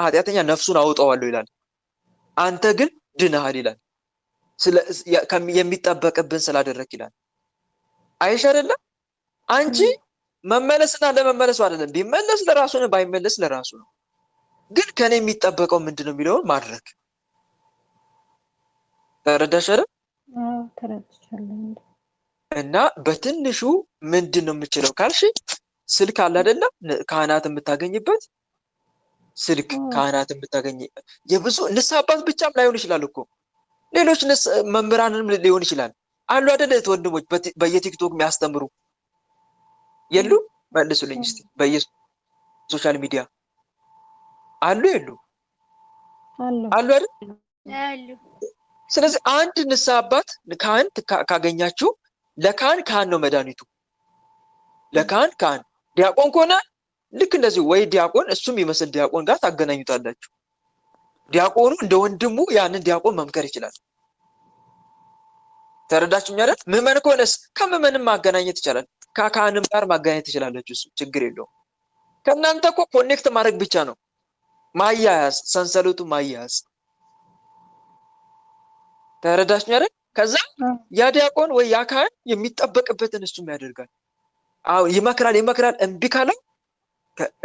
ኃጢአተኛ ነፍሱን አውጠዋለሁ ይላል። አንተ ግን ድነሃል ይላል። የሚጠበቅብን ስላደረግ ይላል። አይሽ አይደለም? አንቺ መመለስና ለመመለሱ አይደለም፣ ቢመለስ ለራሱ ነው፣ ባይመለስ ለራሱ ነው። ግን ከኔ የሚጠበቀው ምንድን ነው የሚለውን ማድረግ። ተረዳሽ አይደል? እና በትንሹ ምንድን ነው የምችለው ካልሽ ስልክ አለ አይደለም? ካህናት የምታገኝበት ስልክ ካህናት የምታገኝ የብዙ ንስሐ አባት ብቻም ላይሆን ይችላል እኮ ሌሎች መምህራንም ሊሆን ይችላል። አሉ አይደል ወንድሞች በየቲክቶክ የሚያስተምሩ የሉ? መልሱልኝ እስቲ። በየሶሻል ሚዲያ አሉ የሉ? አሉ አይደል? ስለዚህ አንድ ንስሐ አባት ካህን ካገኛችሁ ለካህን ነው መድኃኒቱ። ለካህን ዲያቆን ከሆነ ልክ እንደዚህ ወይ ዲያቆን እሱም ይመስል ዲያቆን ጋር ታገናኙታላችሁ። ዲያቆኑ እንደ ወንድሙ ያንን ዲያቆን መምከር ይችላል። ተረዳችሁኝ አይደል? ምዕመን ከሆነስ ከምዕመንም ማገናኘት ይችላል። ከካህንም ጋር ማገናኘት ትችላላችሁ። እሱ ችግር የለውም። ከእናንተ እኮ ኮኔክት ማድረግ ብቻ ነው፣ ማያያዝ፣ ሰንሰለቱ ማያያዝ። ተረዳችሁኝ አይደል? ከዛ ያ ዲያቆን ወይ ያ ካህን የሚጠበቅበትን እሱም ያደርጋል። አዎ ይመክራል። እምቢ ካለው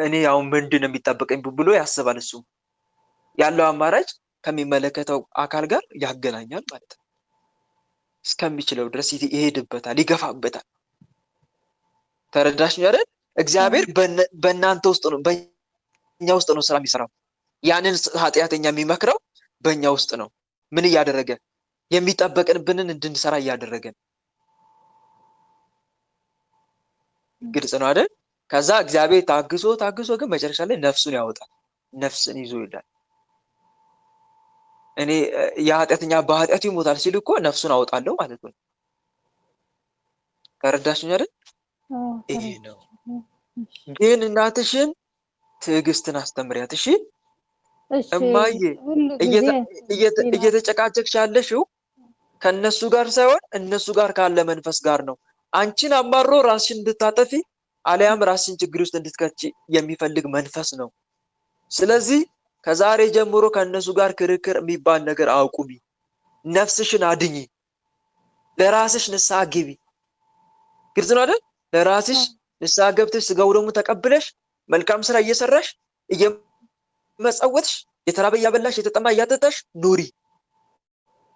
እኔ ያው ምንድን ነው የሚጠበቀኝ ብሎ ያስባል። እሱ ያለው አማራጭ ከሚመለከተው አካል ጋር ያገናኛል ማለት ነው። እስከሚችለው ድረስ ይሄድበታል፣ ይገፋበታል። ተረዳሽኝ አይደል? እግዚአብሔር በእናንተ ውስጥ ነው፣ በእኛ ውስጥ ነው ስራ የሚሰራው። ያንን ኃጢአተኛ የሚመክረው በእኛ ውስጥ ነው። ምን እያደረገ የሚጠበቅብንን እንድንሰራ እያደረገን። ግልጽ ነው አይደል? ከዛ እግዚአብሔር ታግሶ ግን መጨረሻ ላይ ነፍሱን ያወጣል። ነፍስን ይዞ ይላል። እኔ የኃጢአተኛ በኃጢአቱ ይሞታል ሲል እኮ ነፍሱን አወጣለሁ ማለት ነው። ተረዳሽኝ አይደል? ይሄ ነው። ግን እናትሽን ትዕግስትን አስተምሪያት። እሺ እማዬ፣ እየተጨቃጨቅሽ ያለሽው ከነሱ ጋር ሳይሆን እነሱ ጋር ካለ መንፈስ ጋር ነው። አንቺን አማሮ ራስሽን እንድታጠፊ አለያም ራስሽን ችግር ውስጥ እንድትከቺ የሚፈልግ መንፈስ ነው። ስለዚህ ከዛሬ ጀምሮ ከነሱ ጋር ክርክር የሚባል ነገር አቁሚ። ነፍስሽን አድኚ። ለራስሽ ንስሐ ግቢ። ግልጽ ነው አይደል? ለራስሽ ንስሐ ገብተሽ ስጋው ደግሞ ተቀብለሽ መልካም ስራ እየሰራሽ እየመጸወትሽ የተራበ እያበላሽ የተጠማ እያጠጣሽ ኑሪ።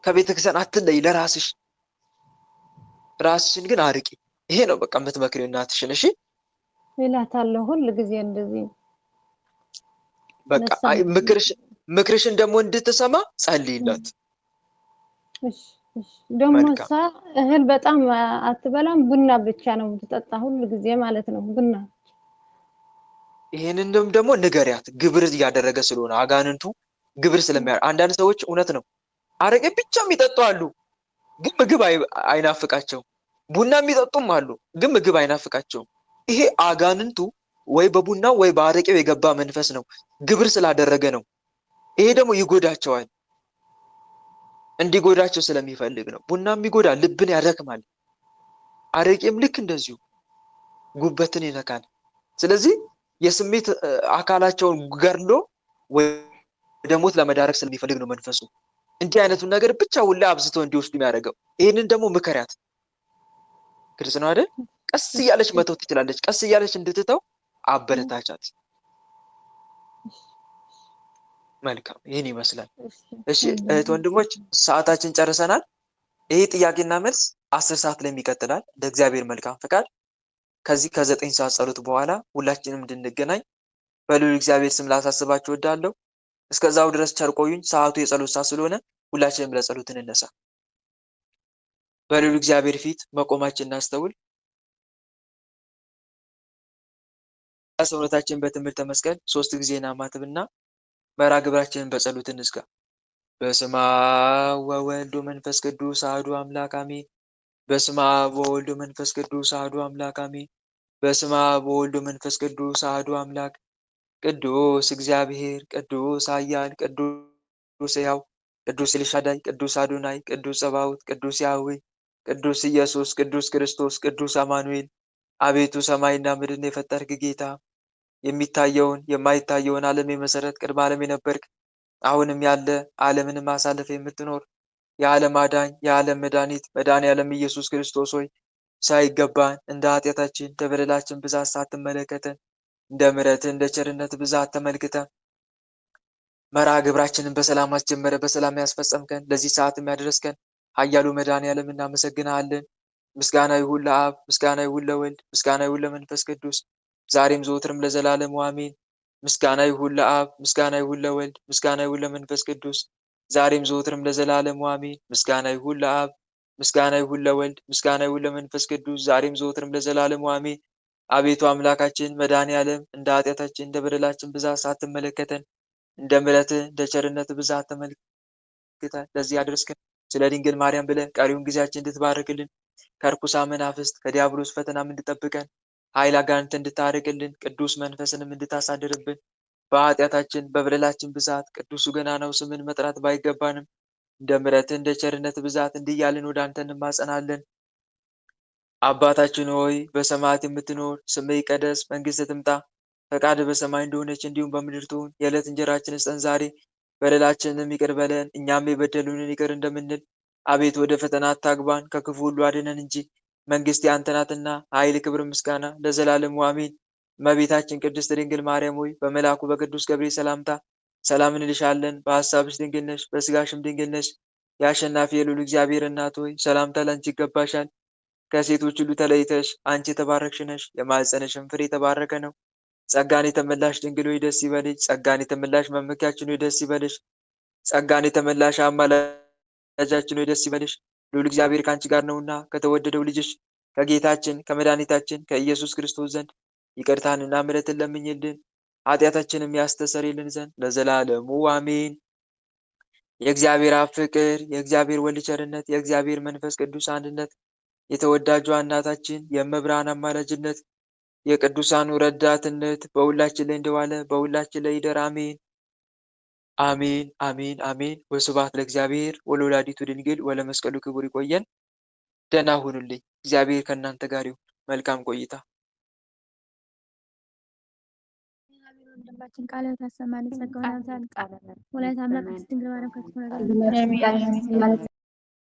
ከቤተክርስቲያን አትለይ። ለራስሽ ራስሽን ግን አርቂ። ይሄ ነው በቃ የምትመክሪው እናትሽን። እሺ እላታለሁ ሁሉ ጊዜ እንደዚህ። በቃ ምክርሽን ደግሞ እንድትሰማ ጸልይላት። ደግሞ እሷ እህል በጣም አትበላም፣ ቡና ብቻ ነው የምትጠጣ ሁሉ ጊዜ ማለት ነው፣ ቡና። ይሄንንም ደግሞ ንገሪያት። ግብር እያደረገ ስለሆነ አጋንንቱ ግብር ስለሚያደርግ። አንዳንድ ሰዎች እውነት ነው አረቄ ብቻ የሚጠጡ አሉ፣ ግን ምግብ አይናፍቃቸው። ቡና የሚጠጡም አሉ፣ ግን ምግብ አይናፍቃቸው። ይሄ አጋንንቱ ወይ በቡናው ወይ በአረቄው የገባ መንፈስ ነው፣ ግብር ስላደረገ ነው። ይሄ ደግሞ ይጎዳቸዋል። እንዲጎዳቸው ስለሚፈልግ ነው። ቡናም ይጎዳል፣ ልብን ያደክማል። አረቄም ልክ እንደዚሁ ጉበትን ይነካል። ስለዚህ የስሜት አካላቸውን ገድሎ ወደ ሞት ለመዳረግ ስለሚፈልግ ነው መንፈሱ እንዲህ አይነቱን ነገር ብቻ ሁላ አብዝቶ እንዲወስዱ የሚያደርገው። ይህንን ደግሞ ምከሪያት። ግልጽ ነው አይደል? ቀስ እያለች መተው ትችላለች። ቀስ እያለች እንድትተው አበረታቻት። መልካም፣ ይህን ይመስላል። እሺ እህት ወንድሞች፣ ሰዓታችን ጨርሰናል። ይሄ ጥያቄና መልስ 10 ሰዓት ላይ ይቀጥላል እንደ እግዚአብሔር መልካም ፈቃድ። ከዚህ ከ9 ሰዓት ጸሎት በኋላ ሁላችንም እንድንገናኝ በልዑል እግዚአብሔር ስም ላሳስባችሁ እወዳለሁ። እስከዛው ድረስ ቸር ቆዩኝ። ሰዓቱ የጸሎት ሰዓት ስለሆነ ሁላችንም ለጸሎት እንነሳ። በልዑል እግዚአብሔር ፊት መቆማችን እናስተውል። ሰውነታችን በትምህርተ መስቀል 3 ጊዜ እናማትብና መርሐ ግብራችንን በጸሎት እንዝጋ። በስመ አብ ወወልድ ወመንፈስ ቅዱስ አሐዱ አምላክ አሜን። በስመ አብ ወወልድ ወመንፈስ ቅዱስ አሐዱ አምላክ አሜን። በስመ አብ ወወልድ ወመንፈስ ቅዱስ አሐዱ አምላክ። ቅዱስ እግዚአብሔር፣ ቅዱስ ኃያል፣ ቅዱስ ሕያው፣ ቅዱስ ኤልሻዳይ፣ ቅዱስ አዶናይ፣ ቅዱስ ጸባኦት፣ ቅዱስ ያህዌ፣ ቅዱስ ኢየሱስ፣ ቅዱስ ክርስቶስ፣ ቅዱስ አማኑኤል። አቤቱ ሰማይና ምድርን የፈጠርክ ጌታ፣ የሚታየውን የማይታየውን ዓለም የመሰረት ቅድመ ዓለም የነበርክ አሁንም ያለ ዓለምንም አሳልፈ የምትኖር የዓለም አዳኝ የዓለም መድኃኒት መድኃኔዓለም ኢየሱስ ክርስቶስ ሆይ ሳይገባን እንደ ኃጢአታችን እንደ በደላችን ብዛት ሳትመለከተን እንደ ምሕረትህ እንደ ቸርነት ብዛት ተመልክተን መርሐ ግብራችንን በሰላም አስጀመረ በሰላም ያስፈጸምከን ለዚህ ሰዓትም ያደረስከን ኃያሉ መድኃኔዓለም እናመሰግንሃለን። ምስጋና ይሁን ለአብ፣ ምስጋና ይሁን ለወልድ፣ ምስጋና ይሁን ለመንፈስ ቅዱስ ዛሬም ዘወትርም ለዘላለሙ አሜን። ምስጋና ይሁን ለአብ፣ ምስጋና ይሁን ለወልድ፣ ምስጋና ይሁን ለመንፈስ ቅዱስ ዛሬም ዘወትርም ለዘላለሙ አሜን። ምስጋና ይሁን ለአብ፣ ምስጋና ይሁን ለወልድ፣ ምስጋና ይሁን ለመንፈስ ቅዱስ ዛሬም ዘወትርም ለዘላለሙ አሜን። አቤቱ አምላካችን መድኃኔዓለም እንደ ኃጢአታችን እንደ በደላችን ብዛት ሳትመለከተን እንደ ምሕረትህ እንደ ቸርነትህ ብዛት ተመልክተህ ለዚህ ያደረስከን ስለ ድንግል ማርያም ብለህ ቀሪውን ጊዜያችን እንድትባርክልን ከርኩሳን መናፍስት ከዲያብሎስ ፈተናም እንድጠብቀን ኃይል አጋንንት እንድታርቅልን ቅዱስ መንፈስንም እንድታሳድርብን በኃጢአታችን በበደላችን ብዛት ቅዱሱ ገናናው ስምን መጥራት ባይገባንም እንደ ምሕረትህ እንደ ቸርነትህ ብዛት እንዲህ እያልን ወደ አንተ እንማጸናለን። አባታችን ሆይ በሰማያት የምትኖር ስምህ ይቀደስ፣ መንግሥትህ ትምጣ፣ ፈቃድህ በሰማይ እንደሆነች እንዲሁም በምድር ትሁን። የዕለት እንጀራችንን ስጠን ዛሬ፣ በደላችንንም ይቅር በለን እኛም የበደሉንን ይቅር እንደምንል። አቤት ወደ ፈተና አታግባን ከክፉ ሁሉ አድነን እንጂ መንግሥት ያንተ ናትና ኃይል፣ ክብር፣ ምስጋና ለዘላለሙ አሜን። እመቤታችን ቅድስት ድንግል ማርያም ሆይ በመልአኩ በቅዱስ ገብርኤል ሰላምታ ሰላም እንልሻለን። በሐሳብሽ ድንግል ነሽ፣ በሥጋሽም ድንግል ነሽ። የአሸናፊ የልዑል እግዚአብሔር እናት ሆይ ሰላምታ ላንቺ ይገባሻል። ከሴቶች ሁሉ ተለይተሽ አንቺ የተባረክሽ ነሽ፣ የማኅፀንሽም ፍሬ የተባረከ ነው። ጸጋን የተመላሽ ድንግል ሆይ ደስ ይበልሽ። ጸጋን የተመላሽ መመኪያችን ሆይ ደስ ይበልሽ። ጸጋን የተመላሽ አማላጃችን ሆይ ደስ ይበልሽ። ልዑል እግዚአብሔር ከአንቺ ጋር ነውና ከተወደደው ልጅሽ ከጌታችን ከመድኃኒታችን ከኢየሱስ ክርስቶስ ዘንድ ይቅርታንና ምሕረትን ለምኝልን ኃጢአታችንም ያስተሰርይልን ዘንድ ለዘላለሙ አሜን። የእግዚአብሔር አብ ፍቅር፣ የእግዚአብሔር ወልድ ቸርነት፣ የእግዚአብሔር መንፈስ ቅዱስ አንድነት፣ የተወዳጇ እናታችን የእመብርሃን አማላጅነት፣ የቅዱሳኑ ረዳትነት በሁላችን ላይ እንደዋለ በሁላችን ላይ ይደር። አሜን አሜን አሜን አሜን። ወስብሐት ለእግዚአብሔር ወለወላዲቱ ድንግል ወለመስቀሉ ክቡር። ይቆየን። ደህና ሁኑልኝ። እግዚአብሔር ከእናንተ ጋር ይሁን። መልካም ቆይታ። ወንድማችን ቃለ ሕይወት ያሰማን፣ ጸጋውን ያብዛልን። ወላዲተ አምላክ ቅድስት ድንግል ማርያም ከክፉ ነገር